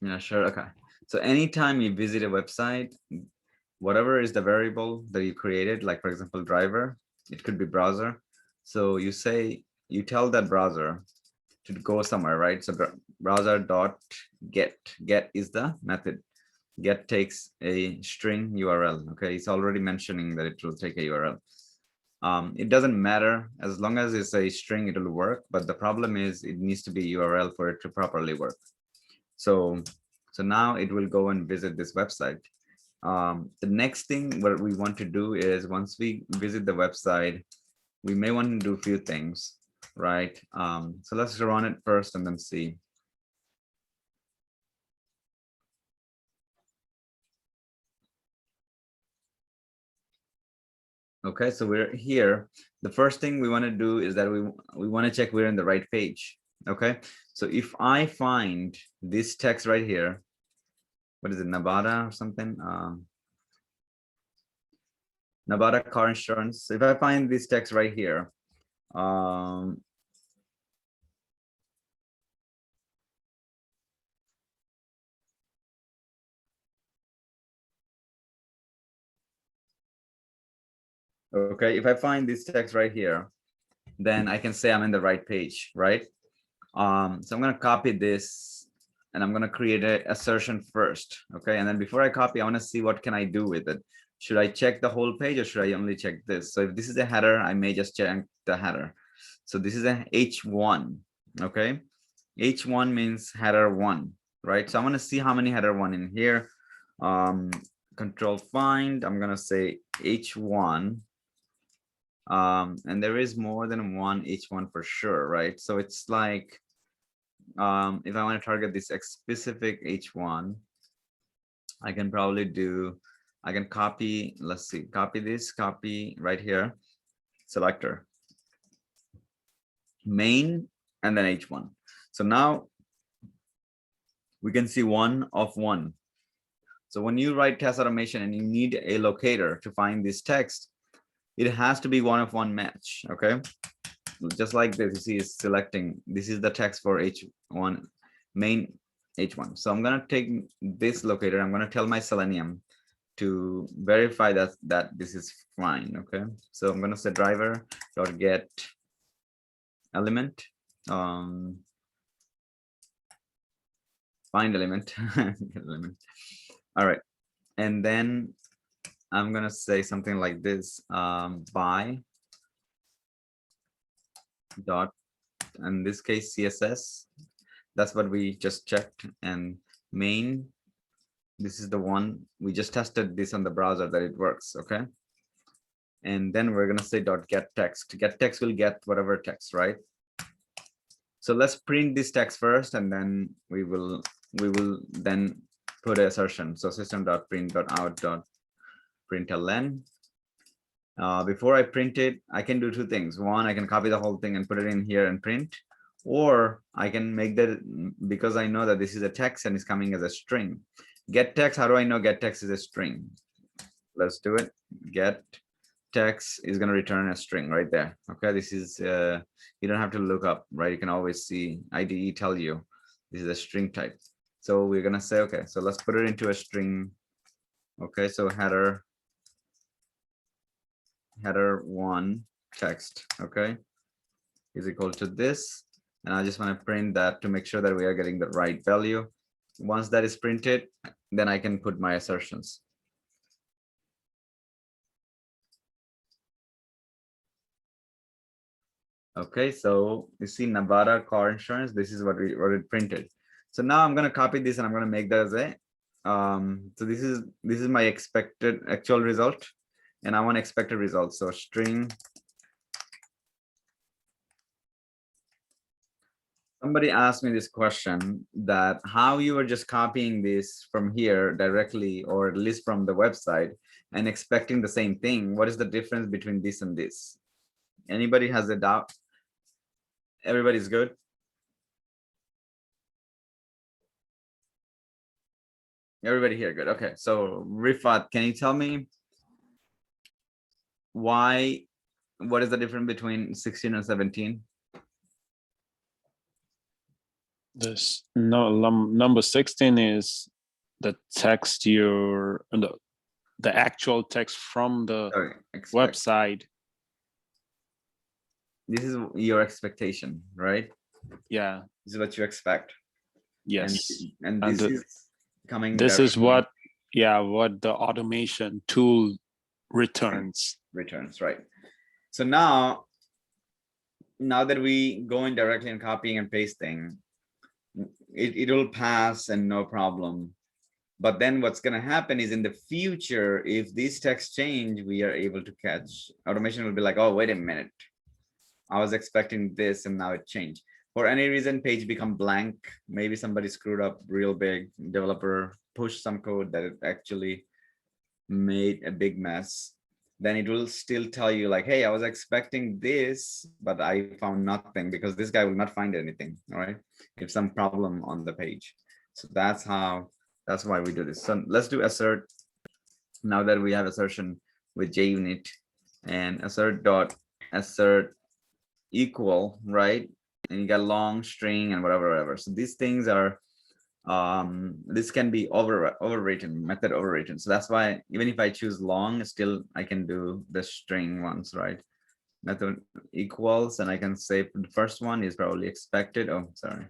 Yeah, sure. Okay. So anytime you visit a website, whatever is the variable that you created, like for example, driver, it could be browser. So you say, you tell that browser to go somewhere, right? So browser dot get is the method. Get takes a string URL. Okay, it's already mentioning that it will take a URL. It doesn't matter, as long as it's a string, it will work. But the problem is it needs to be URL for it to properly work. So now it will go and visit this website. The next thing what we want to do is, once we visit the website, we may want to do a few things, right? So let's run it first and then see. Okay, so we're here. The first thing we want to do is that we want to check we're in the right page. Okay, so if I find this text right here, what is it, Nevada or something? Nevada car insurance. If I find this text right here, okay, if I find this text right here, then I can say I'm in the right page, right? So I'm going to copy this and I'm going to create an assertion first. Okay, and then before I copy, I want to see what can I do with it. Should I check the whole page or should I only check this? So if this is a header, I may just check the header. So this is a H1. Okay, H1 means header 1, right? So I want to see how many header 1 in here. Control find, I'm going to say H1. And there is more than one H1 for sure, right? So it's like, if I want to target this specific H1, I can probably do, I can copy, let's see, copy this, copy right here, selector, main, and then H1. So now we can see 1 of 1. So when you write test automation and you need a locator to find this text, it has to be 1 of 1 match. Okay, just like this, you see it's selecting, this is the text for H1, main H1. So I'm going to take this locator, I'm going to tell my Selenium to verify that this is fine. Okay, so I'm going to say driver dot get element, find element. Element. All right, and then I'm going to say something like this, by dot, in this case CSS, that's what we just checked, and main, this is the one we just tested this on the browser that it works. Okay, and then we're going to say dot get text. Get text will get whatever text, right? So let's print this text first, and then we will then put an assertion. So system.print.out.println. Before I print it, I can do two things. One, I can copy the whole thing and put it in here and print, or I can make that, because I know that this is a text and it's coming as a string. Get text, how do I know get text is a string? Let's do it. Get text is going to return a string right there. Okay, this is, you don't have to look up, right? You can always see IDE tell you this is a string type. So we're going to say, okay, so let's put it into a string. Okay, so header 1 text, okay, is equal to this, and I just want to print that to make sure that we are getting the right value. Once that is printed, then I can put my assertions. Okay, so you see Nevada car insurance. This is what it printed. So now I'm gonna copy this and I'm gonna make that as a so this is my expected actual result, and I want expected result. So string. Somebody asked me this question, that how you are just copying this from here directly, or at least from the website, and expecting the same thing. What is the difference between this and this? Anybody has a doubt? Everybody's good? Everybody here good. Okay, so Rifat, can you tell me what is the difference between 16 and 17? This number 16 is the text the actual text from the website. This is your expectation, right? Yeah. This is what you expect. Yes. And this is coming. This is what the automation tool returns. Returns, right? So now that we go in directly and copying and pasting, it'll pass and no problem. But then what's going to happen is in the future, if these texts change, we are able to catch. Automation will be like, oh, wait a minute, I was expecting this and now it changed. For any reason, page become blank. Maybe somebody screwed up real big, developer pushed some code that it actually made a big mess. Then it will still tell you like, hey, I was expecting this, but I found nothing, because this guy will not find anything. All right, if some problem on the page. So that's why we do this. So let's do assert. Now that we have assertion with JUnit, and assert equal, right? And you got long string and whatever. So these things are this can be overwritten, method overwritten. So that's why even if I choose long, still I can do the string ones, right? Method equals, and I can say the first one is probably expected. Oh, sorry.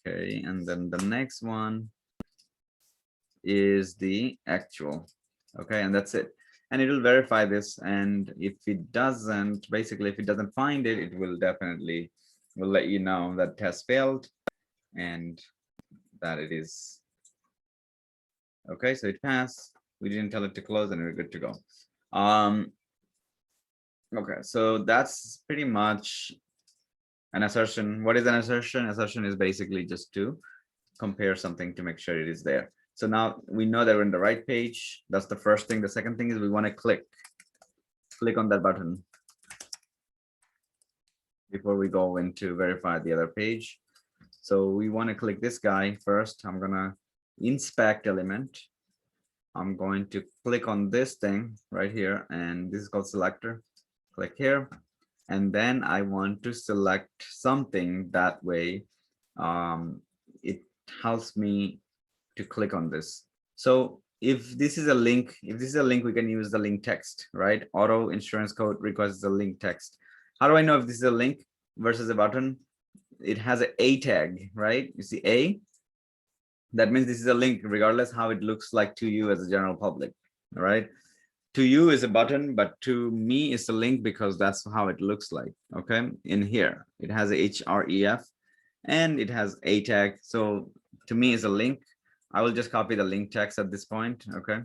Okay, and then the next one is the actual. Okay, and that's it. And it will verify this, and if it doesn't, basically if it doesn't find it, it will definitely will let you know that test failed and that it is okay. So it passed. We didn't tell it to close, and we're good to go. Okay, so that's pretty much an assertion. What is an assertion? Assertion is basically just to compare something to make sure it is there. So now we know that we're in the right page. That's the first thing. The second thing is we want to click on that button before we go into verify the other page. So we want to click this guy first. I'm gonna inspect element. I'm going to click on this thing right here, and this is called selector. Click here, and then I want to select something. That way it helps me to click on this. So if this is a link, we can use the link text, right? Auto insurance code requires the link text. How do I know if this is a link versus a button? It has an A tag, right? You see A, that means this is a link, regardless how it looks like to you as a general public. All right, to you is a button, but to me it's a link because that's how it looks like. Okay, in here it has a href and it has a tag, so to me it's a link. I will just copy the link text at this point. Okay,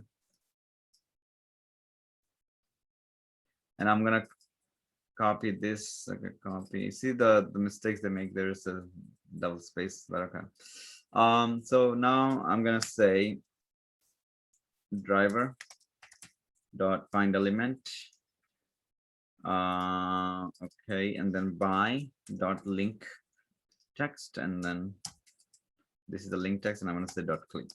and I'm gonna copy this. Okay, copy. See the mistakes they make. There's a double space, but okay. So now I'm gonna say driver dot find element. Okay, and then by dot link text, and then this is the link text, and I'm gonna say dot click.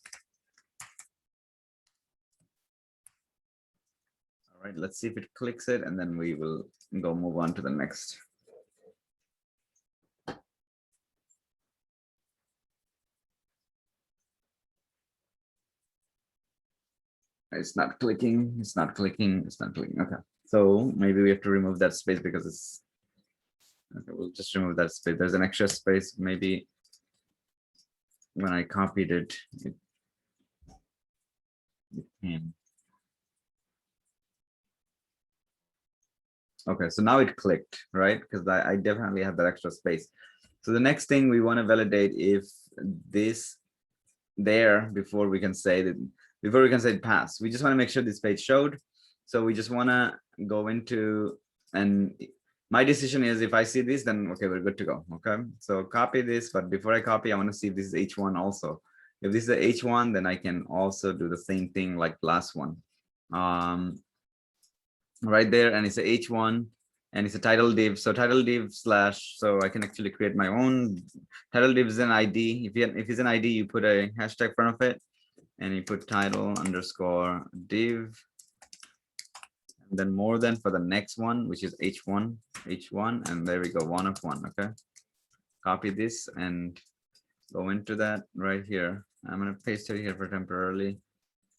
All right, let's see if it clicks it, and then we will go move on to the next. It's not clicking, it's not clicking, it's not clicking. Okay, so maybe we have to remove that space because it's okay. We'll just remove that space. There's an extra space. Maybe when I copied it came. Okay, so now it clicked, right? Because I definitely have that extra space. So the next thing we want to validate if this there before we can say that, before we can say pass. We just want to make sure this page showed. So we just want to go into, and my decision is if I see this, then okay, we're good to go. Okay, so copy this, but before I copy, I want to see if this is H1 also. If this is H1, then I can also do the same thing like last one. Right there, and it's a H1 and it's a title div. So title div slash, so I can actually create my own title div is an ID. If it's an ID, you put a hashtag in front of it and you put title underscore div. And then more than for the next one, which is H1, and there we go, 1 of 1. Okay, copy this and go into that right here. I'm going to paste it here for temporarily.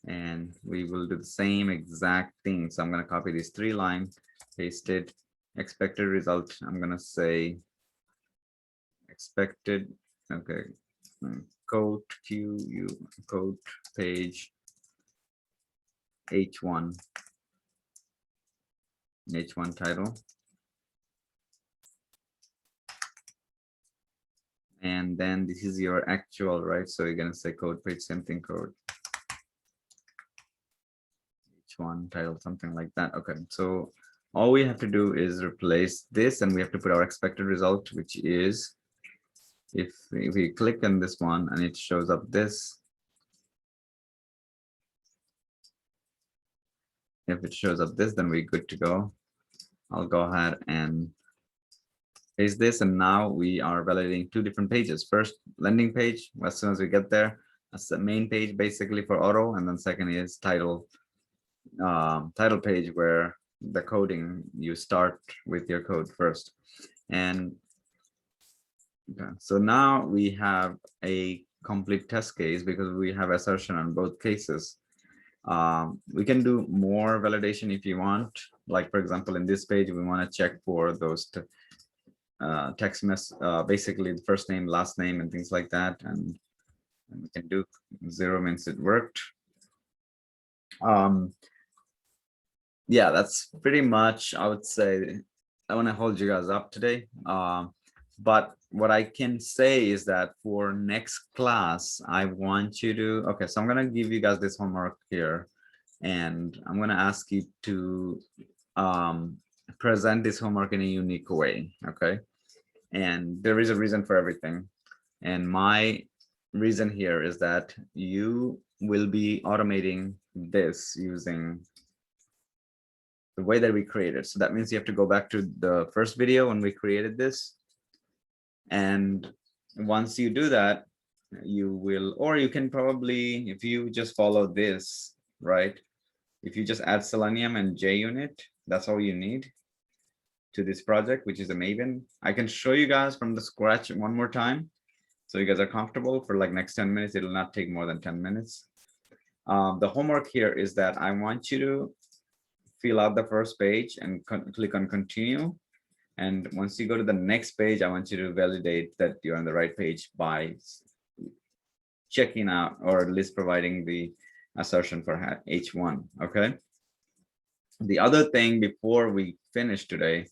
And we will do the same exact thing. So I'm going to copy these 3 lines, paste it, expected result. I'm going to say expected, okay, code code page H1 title. And then this is your actual, right? So you're going to say code page, same thing, code H1 title, something like that. Okay, so all we have to do is replace this, and we have to put our expected result, which is if we click on this one and it shows up this. If it shows up this, then we're good to go. I'll go ahead and paste this, and now we are validating 2 different pages. First, landing page, as soon as we get there, that's the main page basically for auto, and then second is title page where the coding, you start with your code first. And okay, so now we have a complete test case because we have assertion on both cases. We can do more validation if you want. Like for example, in this page, we want to check for those text basically the first name, last name, and things like that. And we can do 0 means it worked. Yeah, that's pretty much, I would say. I want to hold you guys up today. But what I can say is that for next class, I want you to, okay, so I'm going to give you guys this homework here, and I'm going to ask you to present this homework in a unique way. Okay. And there is a reason for everything. And my reason here is that you will be automating this using the way that we created. So that means you have to go back to the first video when we created this. And once you do that, you will, or you can probably, if you just follow this, right? If you just add Selenium and JUnit, that's all you need to this project, which is a Maven. I can show you guys from the scratch one more time, so you guys are comfortable for like next 10 minutes. It'll not take more than 10 minutes. The homework here is that I want you to fill out the first page and click on continue. And once you go to the next page, I want you to validate that you're on the right page by checking out, or at least providing the assertion for H1. Okay. The other thing before we finish today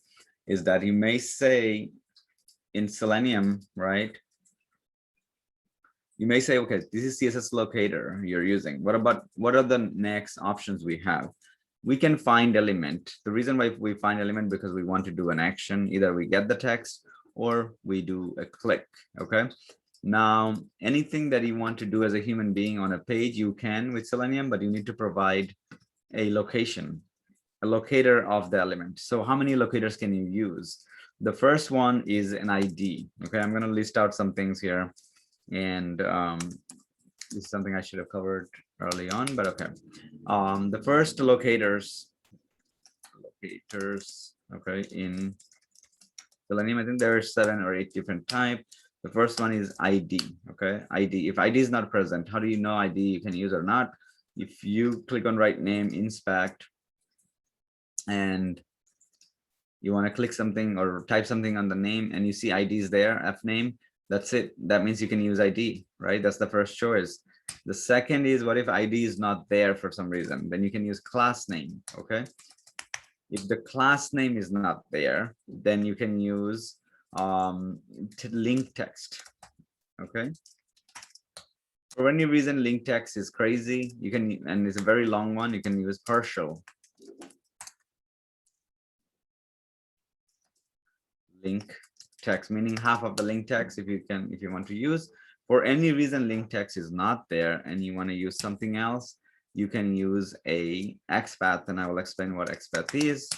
is that you may say in Selenium, right? You may say, okay, this is CSS locator you're using. What are the next options we have? We can find element. The reason why we find element because we want to do an action. Either we get the text or we do a click. Okay. Now, anything that you want to do as a human being on a page, you can with Selenium, but you need to provide a location, a locator of the element. So how many locators can you use? The first one is an ID. Okay, I'm going to list out some things here. And this is something I should have covered early on, but okay. The first locators, okay, in Selenium, I think there are 7 or 8 different types. The first one is ID, okay? ID, if ID is not present, how do you know ID you can use or not? If you click on write name, inspect, and you want to click something or type something on the name and you see IDs there, F name, that's it. That means you can use ID, right? That's the first choice. The second is, what if ID is not there for some reason? Then you can use class name, okay? If the class name is not there, then you can use link text. Okay. For any reason, link text is crazy. You can, and it's a very long one. You can use partial link text, meaning half of the link text. If you want to use. For any reason, link text is not there, and you want to use something else, you can use a XPath, and I will explain what XPath is.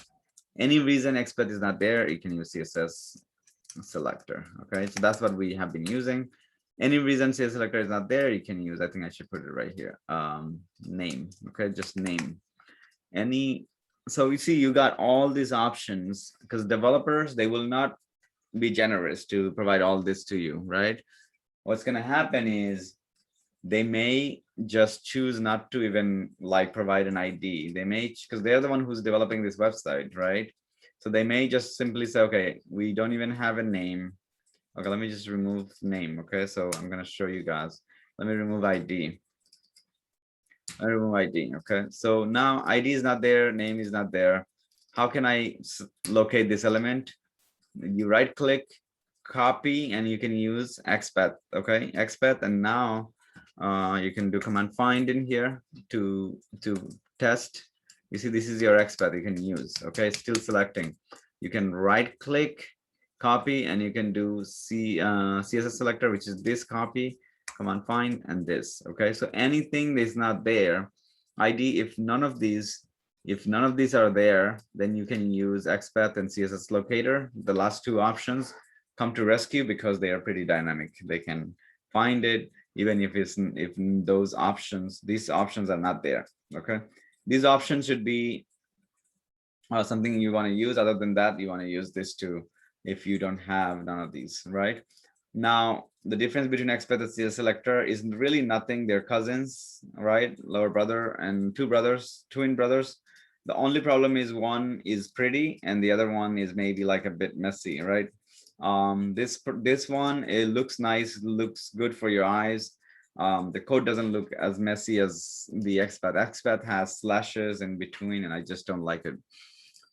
Any reason XPath is not there, you can use CSS selector. Okay, so that's what we have been using. Any reason CSS selector is not there, you can use, I think I should put it right here, name. Okay, just name. So you see, you got all these options, because developers, they will not be generous to provide all this to you, right? What's going to happen is they may just choose not to even like provide an ID. They may, because they're the one who's developing this website, right? So they may just simply say, okay, we don't even have a name. Okay, let me just remove name. Okay, so I'm going to show you guys. Let me remove ID. I remove ID. Okay, so now ID is not there, name is not there. How can I locate this element? You right click, copy, and you can use XPath. Okay, XPath, and now you can do command find in here to test. You see, this is your XPath you can use. Okay, still selecting. You can right click, copy, and you can do CSS selector, which is this copy, command find, and this. Okay, so anything that's not there, ID, if none of these are there, then you can use XPath and CSS locator. The last two options come to rescue because they are pretty dynamic. They can find it even if these options are not there. Okay, these options should be something you want to use. Other than that, you want to use this too if you don't have none of these, right? Now, the difference between XPath and CSS selector is really nothing. They're cousins, right? Lower brother and twin brothers. The only problem is one is pretty and the other one is maybe like a bit messy, right? This one, it looks nice, looks good for your eyes. The code doesn't look as messy as the XPath. XPath has slashes in between, and I just don't like it.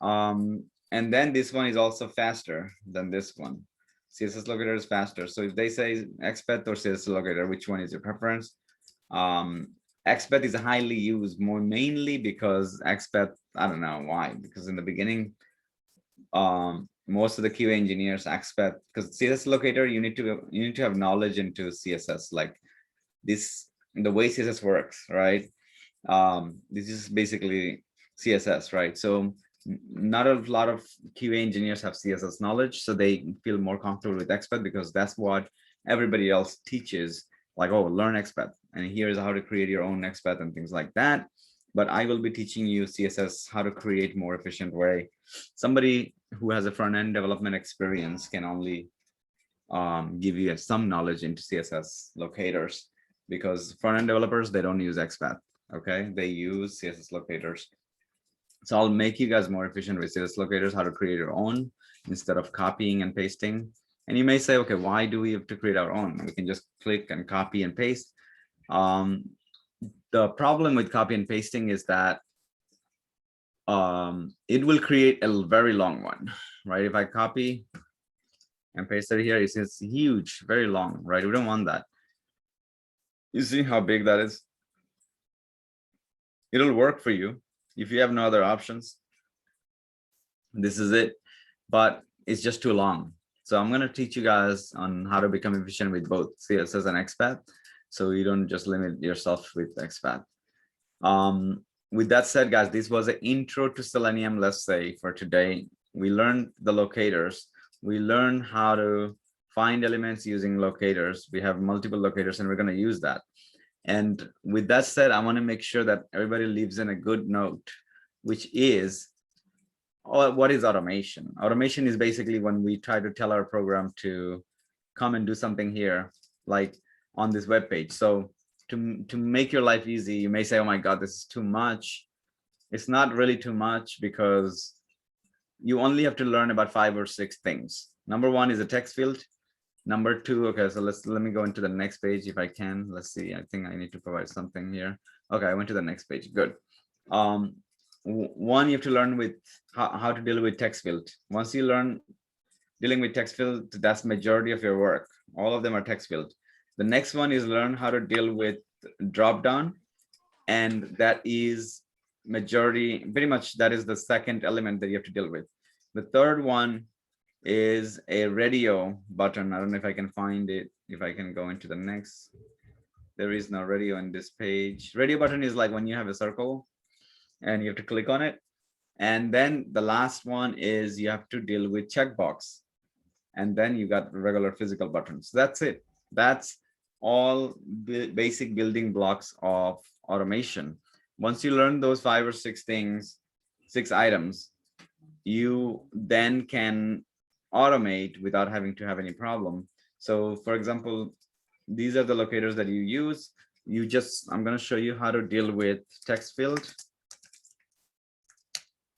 And then this one is also faster than this one. CSS locator is faster. So if they say XPath or CSS locator, which one is your preference? XPath is highly used mainly because XPath, I don't know why, because in the beginning, most of the QA engineers XPath, because CSS locator, you need to have knowledge into CSS, like this, the way CSS works, right? This is basically CSS, right? So not a lot of QA engineers have CSS knowledge, so they feel more comfortable with XPath because that's what everybody else teaches. Like, oh, learn XPath, and here's how to create your own XPath and things like that. But I will be teaching you CSS, how to create more efficient way. Somebody who has a front-end development experience can only give you some knowledge into CSS locators, because front-end developers, they don't use XPath. Okay, they use CSS locators. So I'll make you guys more efficient with CSS locators, how to create your own instead of copying and pasting. And you may say, okay, why do we have to create our own? We can just click and copy and paste. The problem with copy and pasting is that it will create a very long one, right? If I copy and paste it here, it's huge, very long, right? We don't want that. You see how big that is? It'll work for you if you have no other options. This is it, but it's just too long. So I'm going to teach you guys on how to become efficient with both CSS and XPath, so you don't just limit yourself with XPath. With that said, guys, this was an intro to Selenium, let's say, for today. We learned the locators. We learned how to find elements using locators. We have multiple locators, and we're going to use that. And with that said, I want to make sure that everybody leaves in a good note, which is, what is automation? Automation is basically when we try to tell our program to come and do something here, like on this web page. So to make your life easy, you may say, oh my God, this is too much. It's not really too much, because you only have to learn about 5 or 6 things. Number one is a text field. Number two, okay, so let me go into the next page if I can. Let's see, I think I need to provide something here. Okay, I went to the next page, good. one, you have to learn with how to deal with text field. Once you learn dealing with text field, that's majority of your work. All of them are text field. The next one is learn how to deal with drop down, and that is majority, pretty much that is the second element that you have to deal with. The third one is a radio button. I don't know if I can find it, if I can go into the next. There is no radio on this page. Radio button is like when you have a circle and you have to click on it. And then the last one is you have to deal with checkbox. And then you got regular physical buttons. That's it. That's all basic building blocks of automation. Once you learn those 5 or 6 things, 6 items, you then can automate without having to have any problem. So for example, these are the locators that you use. I'm going to show you how to deal with text field.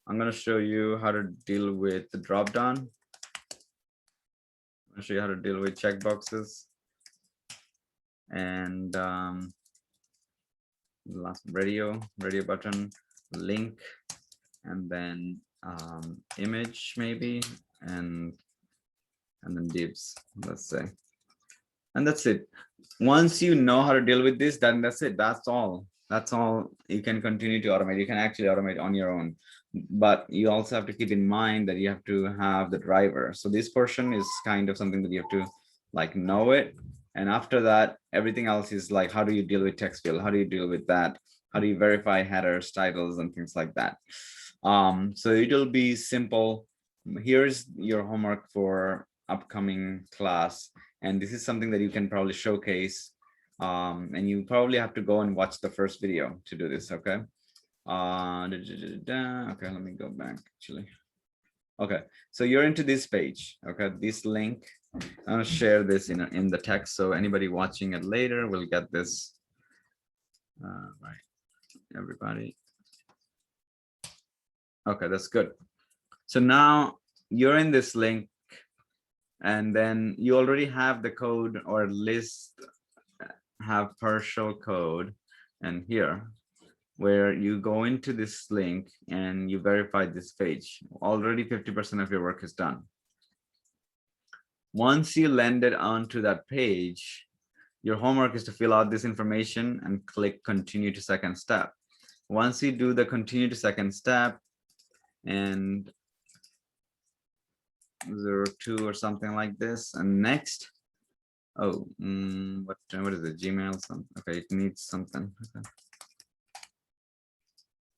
I'm going to show you how to deal with the drop down. I'm going to show you how to deal with checkboxes. And last radio button, link, and then image maybe, and then divs, let's say. And that's it. Once you know how to deal with this, then that's it. That's all. You can continue to automate. You can actually automate on your own, but you also have to keep in mind that you have to have the driver. So this portion is kind of something that you have to like know it. And after that, everything else is like, how do you deal with text field? How do you deal with that? How do you verify headers, titles, and things like that? So it'll be simple. Here's your homework for upcoming class. And this is something that you can probably showcase. And you probably have to go and watch the first video to do this, okay? Okay, let me go back actually. Okay, so you're into this page, okay? This link, I'm gonna share this in the text, so anybody watching it later will get this. Right, everybody. Okay, that's good. So now you're in this link, and then you already have the code or list, have partial code, and here, where you go into this link and you verify this page. Already 50% of your work is done. Once you landed onto that page, your homework is to fill out this information and click continue to second step. Once you do the continue to second step and 02 or something like this, and next, oh, what is it, Gmail? Okay, it needs something. Okay.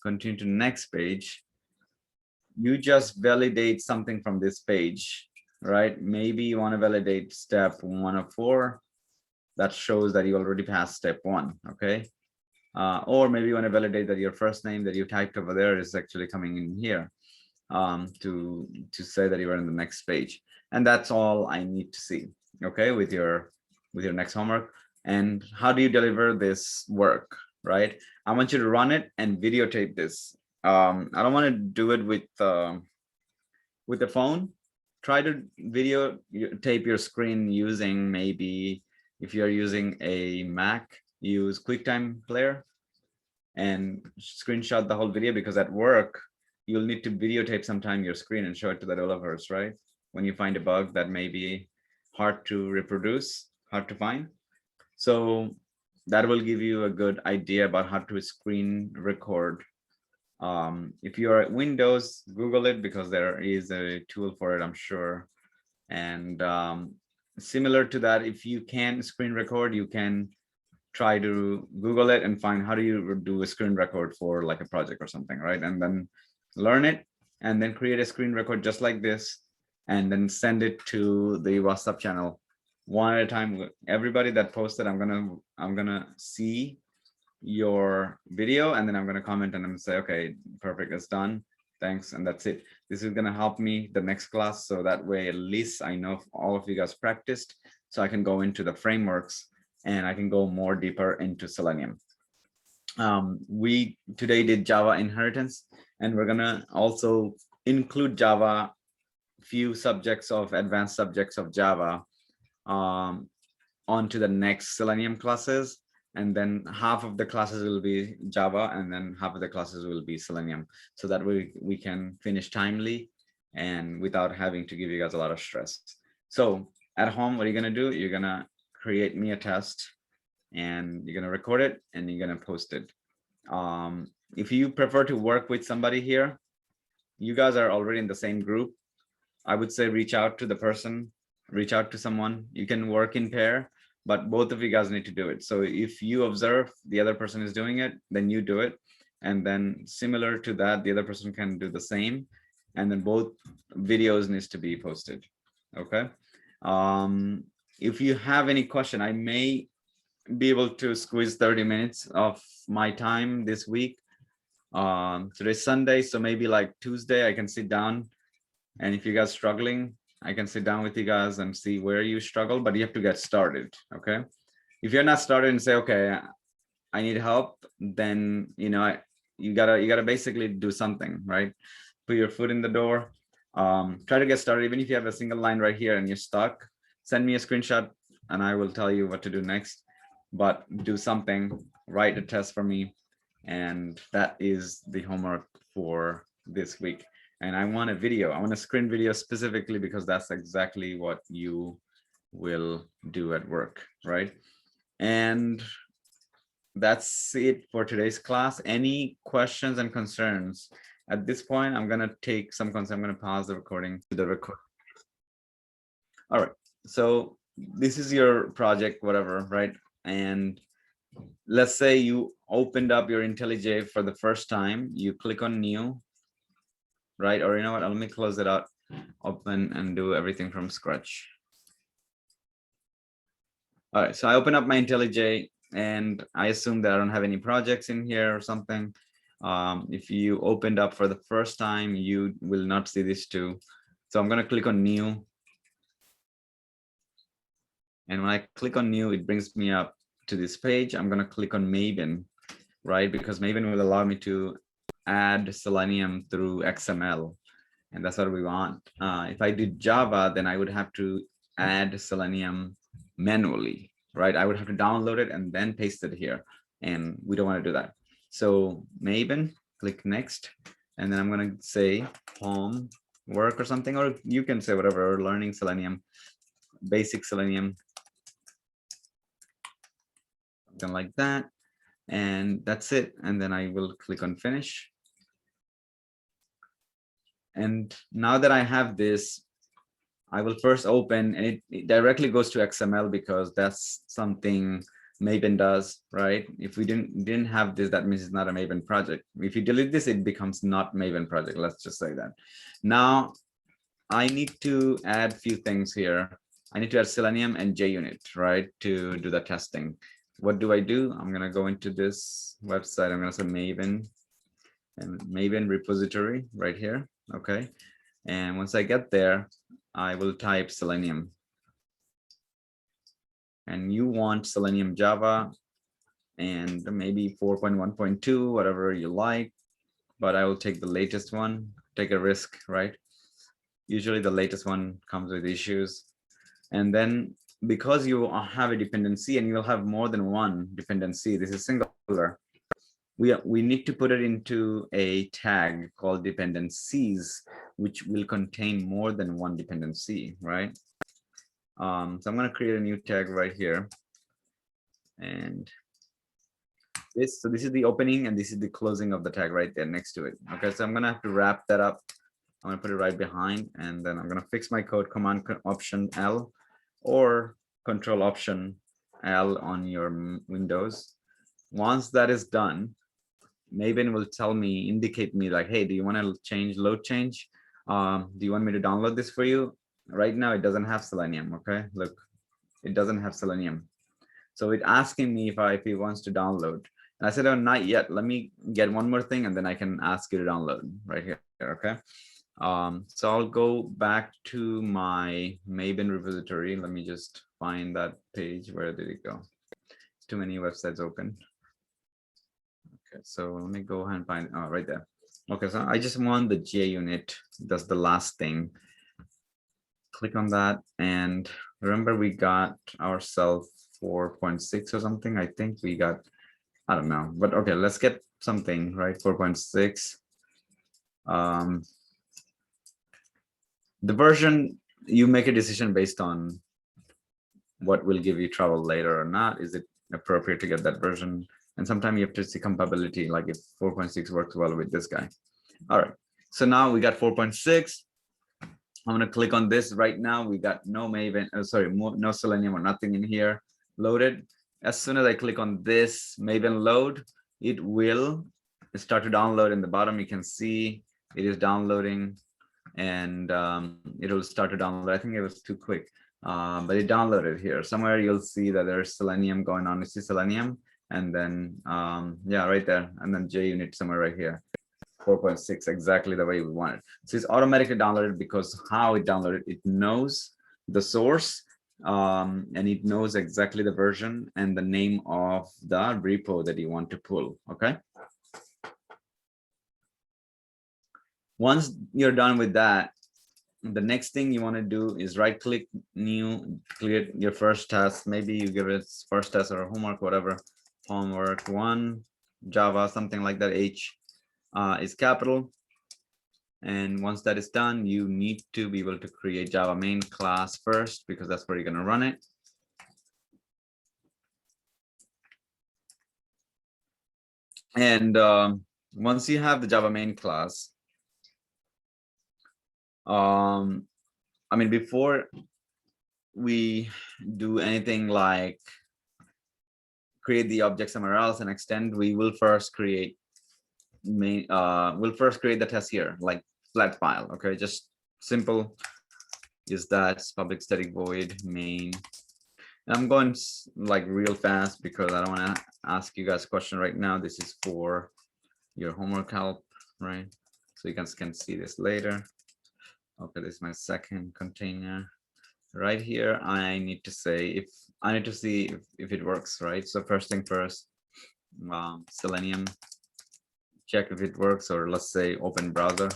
Continue to next page. You just validate something from this page, right? Maybe you want to validate step 1 of 4. That shows that you already passed step 1, okay? Or maybe you want to validate that your first name that you typed over there is actually coming in here, to say that you are in the next page. And that's all I need to see, okay, with your next homework. And how do you deliver this work, right? I want you to run it and videotape this. I don't want to do it with the phone. Try to videotape your screen using, maybe if you're using a Mac, use QuickTime Player and screenshot the whole video, because at work you'll need to videotape sometime your screen and show it to the developers, right? When you find a bug that may be hard to reproduce, hard to find. So that will give you a good idea about how to screen record. If you're at Windows, Google it, because there is a tool for it, I'm sure. And similar to that, if you can screen record, you can try to Google it and find how do you do a screen record for like a project or something, right? And then learn it and then create a screen record just like this, and then send it to the WhatsApp channel one at a time. Everybody that posted, I'm gonna see your video, and then I'm gonna comment and I'm gonna say, okay, perfect, it's done, thanks, and that's it. This is gonna help me the next class, so that way at least I know if all of you guys practiced, so I can go into the frameworks and I can go more deeper into Selenium. We today did Java inheritance, and we're gonna also include Java, few subjects of advanced subjects of Java onto the next Selenium classes. and then half of the classes will be Java, and then half of the classes will be Selenium. So that we can finish timely and without having to give you guys a lot of stress. So at home, what are you gonna do? You're gonna create me a test, and you're gonna record it, and you're gonna post it. If you prefer to work with somebody here, you guys are already in the same group. I would say reach out to the person, reach out to someone. You can work in pair, but both of you guys need to do it. So if you observe the other person is doing it, then you do it. And then similar to that, the other person can do the same. And then both videos needs to be posted. Okay. If you have any question, I may be able to squeeze 30 minutes of my time this week. Today's Sunday, so maybe like Tuesday I can sit down, and if you guys struggling, I can sit down with you guys and see where you struggle, but you have to get started. Okay. If you're not started and say, okay, I need help, then you gotta basically do something, right? Put your foot in the door. Try to get started. Even if you have a single line right here and you're stuck, send me a screenshot and I will tell you what to do next. But do something, write a test for me, and that is the homework for this week. And I want a video. I want a screen video specifically because that's exactly what you will do at work, right? And that's it for today's class. Any questions and concerns? At this point, I'm gonna take some concerns. I'm gonna pause the recording to the record. All right, so this is your project, whatever, right? And let's say you opened up your IntelliJ for the first time. You click on new, right? Or you know what, let me close it out, open and do everything from scratch. All right, so I open up my IntelliJ and I assume that I don't have any projects in here or something. If you opened up for the first time, you will not see this too. So I'm gonna click on new. And when I click on new, it brings me up to this page. I'm gonna click on Maven, right? Because Maven will allow me to add Selenium through XML. And that's what we want. If I did Java, then I would have to add Selenium manually, right? I would have to download it and then paste it here. And we don't want to do that. So Maven, click next. And then I'm going to say home work or something, or you can say whatever, learning Selenium, basic Selenium, something like that. And that's it. And then I will click on finish. And now that I have this, I will first open, and it directly goes to XML because that's something Maven does, right? If we didn't have this, that means it's not a Maven project. If you delete this, it becomes not Maven project. Let's just say that. Now I need to add a few things here. I need to add Selenium and JUnit, right, to do the testing. What do? I'm gonna go into this website. I'm gonna say Maven and Maven repository right here. Okay, and once I get there, I will type Selenium. And you want Selenium Java and maybe 4.1.2, whatever you like, but I will take the latest one, take a risk, right? Usually the latest one comes with issues. And then because you have a dependency and you'll have more than one dependency, this is singular. We need to put it into a tag called dependencies, which will contain more than one dependency, right? So I'm going to create a new tag right here. And this is the opening and this is the closing of the tag right there next to it. Okay, so I'm going to have to wrap that up. I'm going to put it right behind, and then I'm going to fix my code, Command Option L or Control Option L on your Windows. Once that is done, Maven will indicate me like, hey, do you want to change load change? Do you want me to download this for you? Right now, it doesn't have Selenium. Okay, look, it doesn't have Selenium. So it's asking me if it wants to download. And I said, oh, not yet. Let me get one more thing, and then I can ask you to download right here. Okay. So I'll go back to my Maven repository. Let me just find that page. Where did it go? Too many websites open. Okay, so let me go ahead and find, oh, right there. Okay, so I just want the JUnit. That's the last thing. Click on that, and remember we got ourselves 4.6 or something. I think we got, I don't know, but okay, let's get something, right? 4.6. The version, you make a decision based on what will give you trouble later or not. Is it appropriate to get that version? And sometimes you have to see compatibility, like if 4.6 works well with this guy. All right, so now we got 4.6. I'm gonna click on this right now. We got no Maven, no Selenium or nothing in here loaded. As soon as I click on this Maven load, it will start to download. In the bottom, you can see it is downloading, and it will start to download. I think it was too quick, but it downloaded here. Somewhere you'll see that there's Selenium going on. You see Selenium, and then yeah, right there, and then JUnit somewhere right here. 4.6, exactly the way we want it. So it's automatically downloaded because how it downloaded, it knows the source, and it knows exactly the version and the name of the repo that you want to pull. Okay. Once you're done with that, the next thing you want to do is right click, new, create your first test. Maybe you give it first test or homework, whatever. Homework 1, Java, something like that. H is capital. And once that is done, you need to be able to create Java main class first, because that's where you're going to run it. And once you have the Java main class, I mean, before we do anything like create the object somewhere else and extend, we will first create we'll first create the test here, like flat file. Okay, just simple is that public static void main. And I'm going like real fast because I don't want to ask you guys a question right now. This is for your homework help, right? So you guys can see this later. Okay, this is my second container. Right here, I need to say if I need to see if it works, right? So first thing first, Selenium, check if it works, or let's say open browser,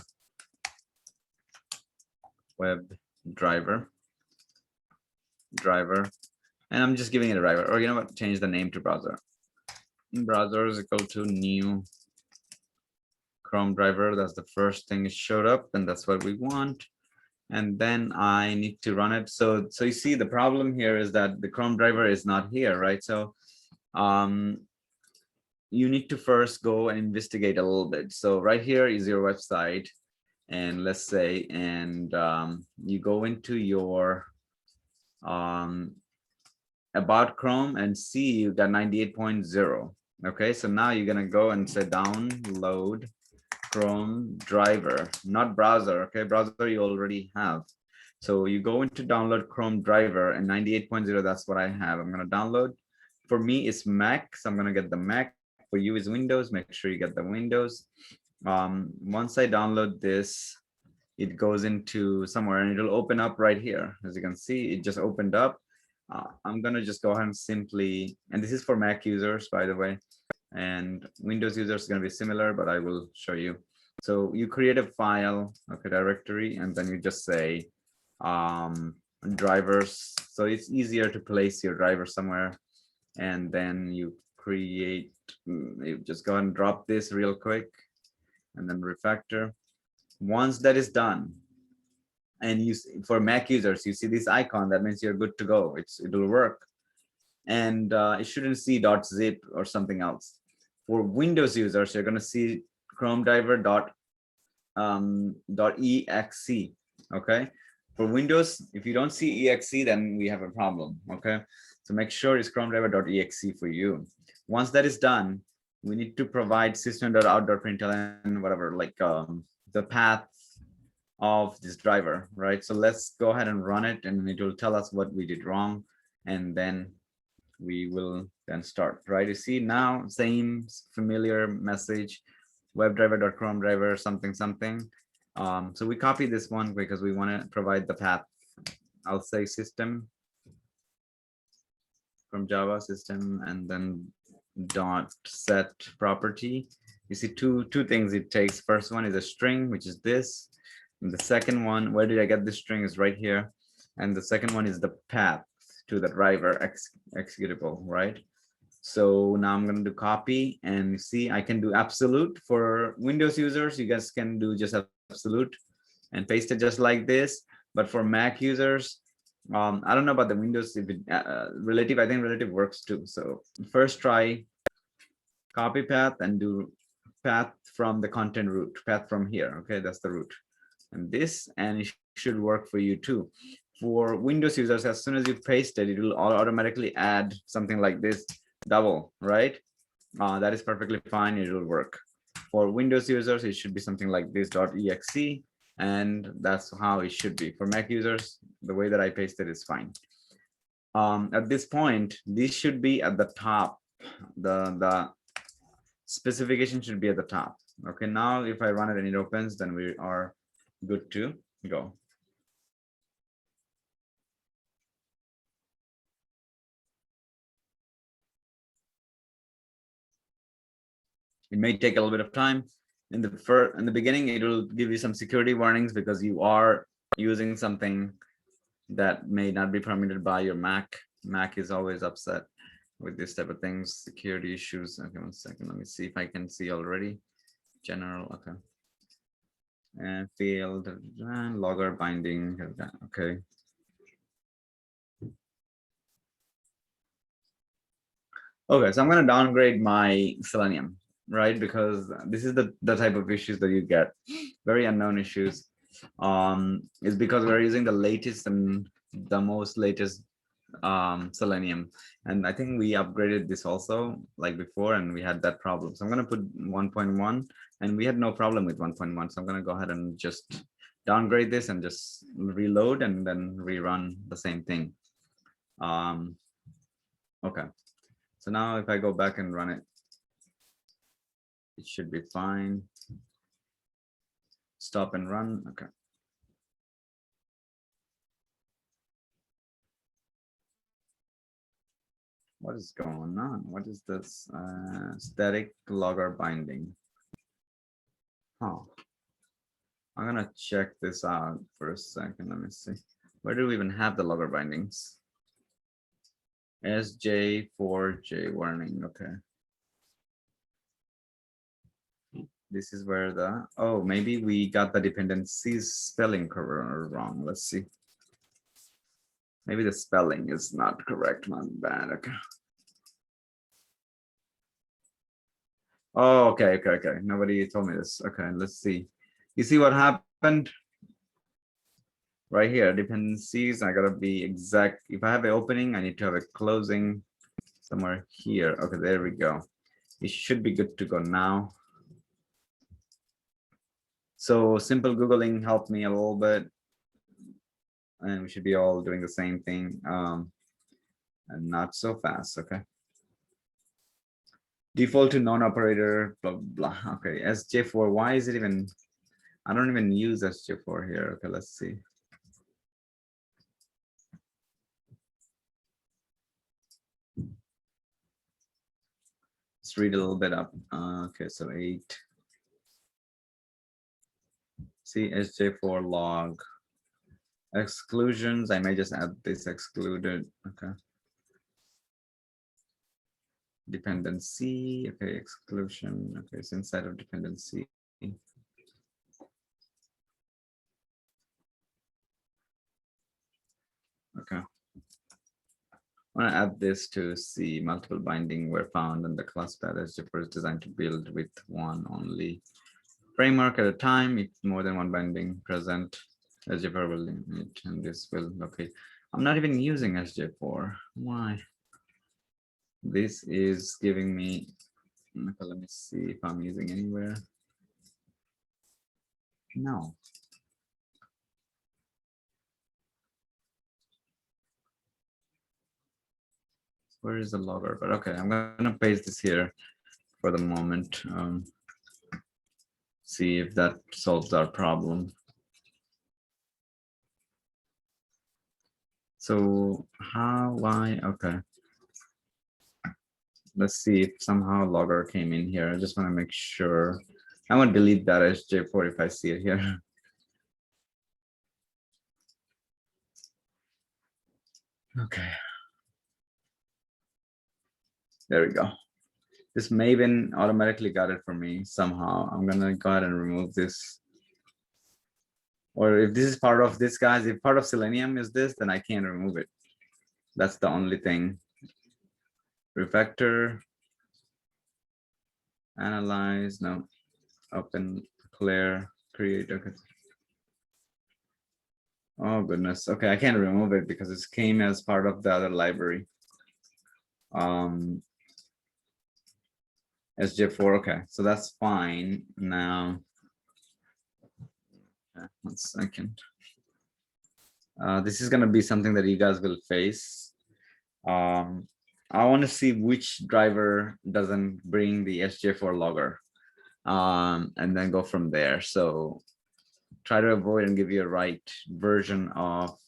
web driver, and I'm just giving it a driver, or you know what, change the name to browser. Browser is equal to new Chrome driver. That's the first thing it showed up, and that's what we want. And then I need to run it. So you see the problem here is that the Chrome driver is not here, right? So you need to first go and investigate a little bit. So right here is your website, and let's say, and you go into your about Chrome and see you got 98.0. Okay, so now you're gonna go and say download Chrome driver, not browser. Okay, browser you already have. So you go into download Chrome driver, and 98.0, that's what I have. I'm gonna download. For me, it's Mac, so I'm gonna get the Mac. For you is Windows. Make sure you get the Windows. Once I download this, it goes into somewhere, and it'll open up right here. As you can see, it just opened up. I'm gonna just go ahead and simply, and this is for Mac users, by the way, and Windows users is gonna be similar, but I will show you. So you create a file, okay, directory, and then you just say drivers. So it's easier to place your driver somewhere, and then you create, you just go and drop this real quick, and then refactor. Once that is done, and you, for Mac users, you see this icon, that means you're good to go. It'll work, and it shouldn't see .zip or something else. For Windows users, you're going to see Chrome driver .exe. Okay, for Windows, if you don't see exe, then we have a problem. Okay, so make sure it's Chrome driver.exe for you. Once that is done, we need to provide system.out.println, whatever, like the path of this driver, right? So let's go ahead and run it, and it will tell us what we did wrong, and then we will then start, right? You see now, same familiar message, webdriver.chrome driver something something. So we copy this one because we want to provide the path. I'll say system from Java system, and then dot set property. You see two things it takes. First one is a string, which is this. And the second one, where did I get this string, is right here. And the second one is the path. to the driver executable, right? So now I'm going to do copy, and you see I can do absolute for Windows users. You guys can do just absolute and paste it just like this. But for Mac users, I don't know about the Windows, if it, relative, I think relative works too. So first try copy path and do path from the content root, path from here. Okay, that's the root. And this, and it should work for you too. For Windows users, as soon as you paste it, it will automatically add something like this double, right? That is perfectly fine. It will work. For Windows users, it should be something like this .exe, and that's how it should be. For Mac users, the way that I pasted is fine. At this point, this should be at the top. The specification should be at the top. Okay, now if I run it and it opens, then we are good to go. It may take a little bit of time. In the beginning, it will give you some security warnings because you are using something that may not be permitted by your Mac. Mac is always upset with this type of things, security issues. Okay, 1 second. Let me see if I can see already. General, okay. And field, logger binding, okay. Okay, so I'm going to downgrade my Selenium, right? Because this is the type of issues that you get, very unknown issues. Is because we're using the latest and the most latest Selenium, and I think we upgraded this also like before, and we had that problem. So I'm going to put 1.1, and we had no problem with 1.1. So I'm going to go ahead and just downgrade this and just reload and then rerun the same thing. Okay. So now if I go back and run it, it should be fine. Stop and run. Okay. What is going on? What is this static logger binding? Oh, I'm gonna check this out for a second. Let me see. Where do we even have the logger bindings? SJ4J warning. Okay. This is where the, oh, maybe we got the dependencies spelling wrong. Let's see. Maybe the spelling is not correct. My bad. Okay. Oh, okay. Nobody told me this. Okay, let's see. You see what happened? Right here, dependencies. I gotta be exact. If I have an opening, I need to have a closing somewhere here. Okay, there we go. It should be good to go now. So simple Googling helped me a little bit. And we should be all doing the same thing. And not so fast, okay. Default to non-operator, blah, blah. Okay, SJ4, why is it even, I don't even use SJ4 here. Okay, let's see. Let's read a little bit up. Okay, so 8. See, SJ4 log. Exclusions, I may just add this excluded, okay. Dependency, okay, exclusion, okay, it's inside of dependency. Okay. I want to add this to see multiple binding were found in the class path SJ4 is designed to build with one only framework at a time. If more than one binding present, SJ4 will limit, and this will, okay. I'm not even using SJ4. Why? This is giving me, okay, let me see if I'm using anywhere. No. Where is the logger? But okay, I'm gonna paste this here for the moment. See if that solves our problem. So how, why, okay. Let's see if somehow logger came in here. I just want to make sure. I want to delete that SJ4 if I see it here. Okay. There we go. This Maven automatically got it for me somehow. I'm gonna go ahead and remove this. Or if this is part of this, guys, if part of Selenium is this, then I can't remove it. That's the only thing. Refactor, analyze, no, open, clear, create, okay. Oh goodness, okay, I can't remove it because it came as part of the other library. SJ4, okay, so that's fine now. 1 second. This is gonna be something that you guys will face. I want to see which driver doesn't bring the SJ4 logger, and then go from there. So try to avoid and give you a right version of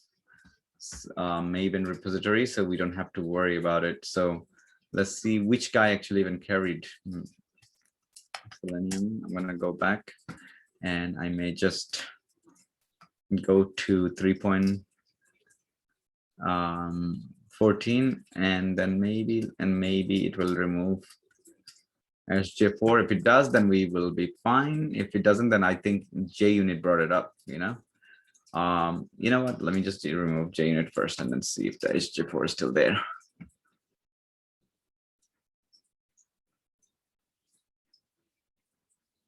Maven repository so we don't have to worry about it. So let's see which guy actually even carried Selenium. I'm gonna go back and I may just go to 3.14 and then maybe it will remove SJ4. If it does, then we will be fine. If it doesn't, then I think JUnit brought it up, you know. You know what, let me just remove JUnit first and then see if the SJ4 is still there.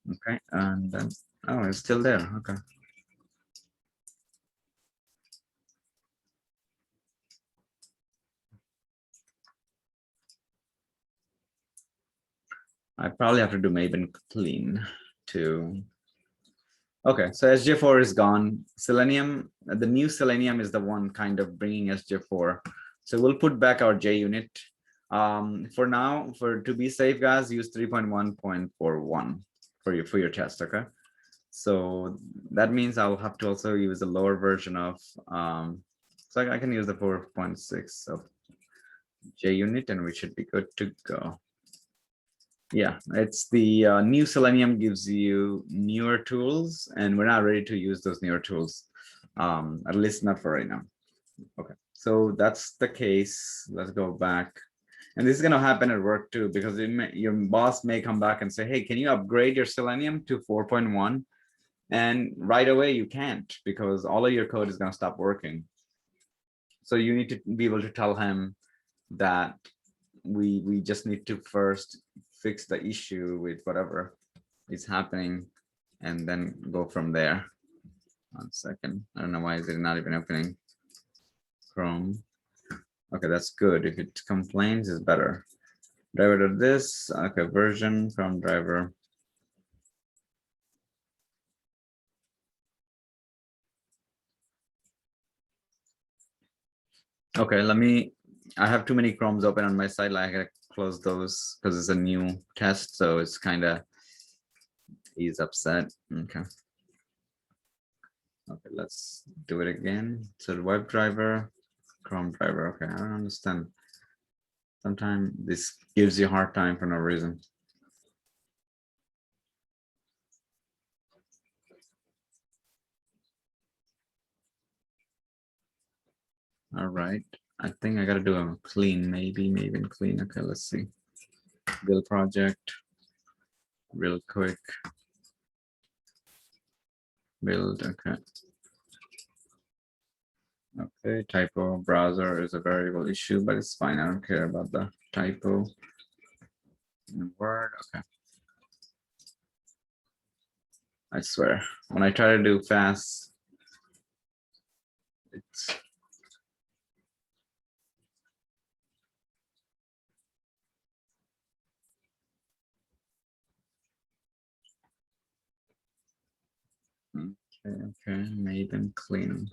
Okay, and then oh, it's still there. Okay. I probably have to do Maven clean too. Okay, so SJ4 is gone. Selenium, the new Selenium is the one kind of bringing SJ4. So we'll put back our JUnit. For now, to be safe, guys, use 3.1.41 for your test. Okay, so that means I'll have to also use a lower version of. So I can use the 4.6 of JUnit, and we should be good to go. Yeah, it's the new Selenium gives you newer tools, and we're not ready to use those newer tools, at least not for right now. Okay, so that's the case. Let's go back. And this is going to happen at work too, because your boss may come back and say, hey, can you upgrade your Selenium to 4.1? And right away you can't, because all of your code is going to stop working. So you need to be able to tell him that we just need to first fix the issue with whatever is happening and then go from there. 1 second. I don't know why is it not even opening Chrome. Okay, that's good. If it complains, is better. Driver to this. Okay, version from driver. Okay, I have too many Chromes open on my side. I gotta close those because it's a new test, so it's kind of, he's upset. Okay. Okay, let's do it again. So the web driver, Chrome driver. Okay, I don't understand. Sometimes this gives you a hard time for no reason. All right, I think I gotta do a clean, maybe clean. Okay, let's see. Build project, real quick. Build, okay. Okay, typo browser is a variable issue, but it's fine. I don't care about the typo. In Word, okay. I swear, when I try to do fast, it's okay, Maven clean.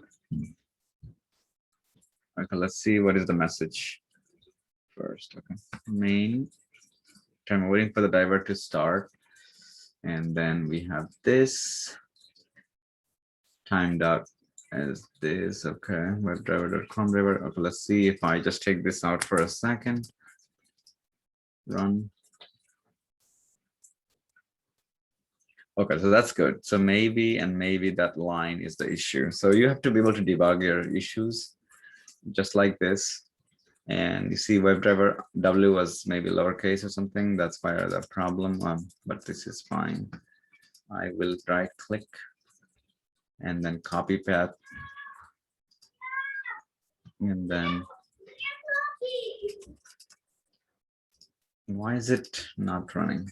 Okay, let's see what is the message first. Okay, main. I'm waiting for the diver to start, and then we have this timed out as this. Okay, webdriver.com driver. Okay, let's see if I just take this out for a second. Run. Okay, so that's good. So maybe that line is the issue. So you have to be able to debug your issues just like this. And you see WebDriver W was maybe lowercase or something. That's why the problem, but this is fine. I will right click and then copy path. And then why is it not running?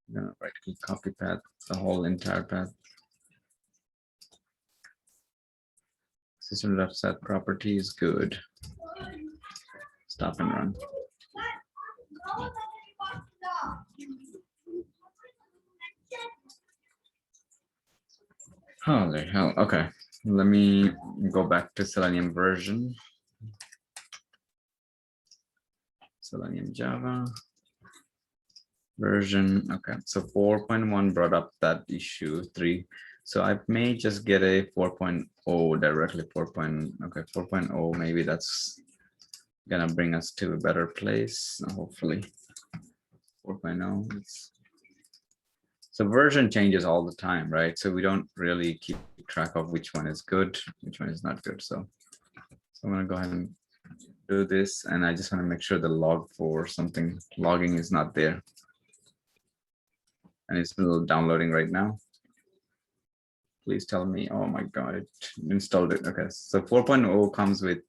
I'm gonna right click copy path, the whole entire path. System left set property is good. Stop and run. Holy hell. Okay, let me go back to Selenium version. Selenium Java version. Okay, so 4.1 brought up that issue 3. So I may just get a 4.0 directly. 4.0. Maybe that's gonna bring us to a better place. Hopefully, 4.0. So version changes all the time, right? So we don't really keep track of which one is good, which one is not good. So I'm gonna go ahead and do this, and I just want to make sure the log for something logging is not there. And it's still downloading right now. Please tell me. Oh my God, it installed it. Okay, so 4.0 comes with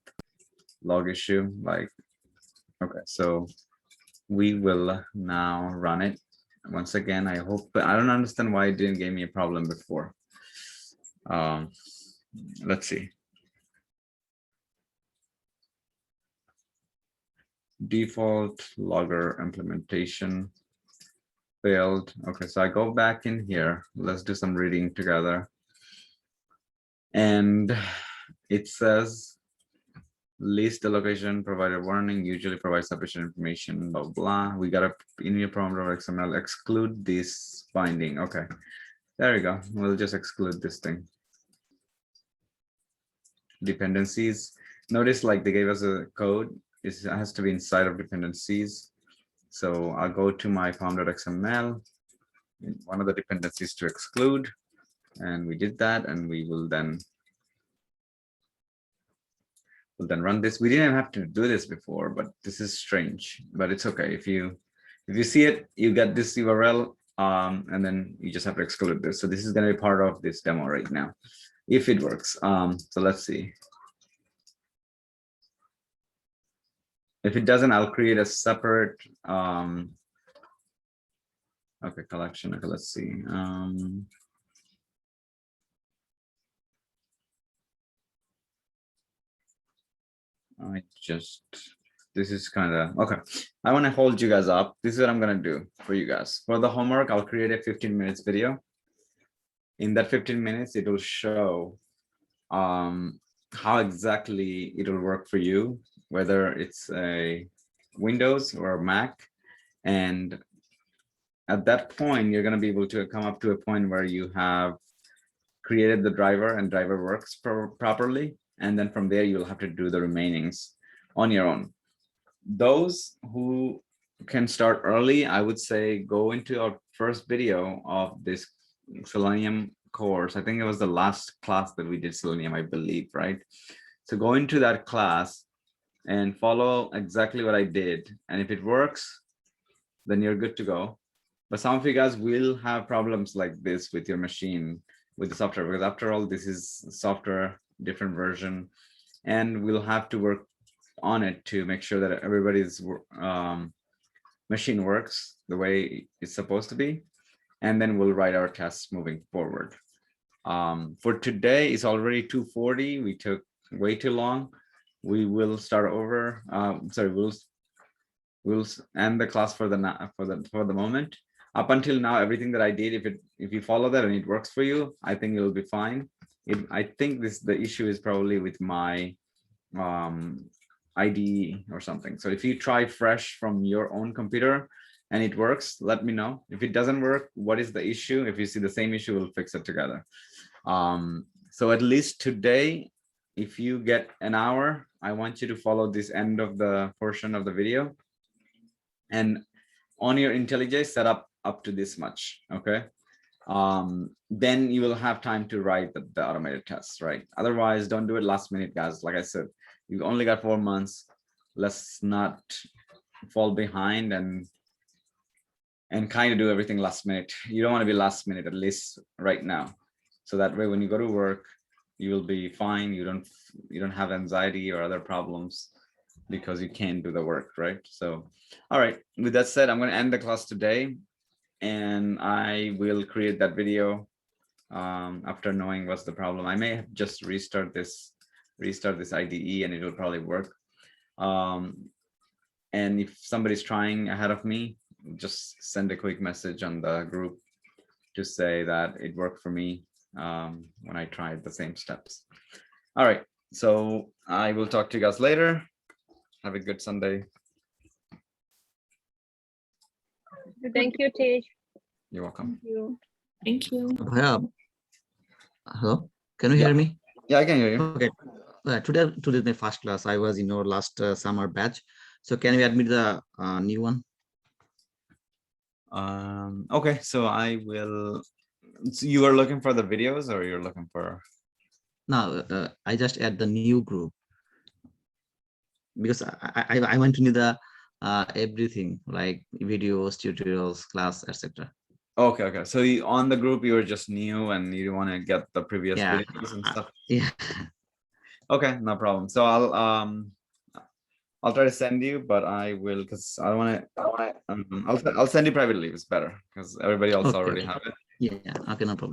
log issue. Like, okay, so we will now run it once again. I hope, but I don't understand why it didn't give me a problem before. Let's see. Default logger implementation failed. Okay, so I go back in here. Let's do some reading together. And it says list the location, provided warning, usually provides sufficient information, blah, blah. We got a in your prompt or XML, exclude this binding. Okay, there we go. We'll just exclude this thing. Dependencies. Notice like they gave us a code. It has to be inside of dependencies. So I'll go to my pom.xml, one of the dependencies to exclude. And we did that, and we will then run this. We didn't have to do this before, but this is strange, but it's okay. If you see it, you get this URL, and then you just have to exclude this. So this is going to be part of this demo right now, if it works. So let's see. If it doesn't, I'll create a separate okay, collection. Okay, let's see. This is kind of okay. I want to hold you guys up. This is what I'm gonna do for you guys. For the homework, I'll create a 15 minutes video. In that 15 minutes, it will show how exactly it will work for you, whether it's a Windows or a Mac. And at that point, you're gonna be able to come up to a point where you have created the driver and driver works properly. And then from there, you'll have to do the remainings on your own. Those who can start early, I would say go into our first video of this Selenium course. I think it was the last class that we did Selenium, I believe, right? So go into that class and follow exactly what I did. And if it works, then you're good to go. But some of you guys will have problems like this with your machine, with the software, because after all, this is software, different version, and we'll have to work on it to make sure that everybody's machine works the way it's supposed to be. And then we'll write our tests moving forward. For today, it's already 2:40. We took way too long. We will start over. Sorry, we'll end the class for the moment. Up until now, everything that I did, if you follow that and it works for you, I think it'll be fine. I think the issue is probably with my IDE or something. So if you try fresh from your own computer and it works, let me know. If it doesn't work, what is the issue? If you see the same issue, we'll fix it together. So at least today, if you get an hour, I want you to follow this end of the portion of the video. And on your IntelliJ, set up to this much, okay? then you will have time to write the automated tests, right? Otherwise, don't do it last minute, guys. Like I said, you've only got 4 months. Let's not fall behind and kind of do everything last minute. You don't want to be last minute, at least right now. So that way, when you go to work, you will be fine. You don't have anxiety or other problems because you can't do the work, right? So, all right, with that said, I'm going to end the class today, and I will create that video after knowing what's the problem. I may have just restart this IDE and it will probably work. And if somebody's trying ahead of me, just send a quick message on the group to say that it worked for me when I tried the same steps. All right, so I will talk to you guys later. Have a good Sunday. Thank you, Tej. You're welcome. Thank you. Hello, can you hear me? Yeah, I can hear you. Okay. Today is my first class. I was in your last summer batch. So can we admit the new one? Okay, so I will. So you are looking for the videos, or you're looking for? No, I just add the new group because I want to know the everything like videos, tutorials, class, etc. Okay. So on the group, you were just new and you want to get the previous videos and stuff. Yeah. Okay, no problem. So I'll try to send you, but I will, because I want to. I'll send you privately. It's better because everybody else already have it. Yeah. Okay, no problem.